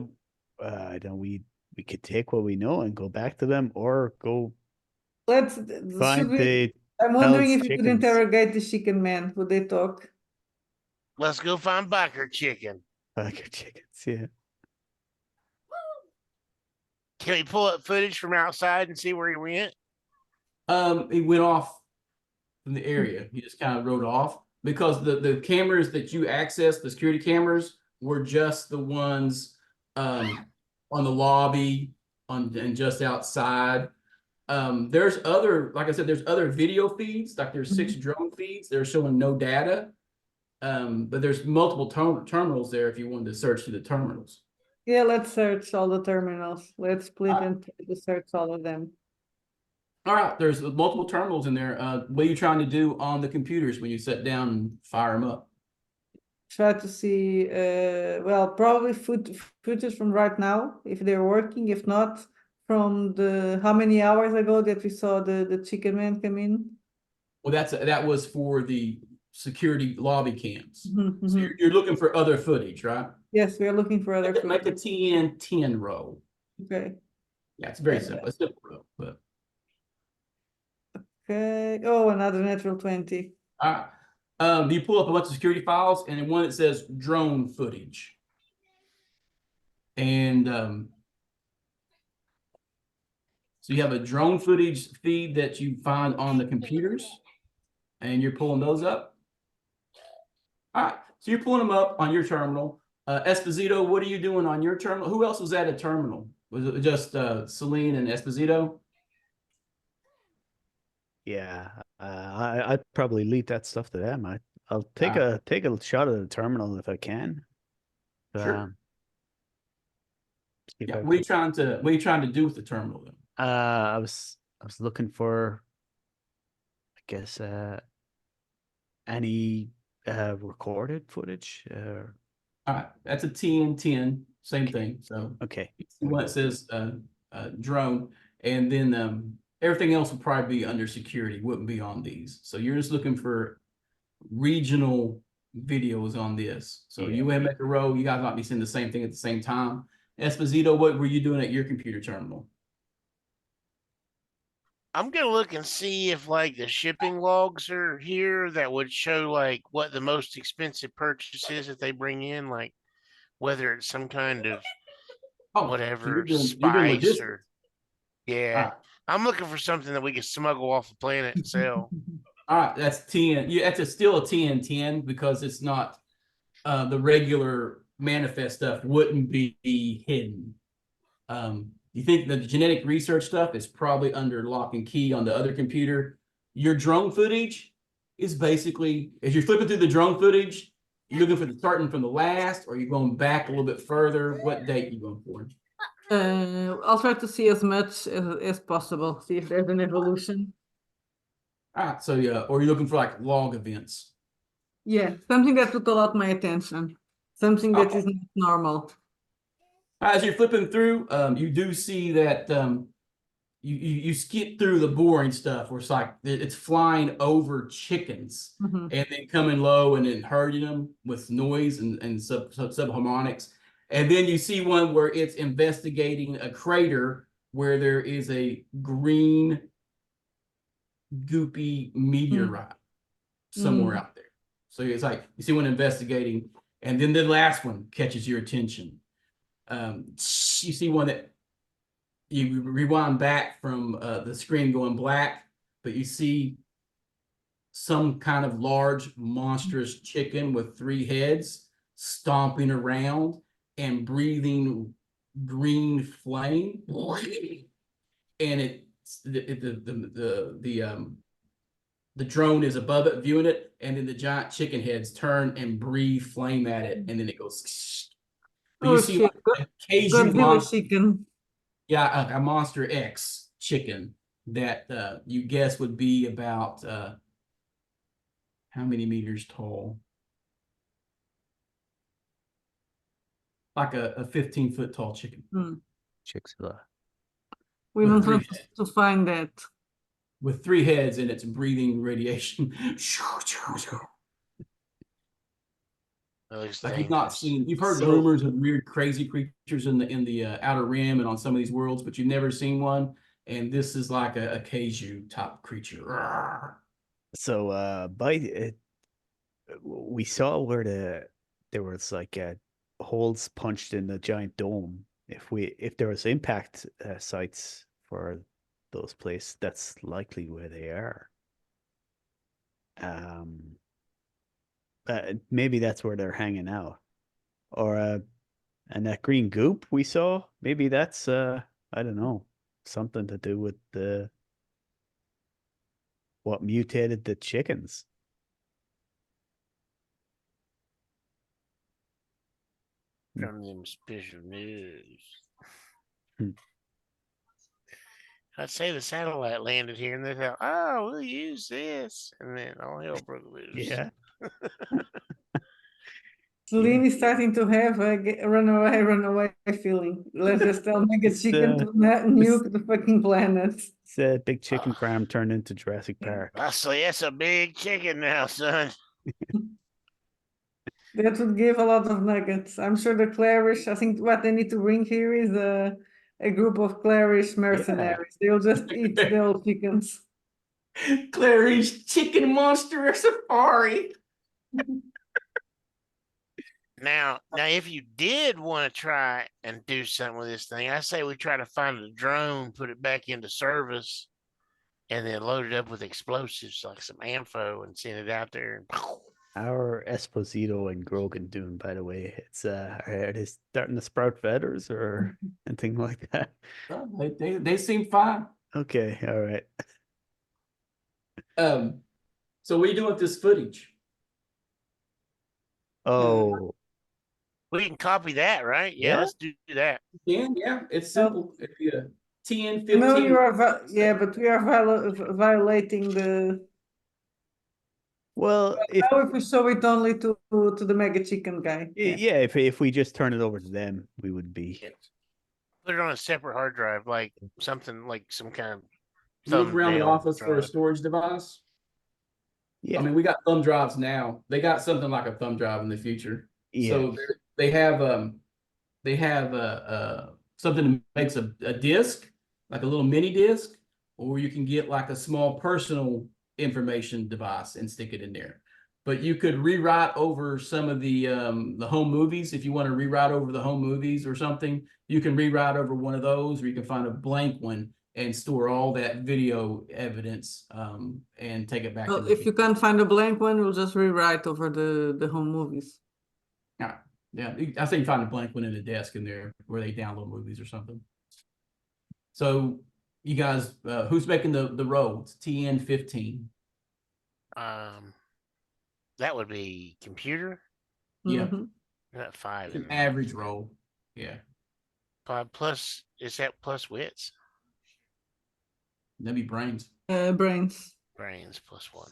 don't. We could take what we know and go back to them, or go Should find we? the I'm wondering hell's if you could chickens. interrogate the chicken man. Would they talk? Let's go find Biker Chicken. Biker chickens. Yeah. Can we pull up footage from outside and see where he went? He went off from the area. He just kind of rode off because the cameras that you accessed, the security cameras, were just the ones on the lobby and just outside. There's other, like I said, there's other video feeds, like there's 6 drone feeds. They're showing no data. But there's multiple terminals there if you wanted to search through the terminals. Yeah, let's search all the terminals. Let's split and search all of them. All right, there's multiple terminals in there. What are you trying to do on the computers when you sit down and fire them up? Try to see, well, probably footage from right now, if they're working. If not, from the how many hours ago that we saw the chicken man come in. Well, that was for the security lobby cams. Mhm, So mhm. you're looking for other footage, right? Yes, we are looking for other Make a footage. TN10 row. Okay. Yeah, it's very simple. It's a simple row, but Okay. Oh, another natural 20. all right. You pull up a bunch of security files, and then one that says drone footage. And so you have a drone footage feed that you find on the computers, and you're pulling those up. All right, so you're pulling them up on your terminal. Esposito, what are you doing on your terminal? Who else was at a terminal? Was it just Celine and Esposito? Yeah. I'd probably leave that stuff to them. I'll take a shot at the terminal if I can. Sure. See if Yeah. I What are you trying to do with the terminal then? I was looking for, I guess, any recorded footage. All right, that's a TN10, same thing. So Okay. the one that says drone, and then everything else would probably be under security, wouldn't be on these. So you're just looking for regional videos on this. So Yeah. you and make a row, you guys might be seeing the same thing at the same time. Esposito, what were you doing at your computer terminal? I'm gonna look and see if like the shipping logs are here that would show like what the most expensive purchase is that they bring in, like whether it's some kind of Oh, so whatever you're doing spice logistics. or yeah. All right. I'm looking for something that we can smuggle off the planet and sell. All right, that's 10. Yeah, that's still a 10-10 because it's not the regular manifest stuff wouldn't be hidden. You think the genetic research stuff is probably under lock and key on the other computer. Your drone footage is basically, as you're flipping through the drone footage, you're looking for the starting from the last, or you're going back a little bit further. What date you going for? I'll try to see as much as possible, see if there's an evolution. All right, so yeah, or you're looking for like log events. Yeah, something that would call out my attention. Something that is not normal. As you're flipping through, you do see that you skip through the boring stuff where it's like it's flying over chickens Mhm. and then coming low and then hurting them with noise and subharmonics. And then you see one where it's investigating a crater where there is a green goopy meteorite somewhere out there. So it's like you see one investigating, and then the last one catches your attention. You see one that you rewind back from the screen going black, but you see some kind of large monstrous chicken with 3 heads stomping around and breathing green flame, and the drone is above it viewing it, and then the giant chicken heads turn and breathe flame at it, and then it goes. But you see shit. like a Kaiju Godzilla monster, chicken. yeah, a Monster X chicken that you guess would be about how many meters tall? Like a 15-foot tall chicken. Chick-fil-A. We With don't 3 want heads. to find that. With 3 heads, and it's breathing radiation. Looks Like you've not dangerous. seen, you've heard So- rumors of weird, crazy creatures in the outer rim and on some of these worlds, but you've never seen one. And this is like a Kaiju type creature. So we saw where there was like holes punched in the giant dome. If there was impact sites for those places, that's likely where they are. Maybe that's where they're hanging out. Or and that green goop we saw, maybe that's I don't know, something to do with what mutated the chickens. From them special news. Hmm. I'd say the satellite landed here and they thought, oh, we'll use this. And then all hell broke loose. Yeah. Celine is starting to have a run away feeling. Let's just tell Mega It's, Chicken to not nuke the fucking planet. It's a big chicken farm turned into Jurassic Park. I say that's a big chicken now, son. That would give a lot of nuggets. I'm sure the Clarish, I think what they need to bring here is a group of Clarish mercenaries. They'll just eat the old chickens. Clary's Chicken Monster Safari. Now, if you did want to try and do something with this thing, I say we try to find a drone, put it back into service, and then load it up with explosives like some ammo and send it out there. And Our Esposito and Grogan Dune, by the way, it's are they starting to sprout feathers or anything like that? They seem fine. Okay, all right. So what are you doing with this footage? Oh, we can copy that, right? Yeah, Yeah. let's do that. Yeah, it's simple. If you 10, 15. No, you are, but we are violating the. well, if How if we show it only to the Mega Chicken guy? yeah, if we just turn it over to them, we would be. Put it on a separate hard drive, like something like some kind of Look around the thumbnail office for a drive. storage device. Yeah, I mean, we got thumb drives now. They got something like a thumb drive in the future. yeah. So they have something that makes a disc, like a little mini disc, or you can get like a small personal information device and stick it in there. But you could rewrite over some of the home movies. If you want to rewrite over the home movies or something, you can rewrite over one of those, or you can find a blank one and store all that video evidence and take it back. Well, in the if you can't find a blank one, we'll just rewrite over the home movies. Yeah, yeah. I think you find a blank one in the desk in there where they download movies or something. So you guys, who's making the roll? It's TN15. That would be computer. Yeah, Mhm. Not 5 it's an in there. average roll. Yeah, 5 plus, is that plus wits? that'd be brains. Brains. Brains plus 1.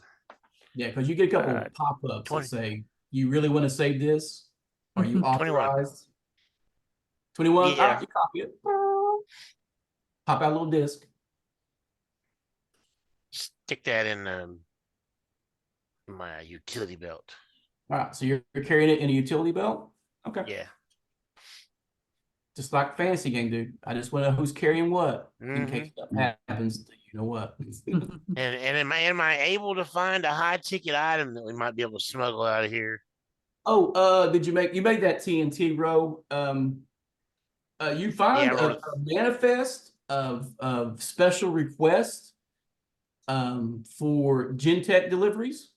Yeah, because you get a couple Alright. pop-ups that 20. say, "You really want to save this? Are you 21. authorized?" 21. Yeah. You copy it. Pop out a little disc. Stick that in my utility belt. All right, so you're carrying it in a utility belt. Okay, Yeah. just like fantasy game, dude. I just want to know who's carrying what in Mhm. case stuff happens. You know what? And am I able to find a high ticket item that we might be able to smuggle out of here? Oh, did you made that TNT row? You find Yeah, I wrote a manifest of special requests for Gentech deliveries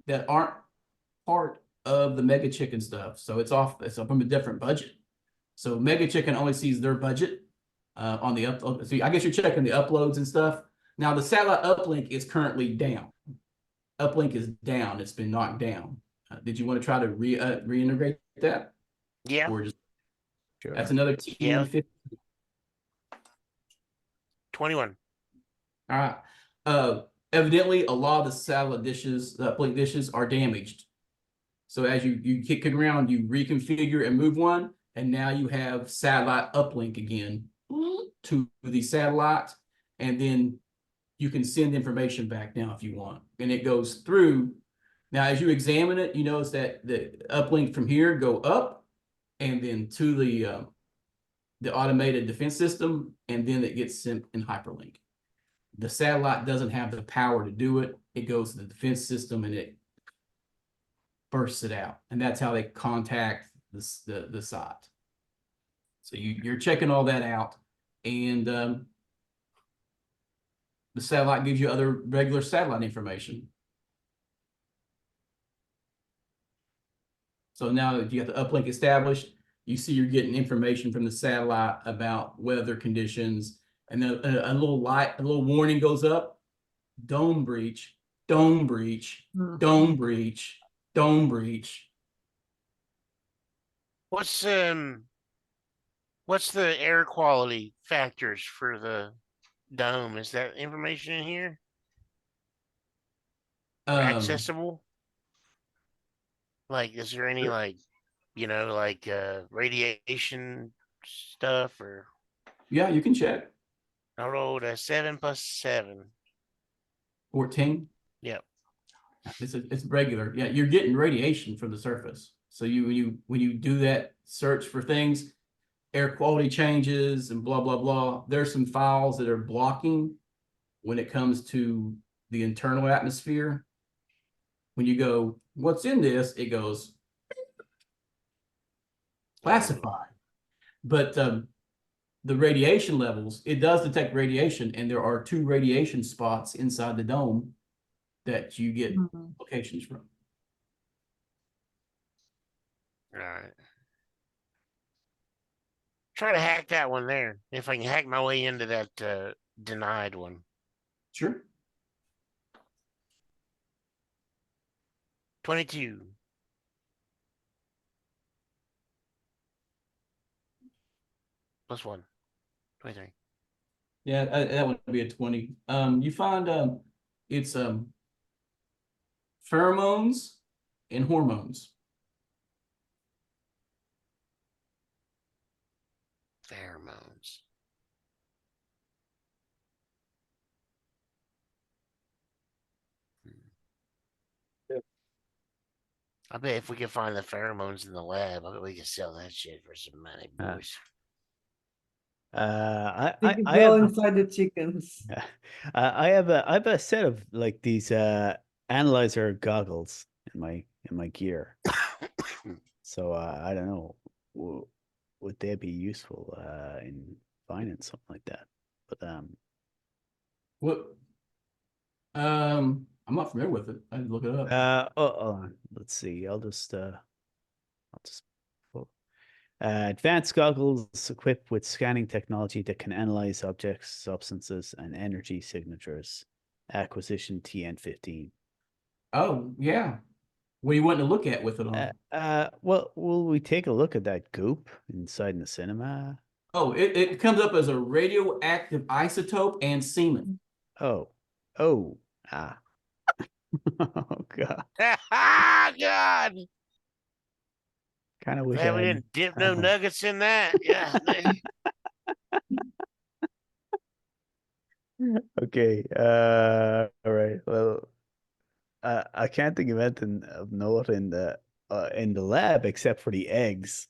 that aren't part of the Mega Chicken stuff. So it's from a different budget. So Mega Chicken only sees their budget on the upload. So I guess you're checking the uploads and stuff. Now the satellite uplink is currently down. Uplink is down. It's been knocked down. Did you want to try to reintegrate that? Yeah. Or just Sure. that's another Yeah. TN50. 21. All right. Evidently, a lot of the satellite dishes, the uplink dishes, are damaged. So as you kick it around, you reconfigure and move one, and now you have satellite uplink again to the satellite, and then you can send information back now if you want, and it goes through. Now, as you examine it, you notice that the uplink from here go up, and then to the automated defense system, and then it gets sent in hyperlink. The satellite doesn't have the power to do it. It goes to the defense system and it bursts it out, and that's how they contact the site. So you're checking all that out, and the satellite gives you other regular satellite information. So now that you got the uplink established, you see you're getting information from the satellite about weather conditions, and then a little warning goes up: dome breach, dome breach, dome breach, dome breach. What's the air quality factors for the dome? Is that information in here? Or accessible? Like, is there any radiation stuff or? Yeah, you can check. I rolled a 7 plus 7. 14. Yep. It's regular. Yeah, you're getting radiation from the surface. So when you do that search for things, air quality changes and blah blah blah. There's some files that are blocking when it comes to the internal atmosphere. When you go, what's in this? It goes classified. But the radiation levels, it does detect radiation, and there are 2 radiation spots inside the dome that you get locations from. All right. Try to hack that one there. If I can hack my way into that denied one. Sure. 22. Plus 1. 23. Yeah, that would be a 20. You find it's pheromones and hormones. Pheromones. I bet if we could find the pheromones in the lab, I bet we could sell that shit for some money, boys. I It's I all have inside the chickens. I have a set of like these analyzer goggles in my gear. So I don't know, would they be useful in finding something like that? But What? I'm not familiar with it. I had to look it up. let's see. I'll just pull- advanced goggles equipped with scanning technology that can analyze objects, substances, and energy signatures. Acquisition TN15. Oh, yeah. What do you want to look at with it on? Well, will we take a look at that goop inside in the cinema? Oh, it comes up as a radioactive isotope and semen. Oh, ah. Oh God. God, Kind of wish I glad we hadn't. didn't dip no nuggets in that. Yeah. Okay. All right. Well, I can't think of anything of note in the lab except for the eggs.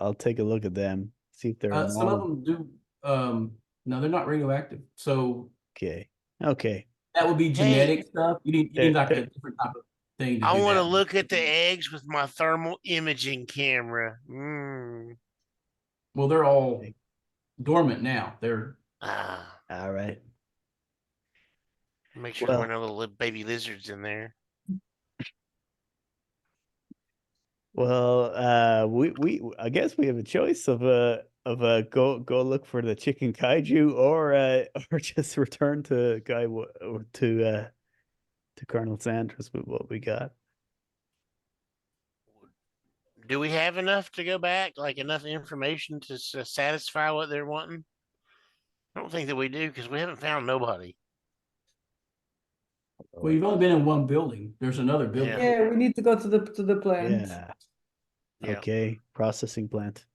I'll take a look at them. See if they're Some of normal. them do. No, they're not radioactive. So Okay. Okay. that would be Hey. genetic stuff. You need like a different type of thing to I do want to that. look at the eggs with my thermal imaging camera. Mm. Well, they're all dormant now. They're Ah, All right. make sure Well- there weren't no little baby lizards in there. Well, we I guess we have a choice of go look for the chicken kaiju or or just return to or to Colonel Sanders with what we got. Do we have enough to go back? Like enough information to satisfy what they're wanting? I don't think that we do because we haven't found nobody. well, you've only been in one building. There's another building. Yeah. Yeah, we need to go to the plant. Yeah. Yeah. Okay. Processing plant.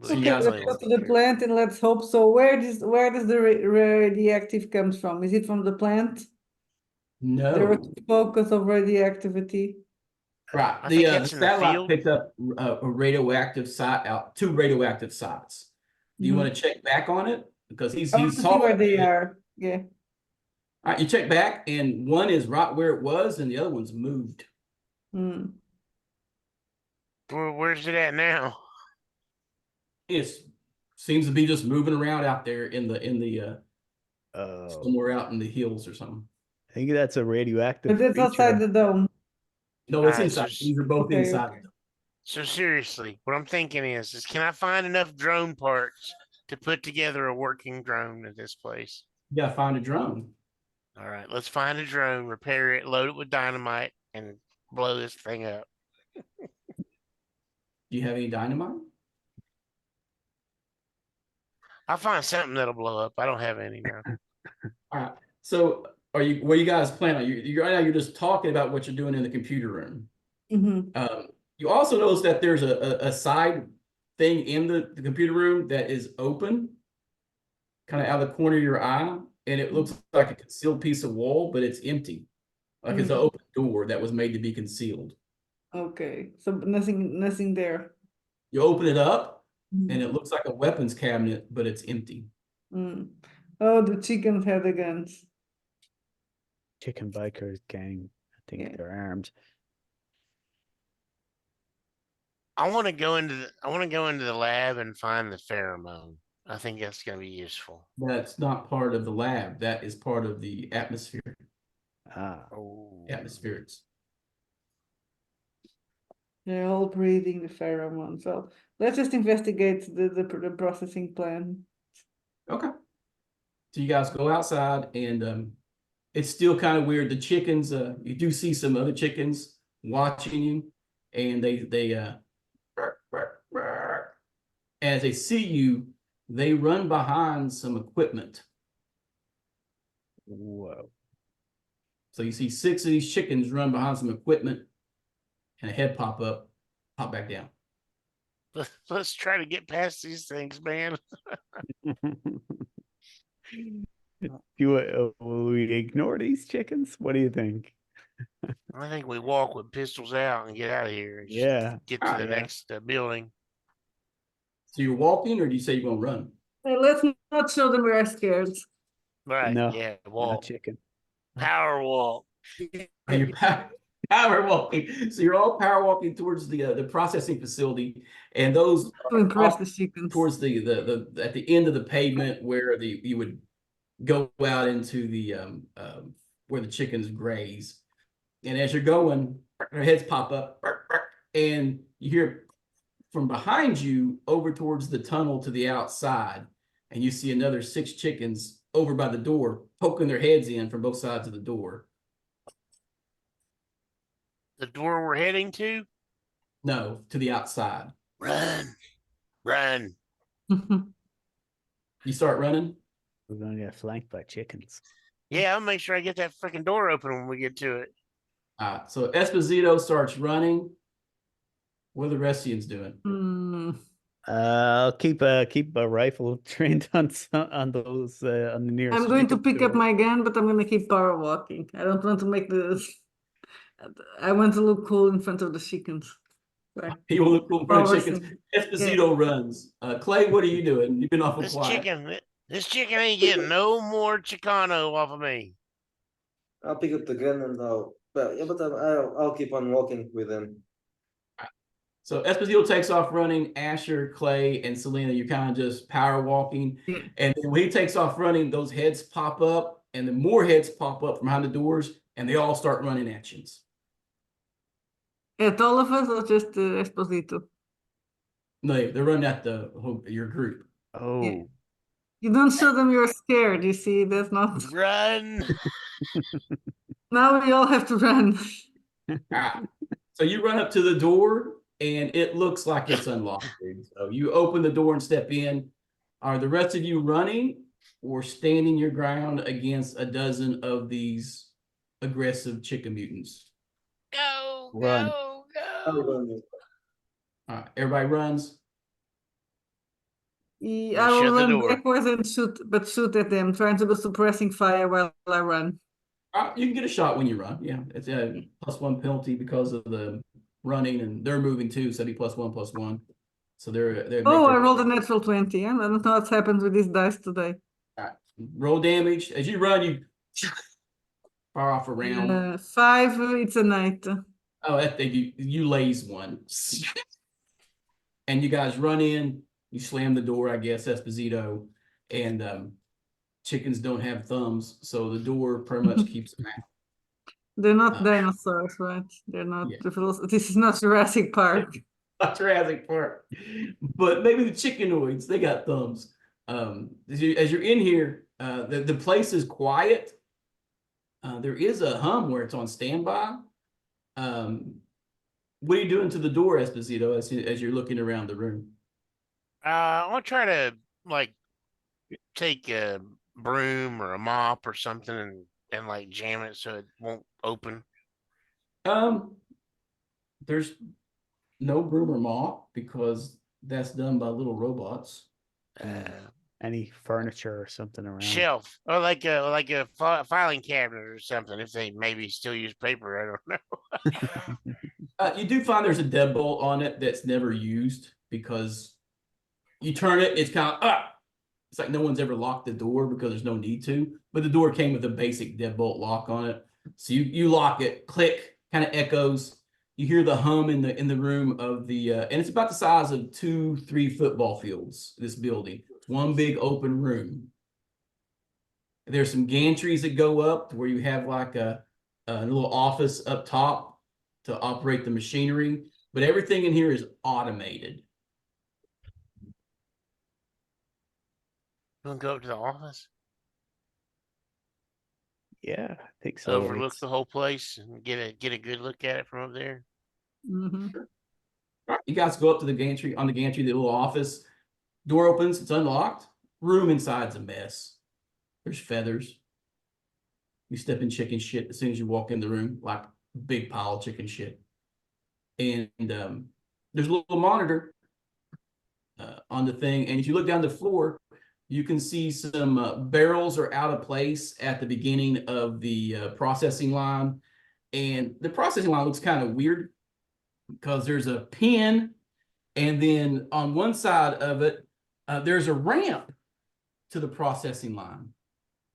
So you Okay, guys, let's go to the plant and let's hope so. Where does the radioactive comes from? Is it from the plant? There no, was focus of radioactivity. right? I The think that's in the satellite field. picked up a radioactive site out, 2 radioactive sites. Do you want to check back on it? Because I want he's to see saw where it. they are. Yeah. All right, you check back, and one is right where it was, and the other one's moved. Hmm. Where's it at now? It seems to be just moving around out there in the Oh, somewhere out in the hills or something. I think that's a radioactive But it's outside creature. the dome. No, it's Alright, so inside. These are both okay, inside. okay. So seriously, what I'm thinking is can I find enough drone parts to put together a working drone at this place? You gotta find a drone. All right, let's find a drone, repair it, load it with dynamite, and blow this thing up. Do you have any dynamite? I'll find something that'll blow up. I don't have any now. All right. So what you guys plan on? Right now you're just talking about what you're doing in the computer room. Mm-hmm. You also notice that there's a side thing in the computer room that is open, kind of out of the corner of your eye, and it looks like a concealed piece of wall, but it's empty. Like it's an open door that was made to be concealed. Okay, so nothing there. You open it up, and it looks like a weapons cabinet, but it's empty. Mm. Oh, the chickens had the guns. Chicken bikers gang. I think Yeah. they're armed. I want to go into the lab and find the pheromone. I think that's going to be useful. That's not part of the lab. That is part of the atmosphere. Ah. Oh. Atmospherics. They're all breathing the pheromone. So let's just investigate the processing plan. Okay. So you guys go outside, and it's still kind of weird. The chickens, you do see some other chickens watching you, and they as they see you, they run behind some equipment. Whoa. So you see 6 of these chickens run behind some equipment, and a head pop back down. Let's try to get past these things, man. Will we ignore these chickens? What do you think? I think we walk with pistols out and get out of here. And just Yeah. get to the Yeah. next building. So you're walking, or do you say you're gonna run? Hey, let's not show them we're scared. Right. No, Yeah. not Walk. chicken. Power walk. Are you back? Power walking. So you're all power walking towards the processing facility, and those To impress off the chickens. towards the at the end of the pavement where you would go out into the where the chickens graze. And as you're going, their heads pop up, and you hear from behind you over towards the tunnel to the outside, and you see another 6 chickens over by the door poking their heads in from both sides of the door. The door we're heading to? No, to the outside. Run. Run. You start running. We're gonna get flanked by chickens. Yeah, I'll make sure I get that freaking door open when we get to it. So Esposito starts running. What are the rest of you doing? Hmm. I'll keep a rifle trained on those on the nearest. I'm going to chicken pick up door. my gun, but I'm going to keep power walking. I don't want to make the. I want to look cool in front of the chickens. Right. You want to look cool in front of chickens. Power Esposito runs. Clay, what are you doing? You've been awful This quiet. this chicken ain't getting no more Chicano off of me. I'll pick up the gun and I'll keep on walking with them. So Esposito takes off running. Asher, Clay, and Selena, you're kind of just power walking. Yeah. And then when he takes off running, those heads pop up, and then more heads pop up from behind the doors, and they all start running at you. At all of us or just Esposito? No, they're running at your group. Oh, Yeah. You don't show them you're scared, you see, that's not. Run. Now we all have to run. Ah. So you run up to the door, and it looks like it's unlocked. So you open the door and step in. Are the rest of you running or standing your ground against a dozen of these aggressive chicken mutants? Go, Run. go, I'll go. run. All right, everybody runs. Yeah, I will Shut the run door. backwards and shoot at them, trying to do suppressing fire while I run. You can get a shot when you run. Yeah, it's a +1 penalty because of the running, and they're moving too, so it'd be +1/+1. So they're Oh, I rolled a natural 20. I don't know what's happened with these dice today. roll damage as you run. You fire off a round. 5, it's a night. Oh, that thing you lays one, and you guys run in. You slam the door, I guess, Esposito, and chickens don't have thumbs, so the door pretty much keeps them out. They're not dinosaurs, right? They're not. Yeah. This is not Jurassic Park. Not Jurassic Park, but maybe the chickenoids, they got thumbs. As you're in here, the place is quiet. There is a hum where it's on standby. What are you doing to the door, Esposito, as you're looking around the room? I want to try to like take a broom or a mop or something and like jam it so it won't open. There's no broom or mop because that's done by little robots. any furniture or something around. Shelf or like a filing cabinet or something. If they maybe still use paper, I don't know. You do find there's a deadbolt on it that's never used because you turn it, it's kind of it's like no one's ever locked the door because there's no need to. But the door came with a basic deadbolt lock on it, so you lock it, click, kind of echoes. You hear the hum in the room of the and it's about the size of 2-3 football fields. This building, it's one big open room. There's some gantries that go up to where you have like a little office up top to operate the machinery, but everything in here is automated. We'll go up to the office, Yeah, I think so. overlook the whole place, and get a good look at it from up there. Mhm. Right, you guys go up to the gantry, the little office. Door opens, it's unlocked. Room inside's a mess. There's feathers. You step in chicken shit as soon as you walk in the room, like big pile of chicken shit. And there's a little monitor on the thing. And if you look down the floor, you can see some barrels are out of place at the beginning of the processing line. And the processing line looks kind of weird because there's a pin, and then on one side of it, there's a ramp to the processing line.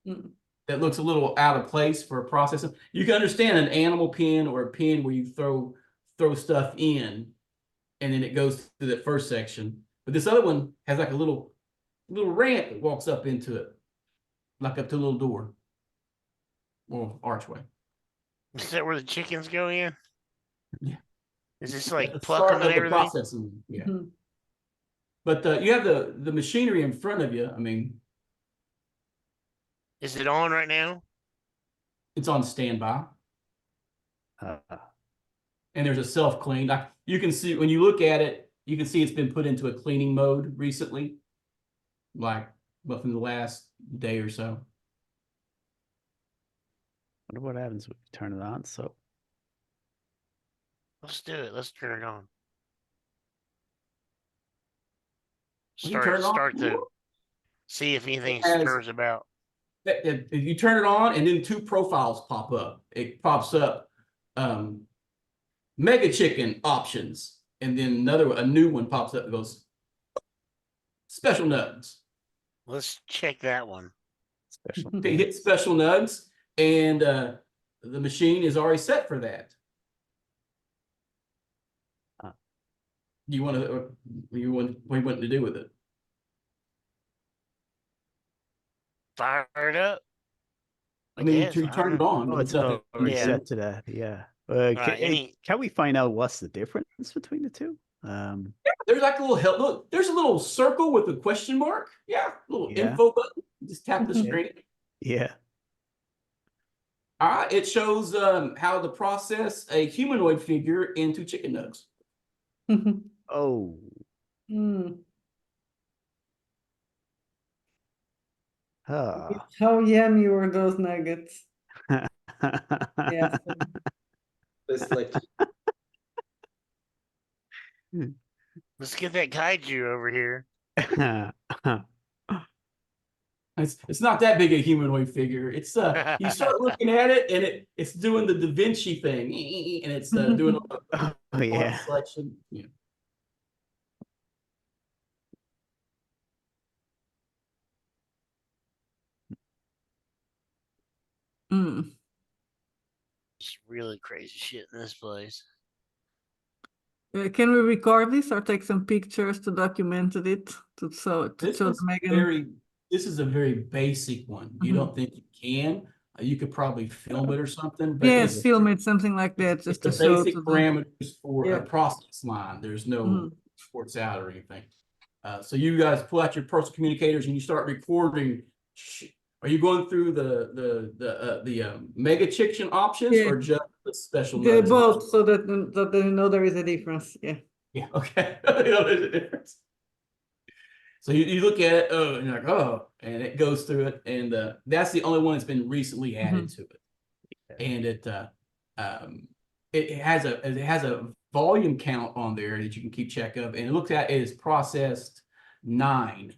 Mm. that looks a little out of place for a processing. You can understand an animal pen or a pen where you throw stuff in, and then it goes to that first section. But this other one has like a little ramp that walks up into it, like up to a little door or archway. Is that where the chickens go in? Yeah. Is this At like the pluck start them and of the everything? processing. Yeah. Mhm. But you have the machinery in front of you. I mean, Is it on right now? it's on standby, Uh, and there's a self clean. Like you can see when you look at it, you can see it's been put into a cleaning mode recently, like within the last day or so. wonder what happens when you turn it on. So Let's do it. Let's turn it on. When you turn it on, Start to see if anything has- stirs about. if you turn it on, and then two profiles pop up. It pops up mega chicken options, and then a new one pops up that goes special nugs. Let's check that one. special. They hit special nugs, and the machine is already set for that. You want to? What do you want to do with it? Fire it up. I mean, guess, you I turn don't it know. on. Oh, but it's nothing. already Yeah. set to that. Yeah. Right, Can we find out what's the difference between the two? There's like a little help. Look, there's a little circle with a question mark. Yeah, little Yeah. info button. Just tap the Mhm. screen. Yeah. All right, it shows how to process a humanoid figure into chicken nugs. Oh. Mm. Ah. How yummy were those nuggets? Yes. It's like Let's get that kaiju over here. It's not that big a humanoid figure. It's you start looking at it, and it's doing the Da Vinci thing, and it's doing Oh a yeah. selection. Yeah. Mm. It's really crazy shit in this place. Can we record this or take some pictures to document it to show This the is Megan? this is a very basic one. You Mhm. don't think you can? You could probably film it or something, but Yes, it's film it, something like that, it's just the to show to basic the. parameters for Yeah. a process line. There's no Mhm. sports out or anything. So you guys pull out your personal communicators and you start recording. Are you going through the mega chicken options Yeah. or just the special They're nugs both, options? so that they know there is a difference. Yeah. Yeah, okay. You know, there's a difference. So you look at it, oh, and you're like, oh, and it goes through it, and that's the only one that's been recently added to it, and it has a volume count on there that you can keep check of, and it looks at it is processed nine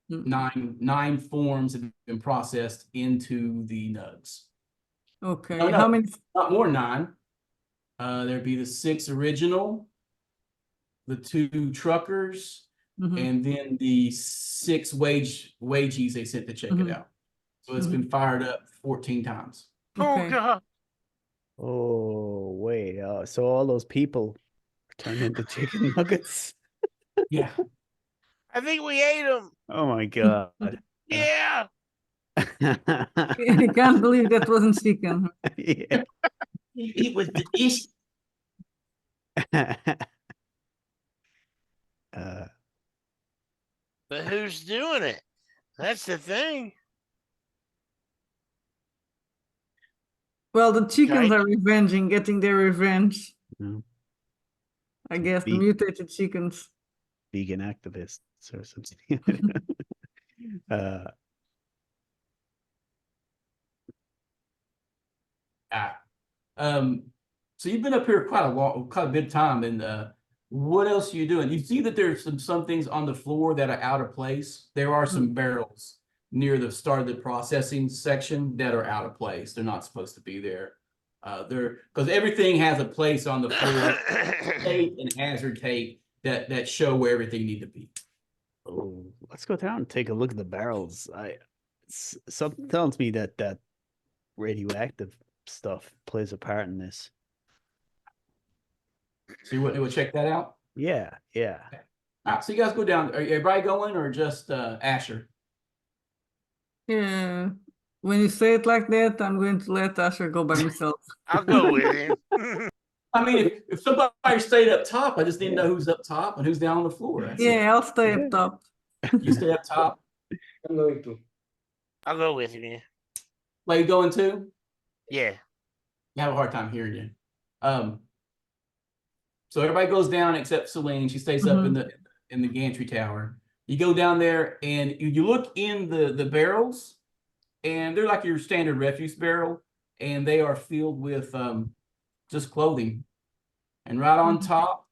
forms have been processed into the nugs. Okay. No, How many? not more than 9. There'd be the 6 original, the 2 truckers, Mhm. and then the 6 wages they sent to check it out. So it's been fired up 14 times. Oh Okay. god. Oh wait. So all those people turned into chicken nuggets. Yeah. I think we ate them. Oh my god. Yeah. I can't believe that wasn't chicken. Yeah. It was delicious. But who's doing it? That's the thing. Well, the chickens Right. are getting their revenge. No, I guess the Be- mutated chickens. vegan activists or something. So you've been up here quite a bit of time, and what else are you doing? You see that there's some things on the floor that are out of place. There are some barrels near the start of the processing section that are out of place. They're not supposed to be there. They're because everything has a place on the floor, tape and hazard tape that show where everything need to be. Oh, let's go down and take a look at the barrels. something tells me that that radioactive stuff plays a part in this. So you would check that out? Yeah, yeah. All right, so you guys go down. Are everybody going or just Asher? Yeah. When you say it like that, I'm going to let Asher go by himself. I'll go with him. I mean, if somebody stayed up top, I just need to know who's up top and who's down on the floor. That's it. Yeah, I'll stay Yeah. up top. You stay up top. I'm going to. I'll go with him. Yeah. Like you going too? Yeah. I have a hard time hearing you. So everybody goes down except Celine. She stays up in the gantry tower. You go down there and you look in the barrels, and they're like your standard refuse barrel, and they are filled with just clothing. And right on top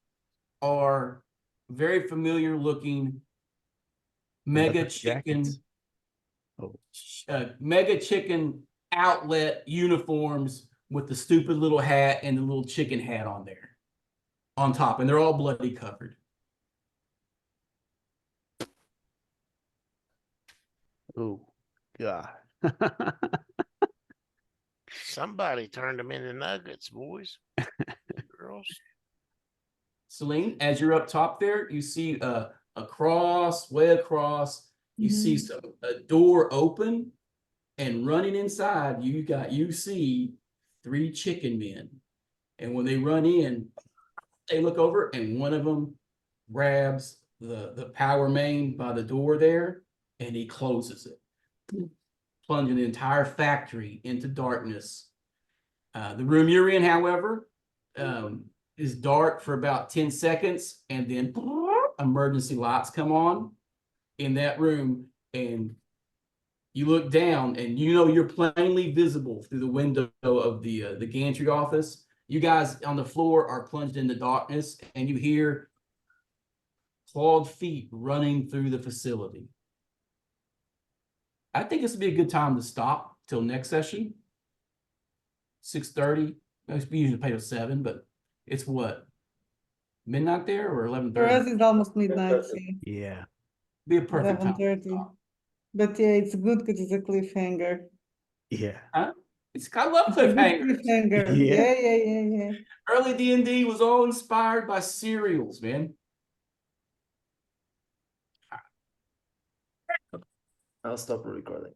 are very familiar looking mega Leather chicken, jackets. Oh, mega chicken outlet uniforms with the stupid little hat and the little chicken hat on there on top, and they're all bloody covered. oh, God. Somebody turned them into nuggets, boys. Girls. Celine, as you're up top there, you see way across, you see a door open, and running inside, you see 3 chicken men. And when they run in, they look over, and one of them grabs the power main by the door there, and he closes it, plunging the entire factory into darkness. The room you're in, however, is dark for about 10 seconds, and then emergency lights come on in that room, and you look down, and you know you're plainly visible through the window of the gantry office. You guys on the floor are plunged into darkness, and you hear clawed feet running through the facility. I think this would be a good time to stop till next session. 6:30. We usually pay till 7, but it's what? Midnight there or For us, 11:30? it's almost midnight. See, Yeah. Be a perfect time. 11:30. But yeah, it's good because it's a cliffhanger. Yeah. Huh? I love It's a good cliffhangers. cliffhanger. Yeah. Yeah. Early D&D was all inspired by serials, man. I'll stop recording.